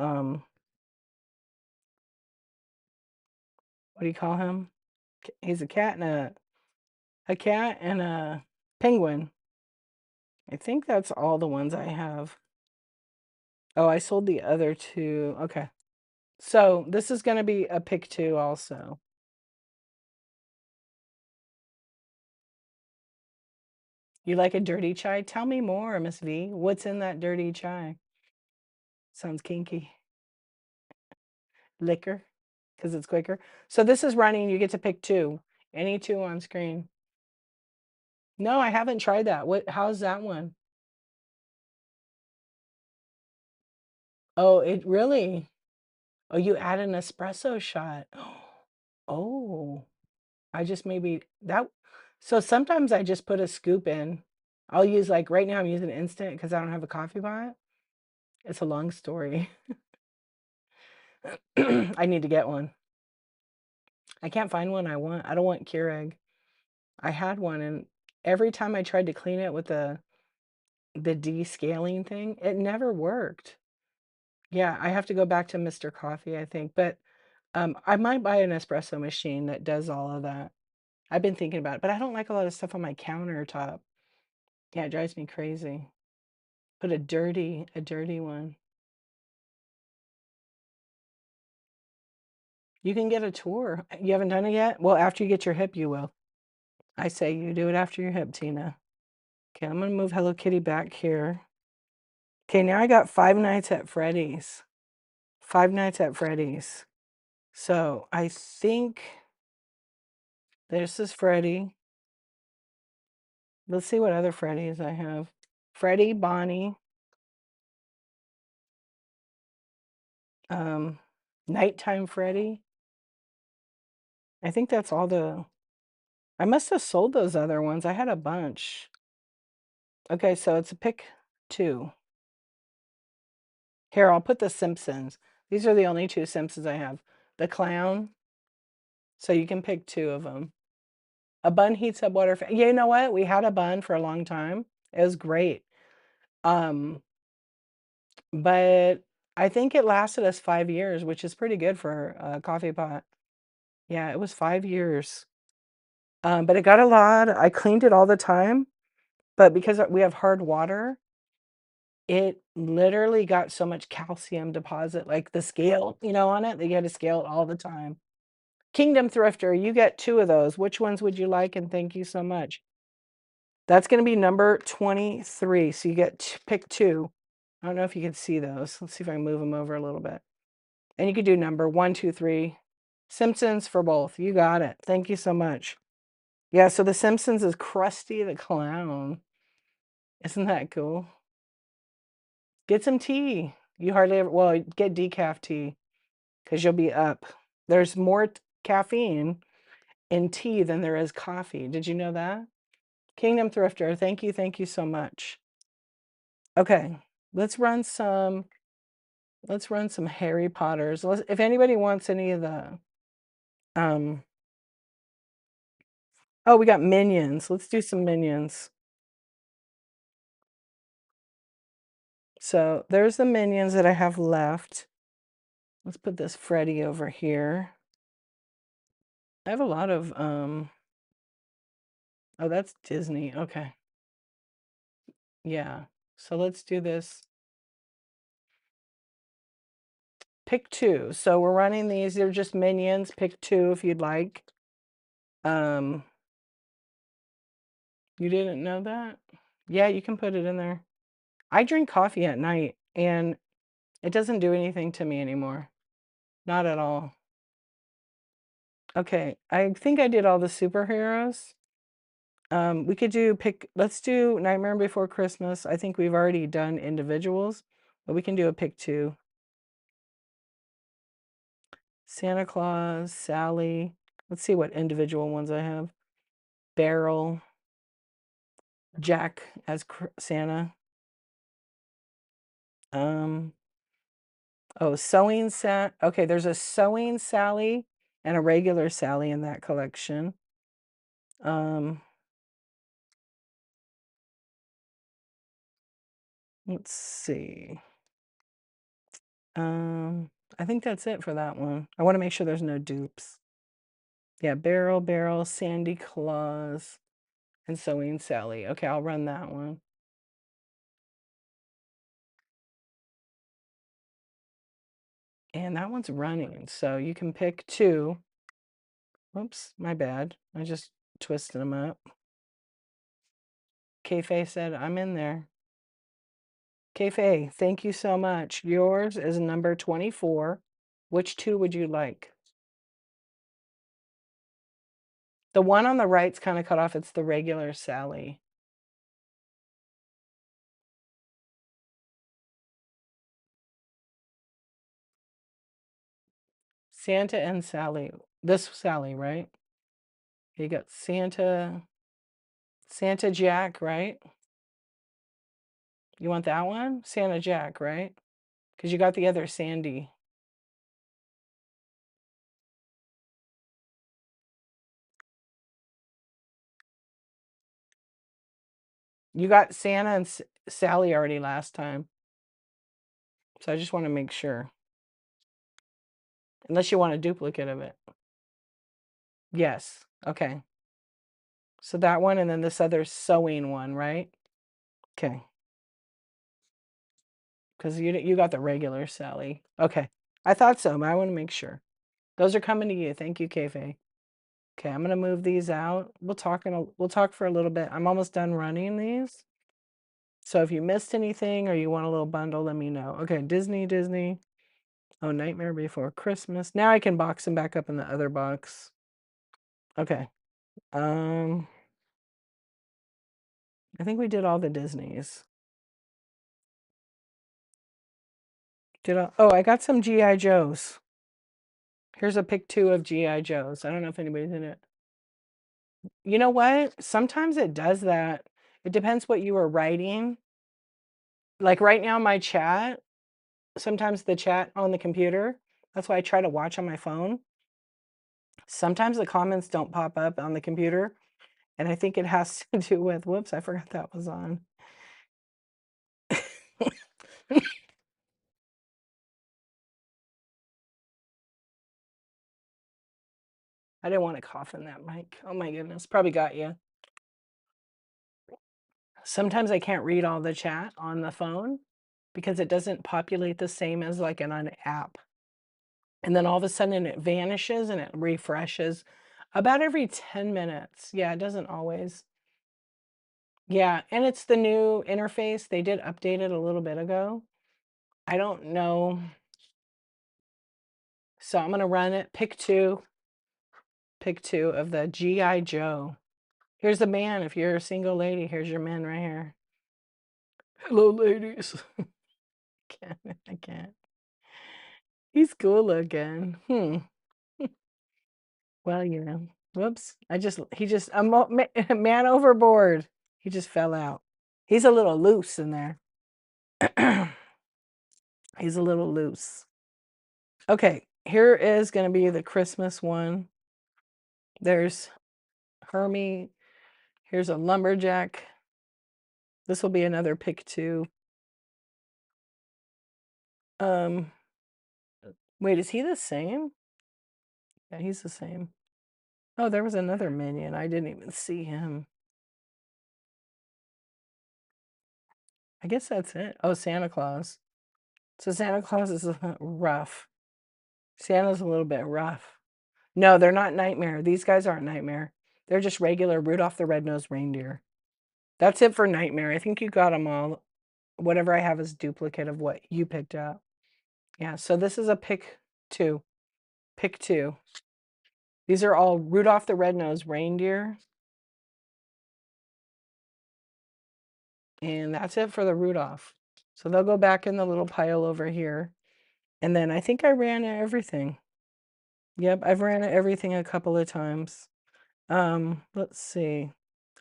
what do you call him? He's a cat and a penguin. I think that's all the ones I have. Oh, I sold the other two. Okay. So this is going to be a pick two also. You like a dirty chai? Tell me more, Miss V. What's in that dirty chai? Sounds kinky. Liquor, because it's quicker. So this is running. You get to pick two. Any two on screen. No, I haven't tried that. How's that one? Oh, it really? Oh, you add an espresso shot. Oh, I just maybe that. So sometimes I just put a scoop in. I'll use like right now I'm using instant because I don't have a coffee pot. It's a long story. I need to get one. I can't find one I want. I don't want Keurig. I had one and every time I tried to clean it with the descaling thing, it never worked. Yeah, I have to go back to Mr. Coffee, I think. But I might buy an espresso machine that does all of that. I've been thinking about it, but I don't like a lot of stuff on my countertop. Yeah, it drives me crazy. Put a dirty one. You can get a tour. You haven't done it yet? Well, after you get your hip, you will. I say you do it after your hip, Tina. Okay, I'm gonna move Hello Kitty back here. Okay, now I got Five Nights at Freddy's. Five Nights at Freddy's. So I think this is Freddy. Let's see what other Freddy's I have. Freddy, Bonnie, um, Nighttime Freddy. I think that's all I must have sold those other ones. I had a bunch. Okay, so it's a pick two. Here, I'll put the Simpsons. These are the only two Simpsons I have. The clown. So you can pick two of them. A bun heats up water. You know what? We had a bun for a long time. It was great. Um, but I think it lasted us 5 years, which is pretty good for a coffee pot. Yeah, it was 5 years. But it got a lot. I cleaned it all the time. But because we have hard water, it literally got so much calcium deposit, like the scale, on it, that you had to scale it all the time. Kingdom Thrifter, you get two of those. Which ones would you like? And thank you so much. That's going to be number 23. So you get pick two. I don't know if you can see those. Let's see if I can move them over a little bit. And you could do number 1, 2, 3. Simpsons for both. You got it. Thank you so much. Yeah, so the Simpsons is Krusty the Clown. Isn't that cool? Get some tea. You hardly ever, well, get decaf tea. because you'll be up. There's more caffeine in tea than there is coffee. Did you know that? Kingdom Thrifter, thank you so much. Okay, let's run some Harry Potters. If anybody wants any of the um oh, we got Minions. Let's do some Minions. So there's the Minions that I have left. Let's put this Freddy over here. I have a lot of oh, that's Disney. Okay. Yeah. So let's do this. Pick two. So we're running these. They're just Minions. Pick two if you'd like. You didn't know that? Yeah, you can put it in there. I drink coffee at night and it doesn't do anything to me anymore. Not at all. Okay, I think I did all the superheroes. We could let's do Nightmare Before Christmas. I think we've already done individuals, but we can do a pick two. Santa Claus, Sally. Let's see what individual ones I have. Beryl, Jack as Santa. Oh, sewing set. Okay, there's a sewing Sally and a regular Sally in that collection. Let's see. I think that's it for that one. I want to make sure there's no dupes. Yeah, Beryl, Sandy Claus, and Sewing Sally. Okay, I'll run that one. And that one's running, so you can pick two. Whoops, my bad. I just twisted them up. Kayfae said, I'm in there. Kayfae, thank you so much. Yours is number 24. Which two would you like? The one on the right's kind of cut off. It's the regular Sally. Santa and Sally. This Sally, right? You got Santa Jack, right? You want that one? Santa Jack, right? Because you got the other Sandy. You got Santa and Sally already last time. So I just want to make sure. Unless you want a duplicate of it. Yes. Okay. So that one and then this other sewing one, right? Okay. Because you got the regular Sally. Okay. I thought so, but I want to make sure. Those are coming to you. Thank you, Kayfae. Okay, I'm gonna move these out. We'll talk for a little bit. I'm almost done running these. So if you missed anything or you want a little bundle, let me know. Okay, Disney. Oh, Nightmare Before Christmas. Now I can box them back up in the other box. Okay. I think we did all the Disneys. Oh, I got some G.I. Joes. Here's a pick two of G.I. Joes. I don't know if anybody's in it. You know what? Sometimes it does that. It depends what you were writing. Like right now, my chat, sometimes the chat on the computer, that's why I try to watch on my phone. Sometimes the comments don't pop up on the computer. And I think it has to do with, whoops, I forgot that was on. I didn't want to cough in that mic. Oh my goodness, probably got you. Sometimes I can't read all the chat on the phone because it doesn't populate the same as like an app. And then all of a sudden it vanishes and it refreshes about every 10 minutes. Yeah, it doesn't always. Yeah, and it's the new interface. They did update it a little bit ago. I don't know. So I'm going to run it. Pick two of the G.I. Joe. Here's the man. If you're a single lady, here's your man right here. Hello, ladies. I can't. He's cool looking. Well, whoops. He just a man overboard. He just fell out. He's a little loose in there. He's a little loose. Okay, here is going to be the Christmas one. There's Hermie. Here's a lumberjack. This will be another pick two. Um, wait, is he the same? Yeah, he's the same. Oh, there was another minion. I didn't even see him. I guess that's it. Oh, Santa Claus. So Santa Claus is rough. Santa's a little bit rough. No, they're not Nightmare. These guys aren't Nightmare. They're just regular Rudolph the Red-Nosed Reindeer. That's it for Nightmare. I think you got them all. Whatever I have is duplicate of what you picked out. Yeah, so this is a pick two. Pick two. These are all Rudolph the Red-Nosed Reindeer. And that's it for the Rudolph. So they'll go back in the little pile over here. And then I think I ran everything. Yep, I've ran everything a couple of times. Let's see.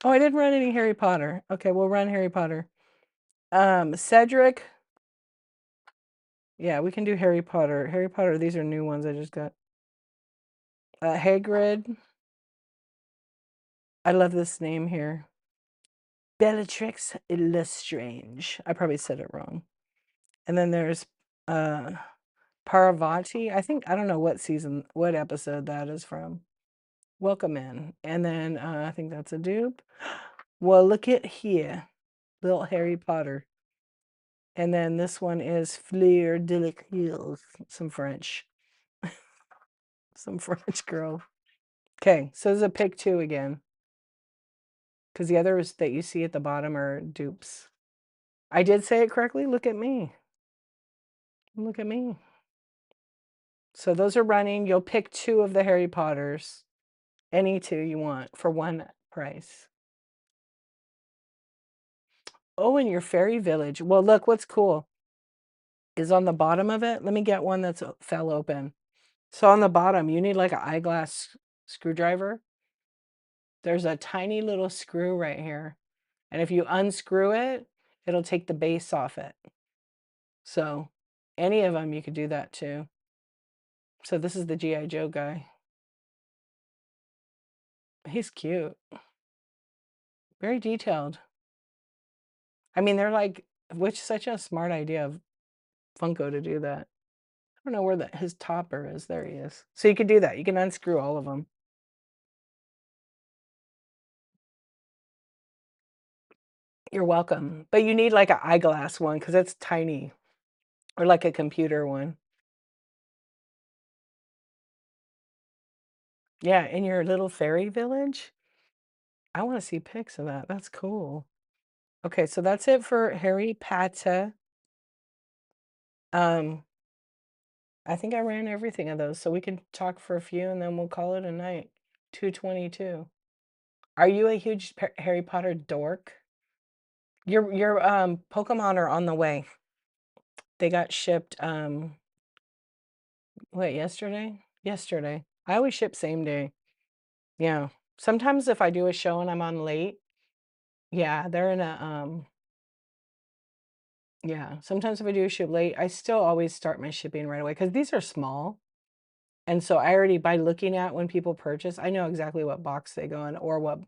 Oh, I didn't run any Harry Potter. Okay, we'll run Harry Potter. Cedric. Yeah, we can do Harry Potter. Harry Potter, these are new ones I just got. Hagrid. I love this name here. Bellatrix Lestrange. I probably said it wrong. And then there's Parvati. I don't know what episode that is from. Welcome in. And then I think that's a dupe. Well, look at here. Little Harry Potter. And then this one is Fleur de la some French. Some French girl. Okay, so there's a pick two again. Because the others that you see at the bottom are dupes. I did say it correctly. Look at me. Look at me. So those are running. You'll pick two of the Harry Potters. Any two you want for one price. Oh, and your fairy village. Well, look, what's cool is on the bottom of it. Let me get one that's fell open. So on the bottom, you need like an eyeglass screwdriver. There's a tiny little screw right here. And if you unscrew it, it'll take the base off it. So any of them, you could do that too. So this is the G.I. Joe guy. He's cute. Very detailed. I mean, they're like, which such a smart idea of Funko to do that. I don't know where his topper is. There he is. So you could do that. You can unscrew all of them. You're welcome. But you need like an eyeglass one because it's tiny. Or like a computer one. Yeah, in your little fairy village. I want to see pics of that. That's cool. Okay, so that's it for Harry Potter. I think I ran everything of those, so we can talk for a few and then we'll call it a night. 222. Are you a huge Harry Potter dork? Your Pokemon are on the way. They got shipped wait, yesterday? Yesterday. I always ship same day. Yeah. Sometimes if I do a show and I'm on late, yeah, they're in a yeah, sometimes if I do a ship late, I still always start my shipping right away because these are small. And so I already, by looking at when people purchase, I know exactly what box they go in or what,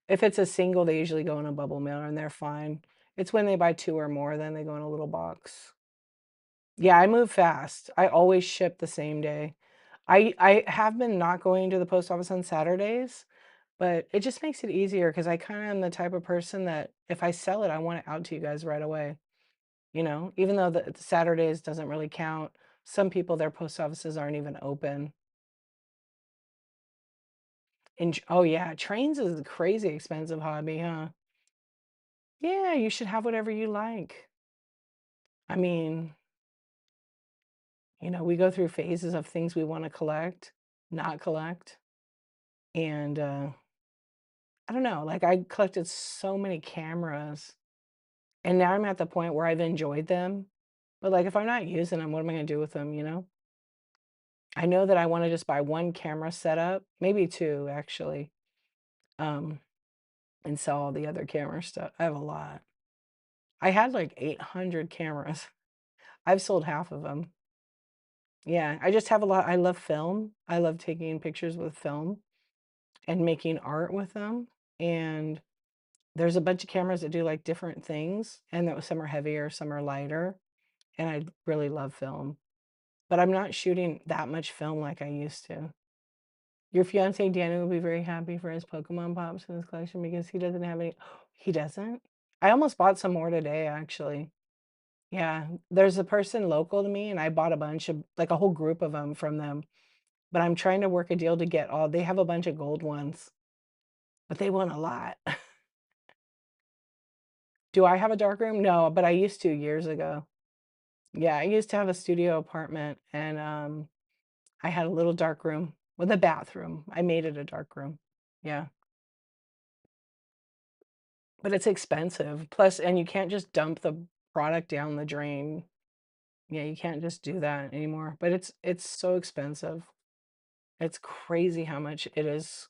if it's a single, they usually go in a bubble mailer and they're fine. It's when they buy two or more, then they go in a little box. Yeah, I move fast. I always ship the same day. I have been not going to the post office on Saturdays, but it just makes it easier because I kind of am the type of person that if I sell it, I want it out to you guys right away. Even though the Saturdays doesn't really count, some people, their post offices aren't even open. And oh yeah, trains is a crazy expensive hobby, huh? Yeah, you should have whatever you like. I mean, we go through phases of things we want to collect, not collect. And I don't know, like I collected so many cameras and now I'm at the point where I've enjoyed them. But like if I'm not using them, what am I going to do with them, I know that I wanna just buy 1 camera setup, maybe 2 actually, um, and sell all the other camera stuff. I have a lot. I had like 800 cameras. I've sold half of them. Yeah, I just have a lot. I love film. I love taking pictures with film and making art with them, and there's a bunch of cameras that do, like, different things, and that some are heavier, some are lighter, and I really love film, but I'm not shooting that much film like I used to. Your fiancé, Daniel, will be very happy for his Pokemon Pops in his collection because he doesn't have any. He doesn't? I almost bought some more today, actually. Yeah, there's a person local to me, and I bought a bunch of like, a whole group of them from them, but I'm trying to work a deal to get all they have a bunch of gold ones, but they want a lot. Do I have a dark room? No, but I used to years ago. Yeah, I used to have a studio apartment, and, I had a little dark room with a bathroom. I made it a dark room. Yeah, but it's expensive, plus and you can't just dump the product down the drain. Yeah, you can't just do that anymore, but it's so expensive. It's crazy how much it is.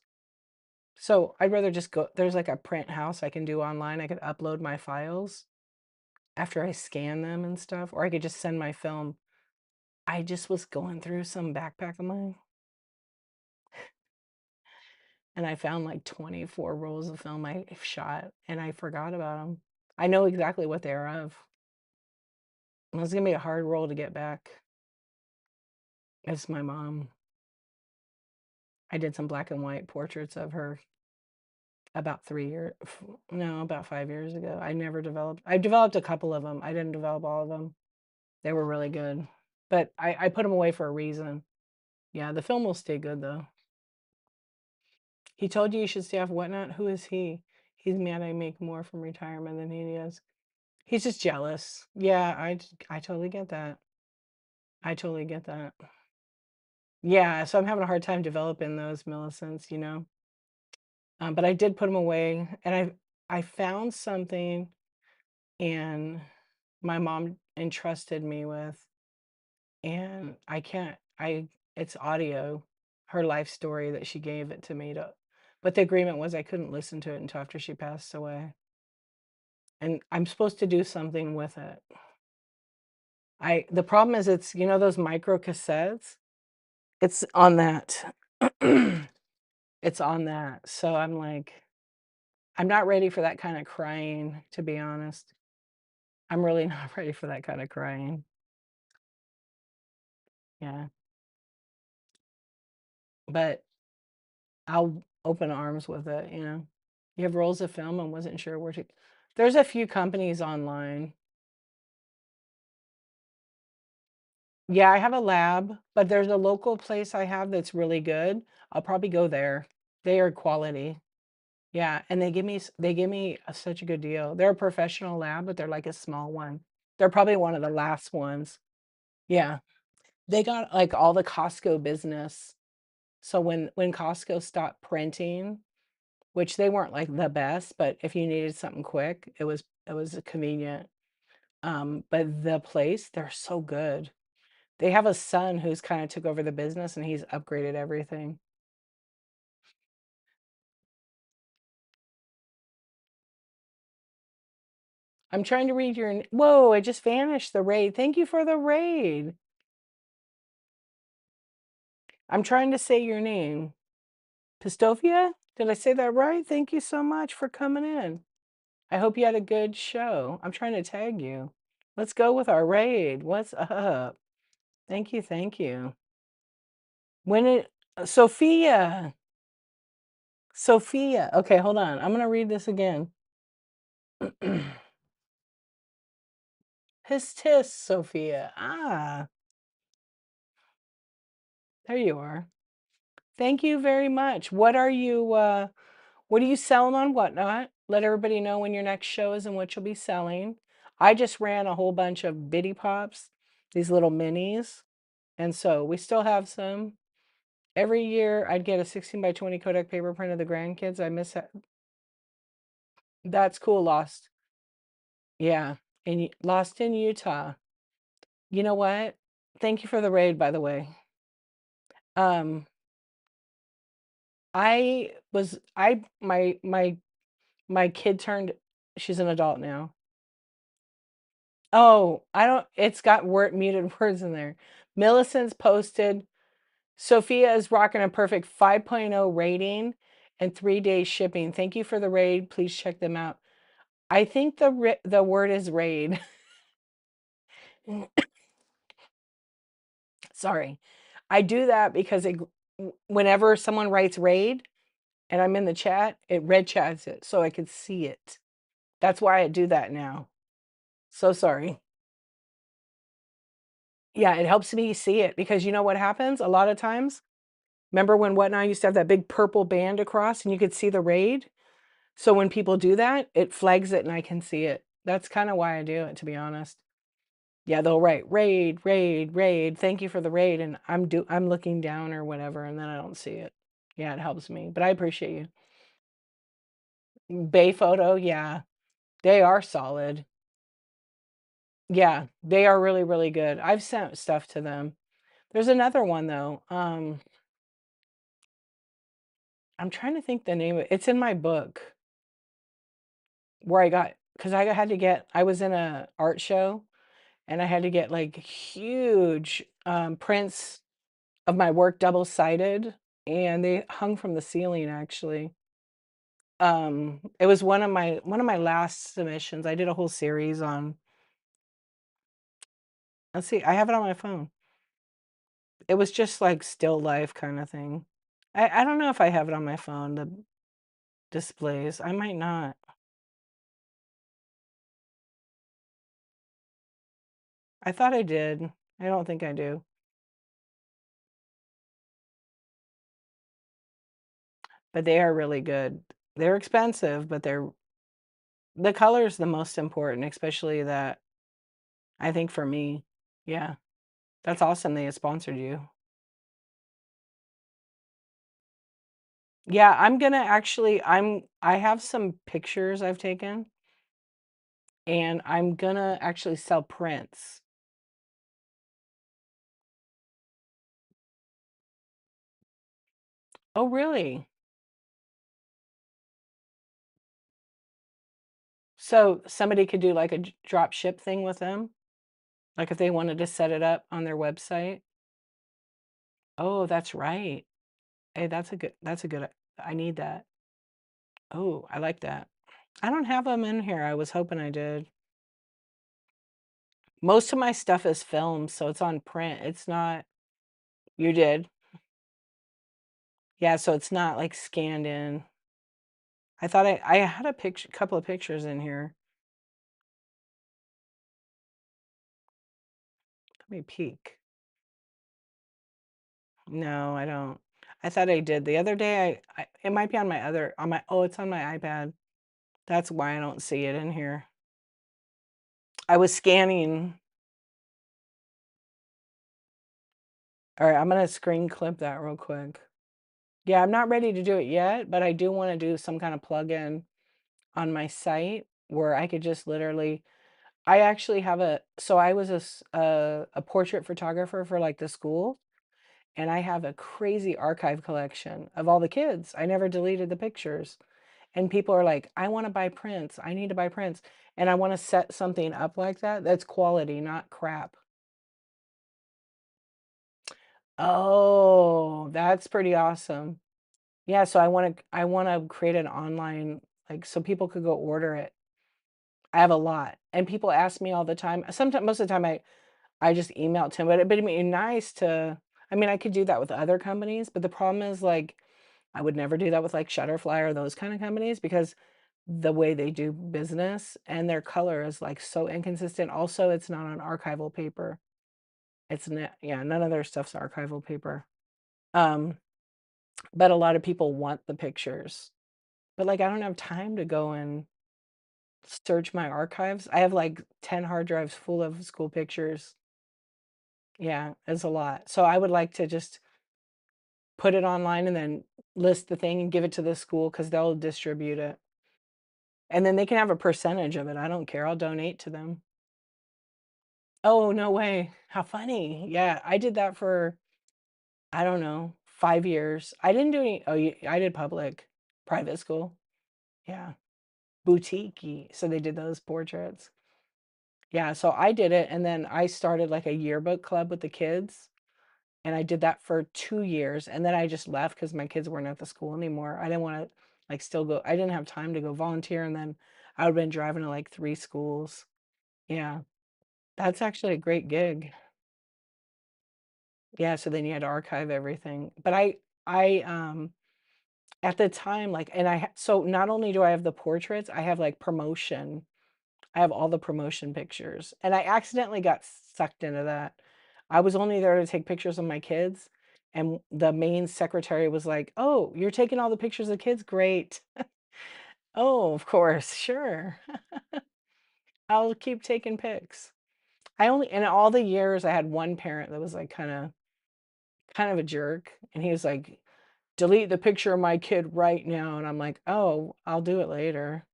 So, I'd rather just go there's, like, a print house I can do online. I could upload my files after I scan them and stuff, or I could just send my film. I just was going through some backpack of mine, and I found, like, 24 rolls of film I shot, and I forgot about them. I know exactly what they're of. It's gonna be a hard roll to get back. It's my mom. I did some black and white portraits of her about 3 years, no, about 5 years ago. I developed a couple of them. I didn't develop all of them. They were really good, but I put them away for a reason. Yeah, the film will stay good, though. He told you should stay off Whatnot? Who is he? He's mad I make more from retirement than he does. He's just jealous. Yeah, I totally get that. I totally get that. Yeah, so I'm having a hard time developing those Millicents, you know? But I did put them away, and I found something and my mom entrusted me with, and I can't I it's audio, her life story that she gave it to me to but the agreement was I couldn't listen to it until after she passed away, and I'm supposed to do something with it. The problem is it's those micro cassettes? It's on that. It's on that, so I'm like, I'm not ready for that kinda crying, to be honest. I'm really not ready for that kinda crying. Yeah, but I'll open arms with it, you know? You have rolls of film and wasn't sure where to there's a few companies online. Yeah, I have a lab, but there's a local place I have that's really good. I'll probably go there. They are quality. Yeah, and they give me such a good deal. They're a professional lab, but they're like a small one. They're probably one of the last ones. Yeah. They got like all the Costco business. So when Costco stopped printing, which they weren't like the best, but if you needed something quick, it was convenient. But the place, they're so good. They have a son who's kinda took over the business, and he's upgraded everything. I'm trying to read your n whoa, it just vanished, the raid. Thank you for the raid. I'm trying to say your name. Pistofia? Did I say that right? Thank you so much for coming in. I hope you had a good show. I'm trying to tag you. Let's go with our raid. What's up? Thank you, thank you. When it Sophia. Sophia. Okay, hold on. I'm gonna read this again. Pistis, Sophia. Ah, there you are. Thank you very much. What are you selling on Whatnot? Let everybody know when your next show is and what you'll be selling. I just ran a whole bunch of bitty pops, these little minis, and so we still have some. Every year I'd get a 16 by 20 Kodak paper print of the grandkids. I miss that. That's cool, Lost. Yeah, Lost in Utah. You know what? Thank you for the raid, by the way. Um, I was I my kid turned she's an adult now. Oh, I don't it's got word muted words in there. Millicent's posted, Sophia is rocking a perfect 5.0 rating and 3 days shipping. Thank you for the raid. Please check them out. I think the word is raid. Sorry. I do that because whenever someone writes raid and I'm in the chat, it red chats it so I could see it. That's why I do that now. So sorry. Yeah, it helps me see it because you know what happens a lot of times? Remember when Whatnot used to have that big purple band across and you could see the raid? So when people do that, it flags it and I can see it. That's kind of why I do it, to be honest. Yeah, they'll write raid, raid, raid. Thank you for the raid, and I'm looking down or whatever, and then I don't see it. Yeah, it helps me, but I appreciate you. Bay photo, yeah, they are solid. Yeah, they are really, really good. I've sent stuff to them. There's another one though. I'm trying to think the name of it. It's in my book where I got because I had to get. I was in a art show and I had to get like huge prints of my work double-sided, and they hung from the ceiling actually. It was one of my last submissions. I did a whole series on let's see, I have it on my phone. It was just like still life kind of thing. I don't know if I have it on my phone, the displays. I might not. I thought I did. I don't think I do. But they are really good. They're expensive, but the color is the most important, especially that I think for me. Yeah. That's awesome they sponsored you. Yeah, I'm gonna actually I have some pictures I've taken and I'm gonna actually sell prints. Oh, really? So somebody could do like a drop ship thing with them? Like if they wanted to set it up on their website? Oh, that's right. Hey, that's a good I need that. Oh, I like that. I don't have them in here. I was hoping I did. Most of my stuff is filmed, so it's on print. It's not you did? Yeah, so it's not like scanned in. I thought I had a picture couple of pictures in here. Let me peek. No, I don't. I thought I did. The other day I it might be on my other on my oh, it's on my iPad. That's why I don't see it in here. I was scanning. All right, I'm gonna screen clip that real quick. Yeah, I'm not ready to do it yet, but I do want to do some kind of plugin on my site where I could just literally I actually have a so I was a portrait photographer for like the school and I have a crazy archive collection of all the kids. I never deleted the pictures. And people are like, "I wanna buy prints. I need to buy prints." And I wanna set something up like that that's quality, not crap. Oh, that's pretty awesome. Yeah, so I wanna create an online like, so people could go order it. I have a lot, and people ask me all the time. Sometimes most of the time, I just email it to 'em, but it'd be nice to I mean, I could do that with other companies, but the problem is, like, I would never do that with, like, Shutterfly or those kind of companies because the way they do business and their color is, like, so inconsistent. Also, it's not on archival paper. It's not yeah, none of their stuff's archival paper. Um, but a lot of people want the pictures. But, like, I don't have time to go and search my archives. I have, like, 10 hard drives full of school pictures. Yeah, it's a lot. So I would like to just put it online and then list the thing and give it to the school because 'cause they'll distribute it. And then they can have a percentage of it. I don't care. I'll donate to them. Oh, no way. How funny. Yeah, I did that for I don't know, 5 years. I didn't do any I did public, private school. Yeah, boutique so they did those portraits. Yeah, so I did it, and then I started, like, a yearbook club with the kids, and I did that for 2 years, and then I just left because my kids weren't at the school anymore. I didn't wanna, like, still go I didn't have time to go volunteer, and then I would've been driving to, like, 3 schools. Yeah, that's actually a great gig. Yeah, so then you had to archive everything. But at the time, like and I ha so not only do I have the portraits, I have, like, promotion. I have all the promotion pictures, and I accidentally got sucked into that. I was only there to take pictures of my kids, and the main secretary was like, "Oh, you're taking all the pictures of kids? Great." "Oh, of course, sure. I'll keep taking pics." I only in all the years, I had one parent that was, like, kind of a jerk, and he was like, "Delete the picture of my kid right now," and I'm like, "Oh, I'll do it later."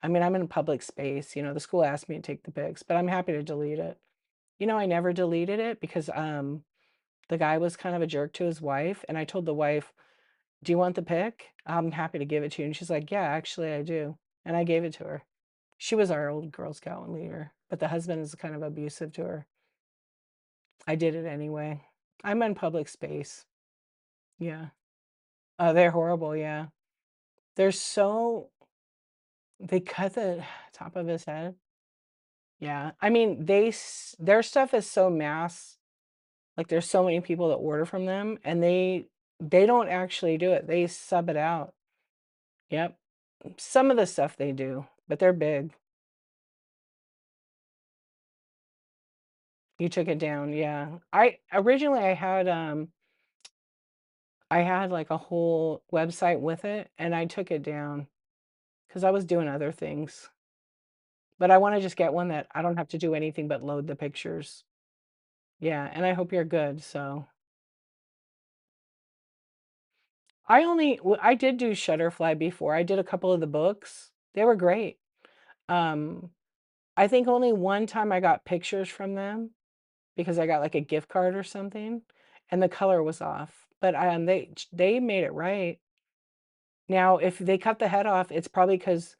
I mean, I'm in a public space, the school asked me to take the pics, but I'm happy to delete it. I never deleted it because, the guy was kind of a jerk to his wife, and I told the wife, "Do you want the pic? I'm happy to give it to you," and she's like, "Yeah, actually, I do," and I gave it to her. She was our old Girl Scout leader, but the husband is kind of abusive to her. I did it anyway. I'm in public space. Yeah. They're horrible, yeah. They're so they cut the top of his head. Yeah. I mean, their stuff is so mass. Like, there's so many people that order from them, and they don't actually do it. They sub it out. Yep. Some of the stuff they do, but they're big. You took it down, yeah. I had, like, a whole website with it, and I took it down because I was doing other things. But I wanna just get one that I don't have to do anything but load the pictures. Yeah, and I hope you're good, so I did do Shutterfly before. I did a couple of the books. They were great. Um, I think only one time I got pictures from them because I got, like, a gift card or something, and the color was off, but, they made it right. Now, if they cut the head off, it's probably because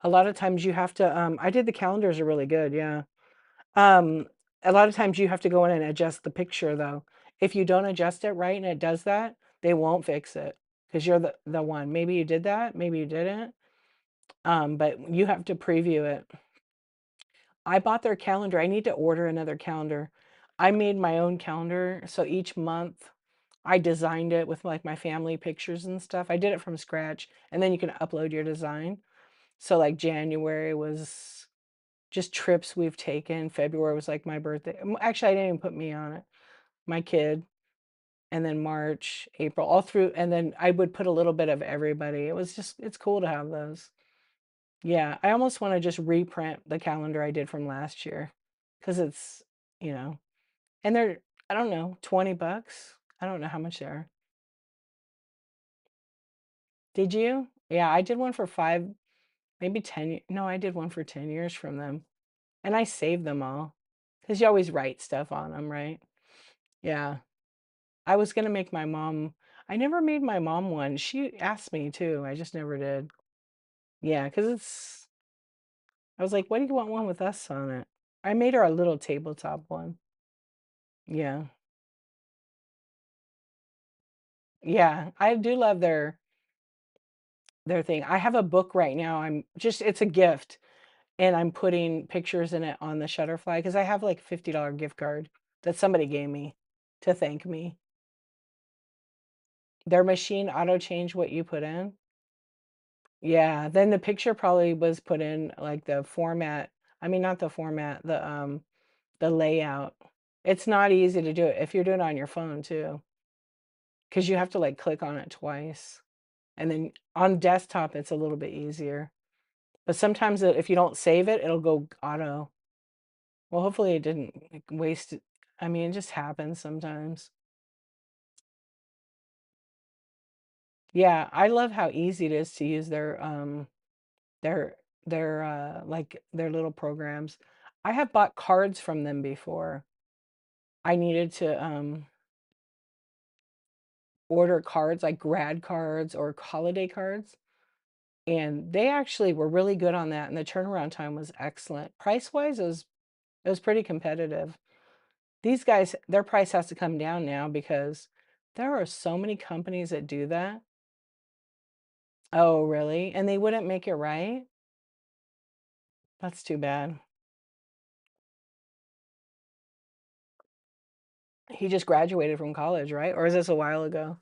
a lot of times you have to, I did the calendars are really good, yeah. Um, a lot of times you have to go in and adjust the picture, though. If you don't adjust it right and it does that, they won't fix it because 'cause you're the one. Maybe you did that, maybe you didn't, but you have to preview it. I bought their calendar. I need to order another calendar. I made my own calendar, so each month I designed it with, like, my family pictures and stuff. I did it from scratch, and then you can upload your design. So, like, January was just trips we've taken. February was, like, my birthday. Actually, I didn't even put me on it. My kid, and then March, April, all through and then I would put a little bit of everybody. It's cool to have those. Yeah, I almost wanna just reprint the calendar I did from last year, because it's, you know and they're, I don't know, 20 bucks? I don't know how much they are. Did you? Yeah, I did one for 5, maybe 10 no, I did one for 10 years from them, and I saved them all, because you always write stuff on them, right? Yeah. I was gonna make my mom I never made my mom one. She asked me to, I just never did. Yeah, because I was like, "Why do you want one with us on it?" I made her a little tabletop one. Yeah. Yeah, I do love their thing. I have a book right now, it's a gift, and I'm putting pictures in it on the Shutterfly because I have, like, $50 gift card that somebody gave me to thank me. Their machine auto change what you put in. Yeah, then the picture probably was put in, like, the format I mean, not the format, the layout. It's not easy to do it if you're doing it on your phone too, because you have to, like, click on it twice, and then on desktop, it's a little bit easier, but sometimes if you don't save it, it'll go auto. Well, hopefully it didn't, like, waste it. I mean, it just happens sometimes. Yeah, I love how easy it is to use their like, their little programs. I have bought cards from them before. I needed to, order cards, like grad cards or holiday cards, and they actually were really good on that, and the turnaround time was excellent. Price-wise, it was pretty competitive. These guys, their price has to come down now because there are so many companies that do that. Oh, really? And they wouldn't make it right? That's too bad. He just graduated from college, right? Or is this a while ago?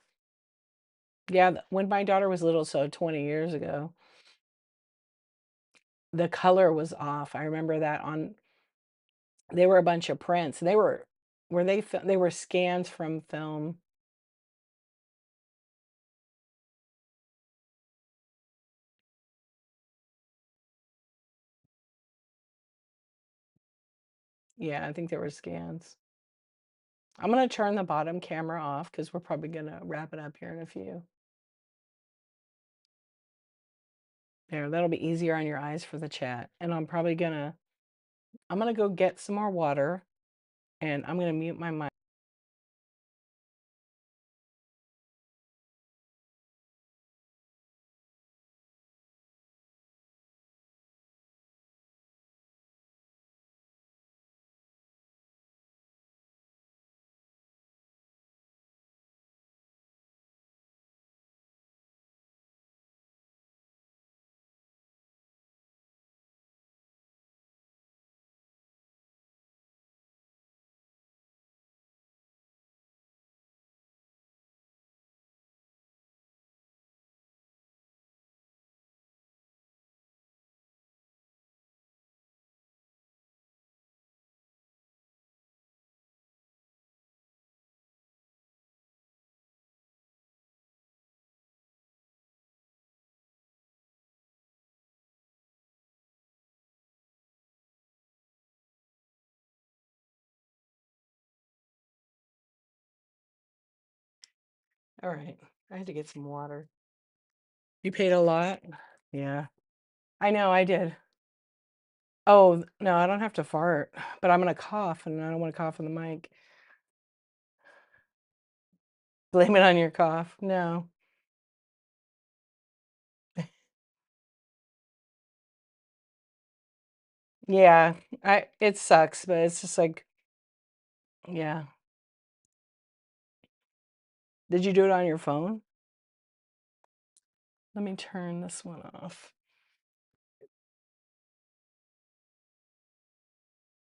Yeah, when my daughter was little, so 20 years ago, the color was off. I remember that on they were a bunch of prints. They were scans from film. Yeah, I think they were scans. I'm gonna turn the bottom camera off because we're probably gonna wrap it up here in a few. There, that'll be easier on your eyes for the chat. And I'm gonna go get some more water and I'm gonna mute my mic. All right. I had to get some water. You paid a lot? Yeah. I know, I did. Oh, no, I don't have to fart, but I'm gonna cough and I don't want to cough on the mic. Blame it on your cough. No. Yeah, I it sucks, but it's just like, yeah. Did you do it on your phone? Let me turn this one off.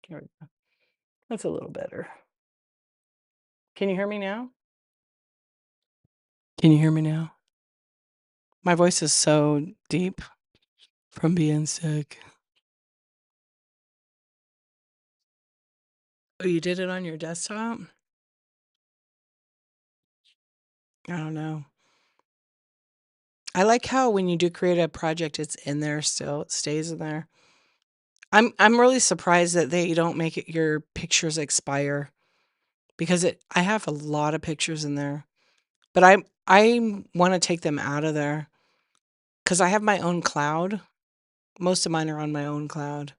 There we go. That's a little better. Can you hear me now? Can you hear me now? My voice is so deep from being sick. Oh, you did it on your desktop? I don't know. I like how when you do create a project, it's in there still. It stays in there. I'm really surprised that they don't make it your pictures expire because I have a lot of pictures in there. But I want to take them out of there because I have my own cloud. Most of mine are on my own cloud.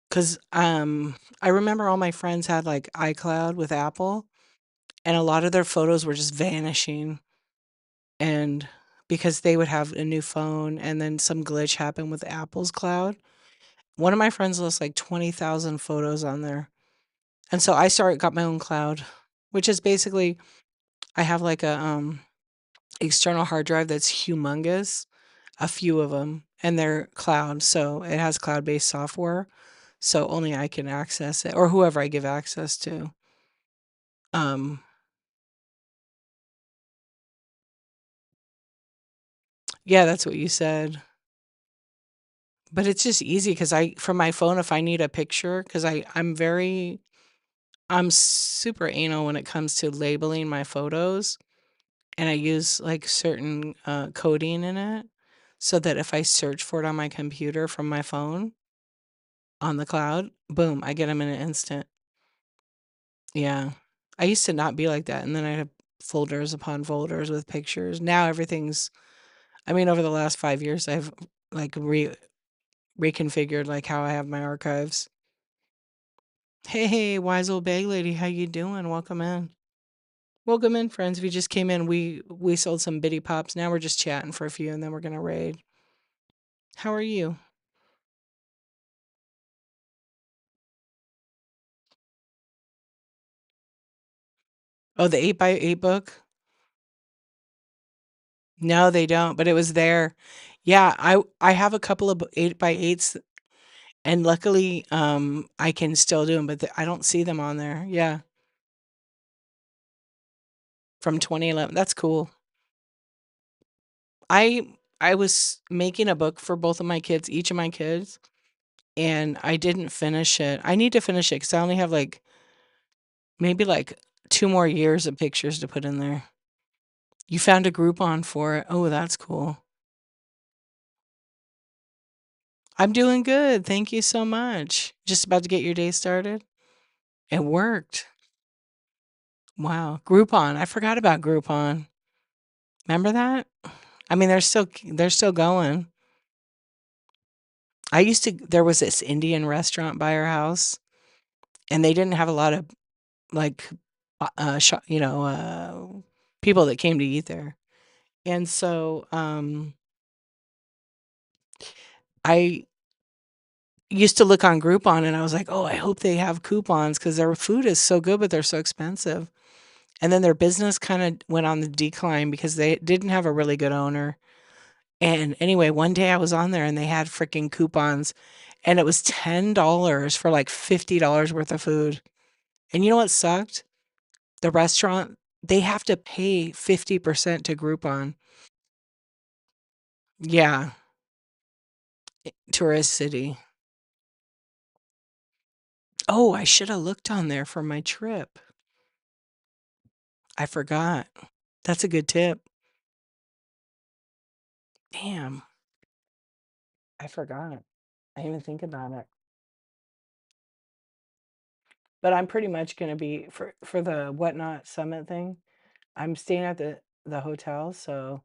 Because I remember all my friends had like iCloud with Apple, and a lot of their photos were just vanishing. And because they would have a new phone, and then some glitch happened with Apple's cloud. One of my friends lost like 20,000 photos on there. And so got my own cloud, which is basically I have like a external hard drive that's humongous, a few of them, and they're cloud, so it has cloud-based software, so only I can access it or whoever I give access to. Um, yeah, that's what you said. But it's just easy because from my phone, if I need a picture, because I'm super anal when it comes to labeling my photos, and I use like certain coding in it so that if I search for it on my computer from my phone on the cloud, boom, I get them in an instant. Yeah. I used to not be like that, and then I have folders upon folders with pictures. Now everything's I mean, over the last 5 years, I've, like, reconfigured, like, how I have my archives. Hey, wise old bag lady, how you doing? Welcome in. Welcome in, friends. If you just came in, we sold some bitty pops. Now we're just chatting for a few, and then we're gonna raid. How are you? Oh, the 8x8 book? No, they don't, but it was there. Yeah, I have a couple of 8x8s, and luckily, I can still do them, but I don't see them on there. Yeah, from 2011. That's cool. I was making a book for both of my kids, each of my kids, and I didn't finish it. I need to finish it because I only have like maybe like 2 more years of pictures to put in there. You found a Groupon for it. Oh, that's cool. I'm doing good. Thank you so much. Just about to get your day started. It worked. Wow. Groupon. I forgot about Groupon. Remember that? I mean, they're still going. There was this Indian restaurant by our house, and they didn't have a lot of like people that came to eat there. And so I used to look on Groupon and I was like, "Oh, I hope they have coupons because their food is so good, but they're so expensive." And then their business kind of went on the decline because they didn't have a really good owner. And anyway, one day I was on there and they had freaking coupons and it was $10 for like $50 worth of food. And you know what sucked? The restaurant, they have to pay 50% to Groupon. Yeah, tourist city. Oh, I should have looked on there for my trip. I forgot. That's a good tip. Damn, I forgot. I didn't even think about it. But I'm pretty much gonna be for the Whatnot Summit thing. I'm staying at the hotel, so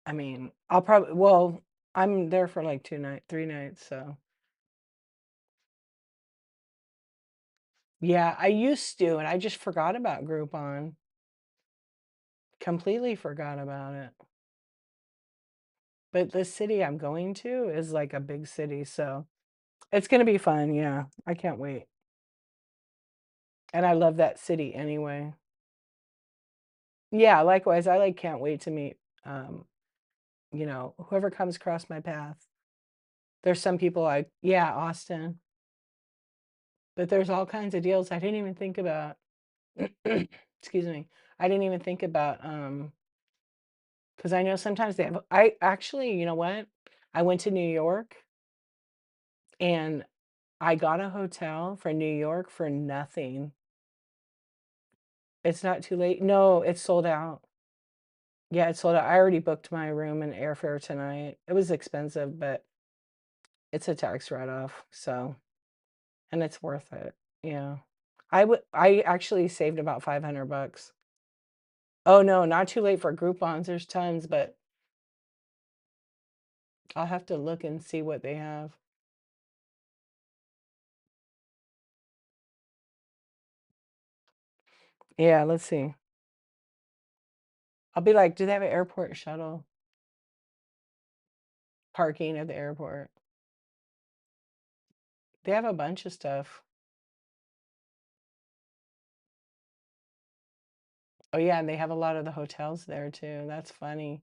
I mean, I'll probably well, I'm there for like 3 nights, so yeah, I used to, and I just forgot about Groupon. Completely forgot about it. But the city I'm going to is like a big city, so it's gonna be fun. Yeah, I can't wait. And I love that city anyway. Yeah, likewise. I like can't wait to meet um, whoever comes across my path. There's some people yeah, Austin. But there's all kinds of deals I didn't even think about. Excuse me. I didn't even think about because I know sometimes they have I actually, you know what? I went to New York and I got a hotel for New York for nothing. It's not too late. No, it's sold out. Yeah, it's sold out. I already booked my room and airfare tonight. It was expensive, but it's a tax write-off, so and it's worth it. Yeah. I actually saved about 500 bucks. Oh no, not too late for Groupons. There's tons, but I'll have to look and see what they have. Yeah, let's see. I'll be like, do they have an airport shuttle parking at the airport? They have a bunch of stuff. Oh yeah, and they have a lot of the hotels there too. That's funny.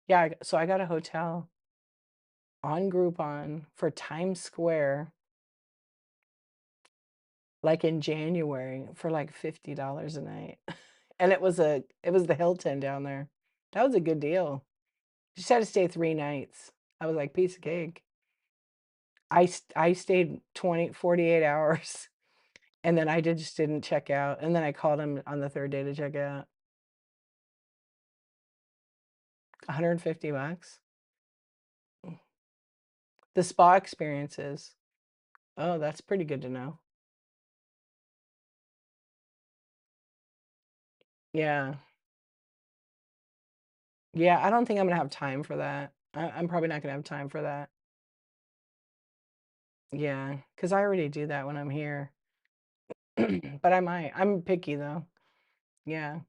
Yeah, so I got a hotel on Groupon for Times Square like in January for like $50 a night. And it was the Hilton down there. That was a good deal. Just had to stay 3 nights. I was like, piece of cake. I stayed 48 hours and then just didn't check out. And then I called him on the 3rd day to check out. 150 bucks. The spa experiences. Oh, that's pretty good to know. Yeah. Yeah, I don't think I'm gonna have time for that. I'm probably not gonna have time for that. Yeah, because I already do that when I'm here. But I might. I'm picky though. Yeah.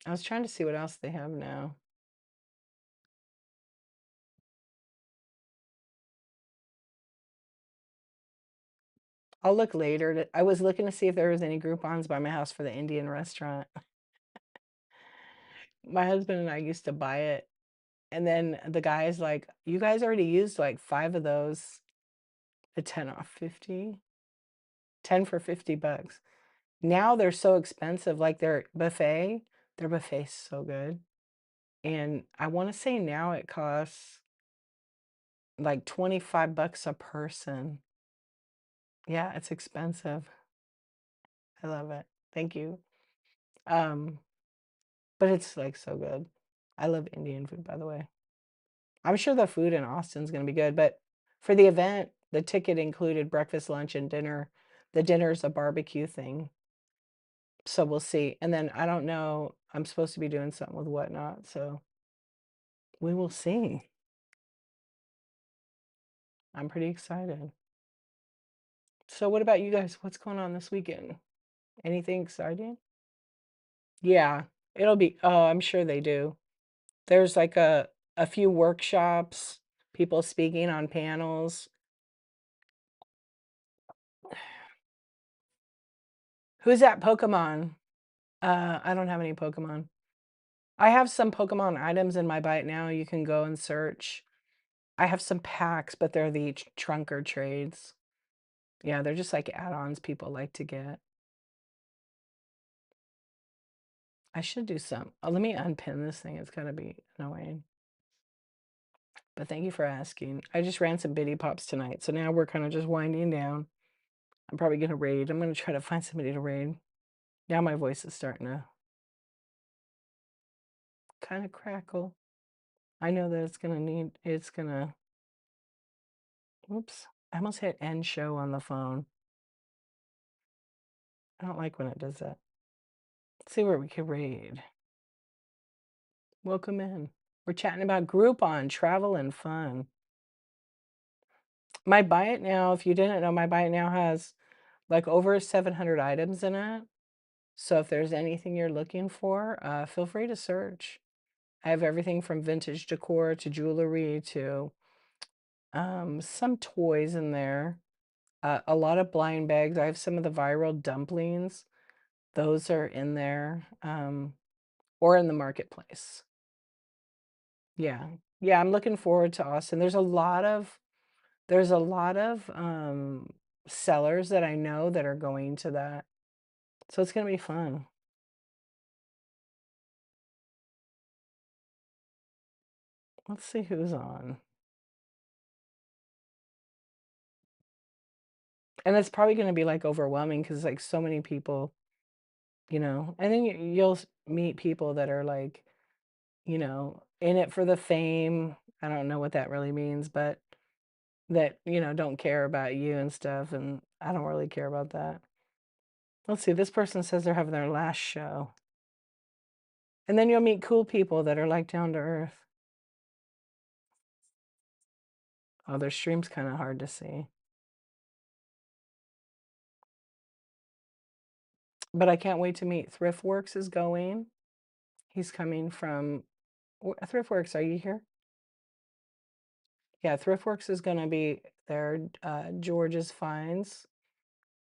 I was trying to see what else they have now. I'll look later. I was looking to see if there was any Groupons by my house for the Indian restaurant. My husband and I used to buy it, and then the guy's like, "You guys already used like 5 of those. A 10 off 50, 10 for $50." Now they're so expensive, like their buffet's so good. And I want to say now it costs like 25 bucks a person. Yeah, it's expensive. I love it. Thank you. Um, but it's like so good. I love Indian food, by the way. I'm sure the food in Austin's going to be good, but for the event, the ticket included breakfast, lunch, and dinner. The dinner's a barbecue thing. So we'll see. And then I don't know, I'm supposed to be doing something with Whatnot, so we will see. I'm pretty excited. So what about you guys? What's going on this weekend? Anything exciting? Yeah, it'll be, oh, I'm sure they do. There's like a few workshops, people speaking on panels. Who's that Pokemon? I don't have any Pokemon. I have some Pokemon items in my bite now. You can go and search. I have some packs, but they're the trunker trades. Yeah, they're just like add-ons people like to get. I should do some. Oh, let me unpin this thing. It's gonna be annoying. But thank you for asking. I just ran some Bitty Pops tonight, so now we're kind of just winding down. I'm probably gonna raid. I'm gonna try to find somebody to raid. Now my voice is starting to kind of crackle. I know that it's gonna, whoops. I almost hit end show on the phone. I don't like when it does that. Let's see where we can raid. Welcome in. We're chatting about Groupon, travel, and fun. My Buy It Now, if you didn't know, my Buy It Now has like over 700 items in it. So if there's anything you're looking for, feel free to search. I have everything from vintage decor to jewelry to some toys in there. A lot of blind bags. I have some of the viral dumplings. Those are in there. Or in the marketplace. Yeah. Yeah, I'm looking forward to Austin. There's a lot of sellers that I know that are going to that. So it's gonna be fun. Let's see who's on. And it's probably gonna be like overwhelming because like so many people, and then you'll meet people that are like, in it for the fame. I don't know what that really means, but that, don't care about you and stuff. And I don't really care about that. Let's see, this person says they're having their last show. And then you'll meet cool people that are like down to earth. Oh, their stream's kind of hard to see. But I can't wait to meet Thriftworks is going. He's coming from Thriftworks, are you here? Yeah, Thriftworks is gonna be there. George's Finds.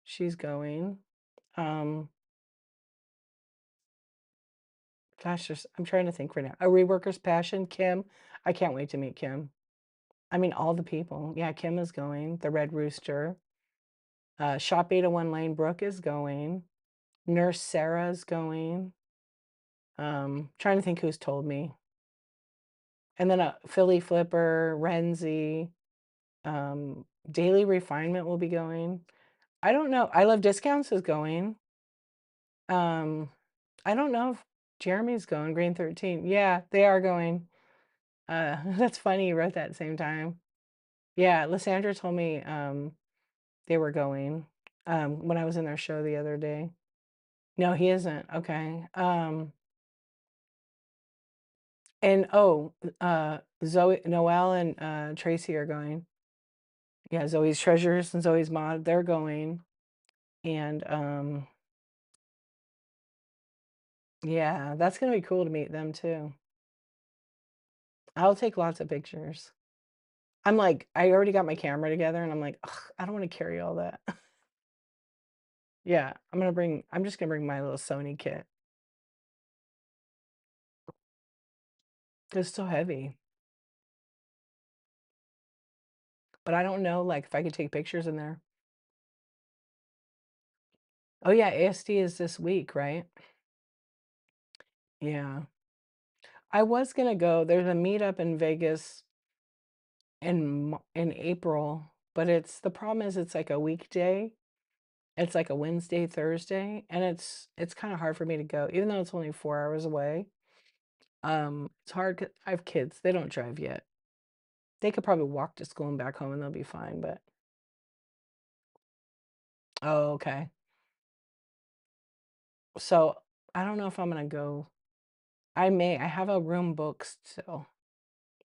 She's going. Um, gosh, I'm trying to think right now. A Reworker's Passion, Kim. I can't wait to meet Kim. I mean, all the people. Yeah, Kim is going. The Red Rooster. Shop 801 Lane Brook is going. Nurse Sarah's going. Trying to think who's told me. And then a Philly Flipper, Renzi, Daily Refinement will be going. I don't know. I Love Discounts is going. Um, I don't know if Jeremy's going. Green 13. Yeah, they are going. That's funny you wrote that at the same time. Yeah, Lysandra told me they were going when I was in their show the other day. No, he isn't. Okay. And oh, Zoe, Noelle, and Tracy are going. Yeah, Zoe's Treasures and Zoe's Mod, they're going. And Yeah, that's gonna be cool to meet them too. I'll take lots of pictures. I'm like, I already got my camera together and I'm like, "Ugh, I don't wanna carry all that." Yeah, I'm just gonna bring my little Sony kit. It's so heavy. But I don't know, like, if I could take pictures in there. Oh, yeah, ASD is this week, right? Yeah. I was gonna go. There's a meetup in Vegas in April, but the problem is it's like a weekday. It's like a Wednesday, Thursday, and it's kinda hard for me to go, even though it's only 4 hours away. It's hard 'cau I have kids, they don't drive yet. They could probably walk to school and back home and they'll be fine, but oh, okay. So, I don't know if I'm gonna go. I have a room booked still,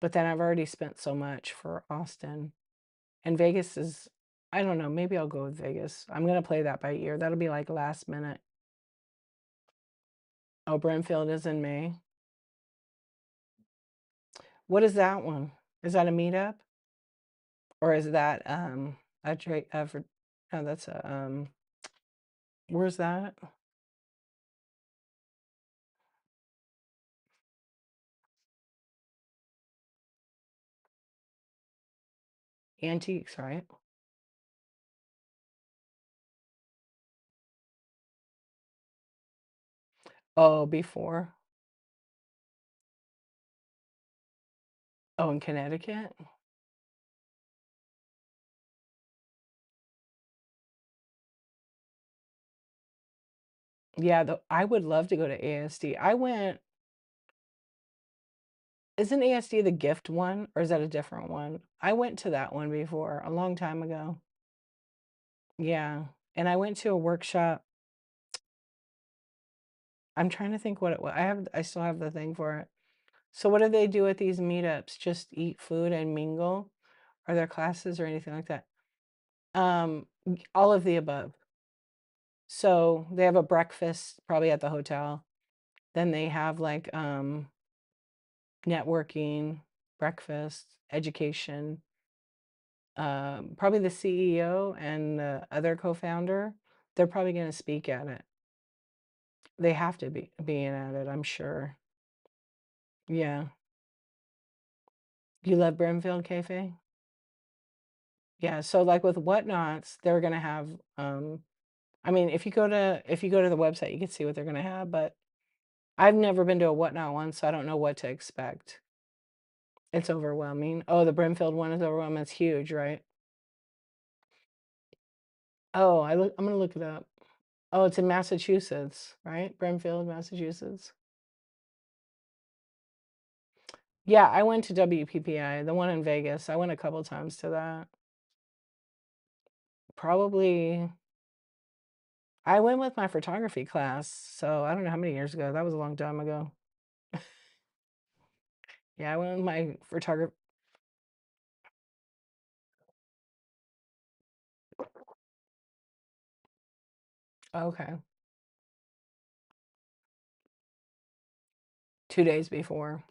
but then I've already spent so much for Austin, and Vegas is I don't know, maybe I'll go with Vegas. I'm gonna play that by ear. That'll be, like, last minute. Oh, Brentfield is in May. What is that one? Is that a meetup? Or is that, a trade for no, that's a, where's that? Antiques, right? Oh, before? Oh, in Connecticut? Yeah, I would love to go to ASD. I went Isn't ASD the gift one, or is that a different one? I went to that one before, a long time ago. Yeah, and I went to a workshop. I'm trying to think what it was. I still have the thing for it. So what do they do at these meetups? Just eat food and mingle? Are there classes or anything like that? All of the above. So they have a breakfast probably at the hotel. Then they have like networking, breakfast, education. Probably the CEO and the other co-founder, they're probably going to speak at it. They have to be in at it, I'm sure. Yeah. You love Brimfield Cafe? Yeah, so like with Whatnots, they're gonna have I mean if you go to the website you can see what they're gonna have, but I've never been to a Whatnot one, so I don't know what to expect. It's overwhelming. Oh, the Brimfield one is overwhelming. It's huge, right? Oh, I'm gonna look it up. Oh, it's in Massachusetts, right? Brimfield, Massachusetts. Yeah, I went to WPPI, the one in Vegas. I went a couple times to that. Probably I went with my photography class, so I don't know how many years ago. That was a long time ago. Yeah, I went with my photographer. Okay. 2 days before.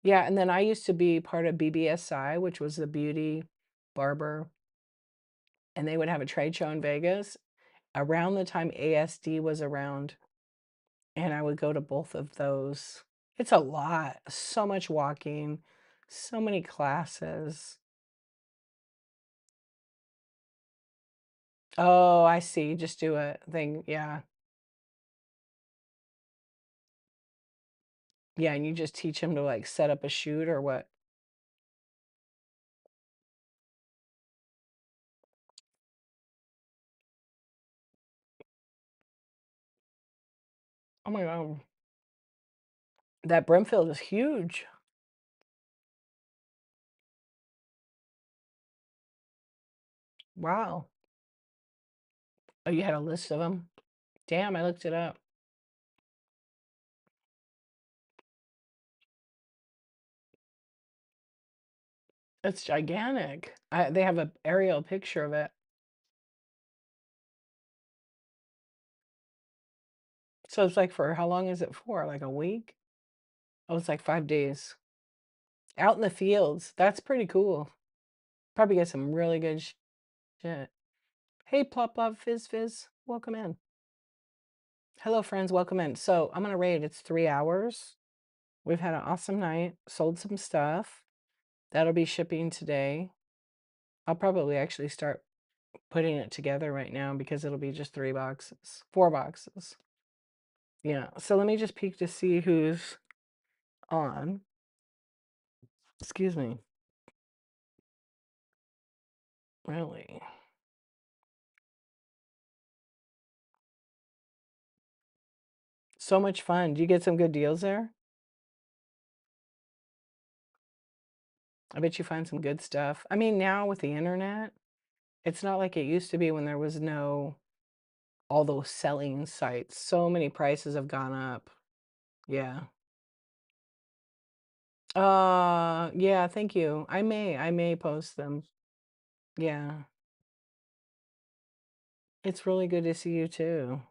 Yeah, and then I used to be part of BBSI, which was the beauty barber, and they would have a trade show in Vegas around the time ASD was around, and I would go to both of those. It's a lot, so much walking, so many classes. Oh, I see. Just do a thing. Yeah. Yeah, and you just teach him to like set up a shoot or what? Oh my God. That Brimfield is huge. Wow. Oh, you had a list of them? Damn, I looked it up. It's gigantic. They have a aerial picture of it. So it's like for how long is it for? Like a week? Oh, it's like 5 days. Out in the fields. That's pretty cool. Probably get some really good shit. Hey, Plop Plop Fizz Fizz. Welcome in. Hello, friends. Welcome in. So I'm going to raid. It's 3 hours. We've had an awesome night. Sold some stuff. That'll be shipping today. I'll probably actually start putting it together right now because it'll be just 3 boxes, 4 boxes. Yeah. So let me just peek to see who's on. Excuse me. Really? So much fun. Do you get some good deals there? I bet you find some good stuff. I mean, now with the internet, it's not like it used to be when there was no all those selling sites. So many prices have gone up. Yeah. Yeah, thank you. I may post them. Yeah. It's really good to see you too.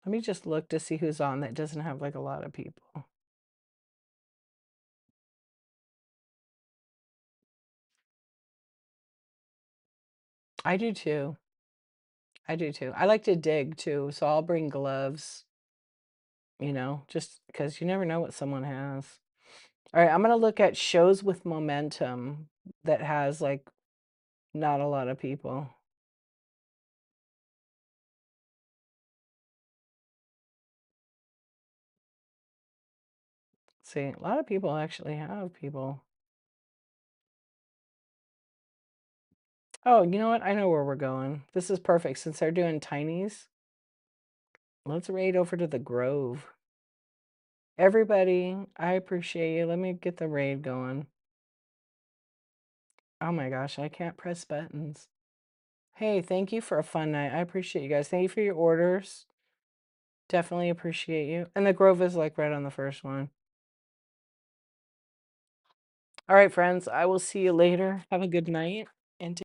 Let me just look to see who's on that doesn't have like a lot of people. I do too. I do too. I like to dig too, so I'll bring gloves, just because you never know what someone has. All right, I'm gonna look at shows with momentum that has like not a lot of people. See, a lot of people actually have people. Oh, you know what? I know where we're going. This is perfect since they're doing tinies. Let's raid over to the Grove. Everybody, I appreciate you. Let me get the raid going. Oh my gosh, I can't press buttons. Hey, thank you for a fun night. I appreciate you guys. Thank you for your orders. Definitely appreciate you. And the Grove is like right on the first one. All right, friends, I will see you later. Have a good night.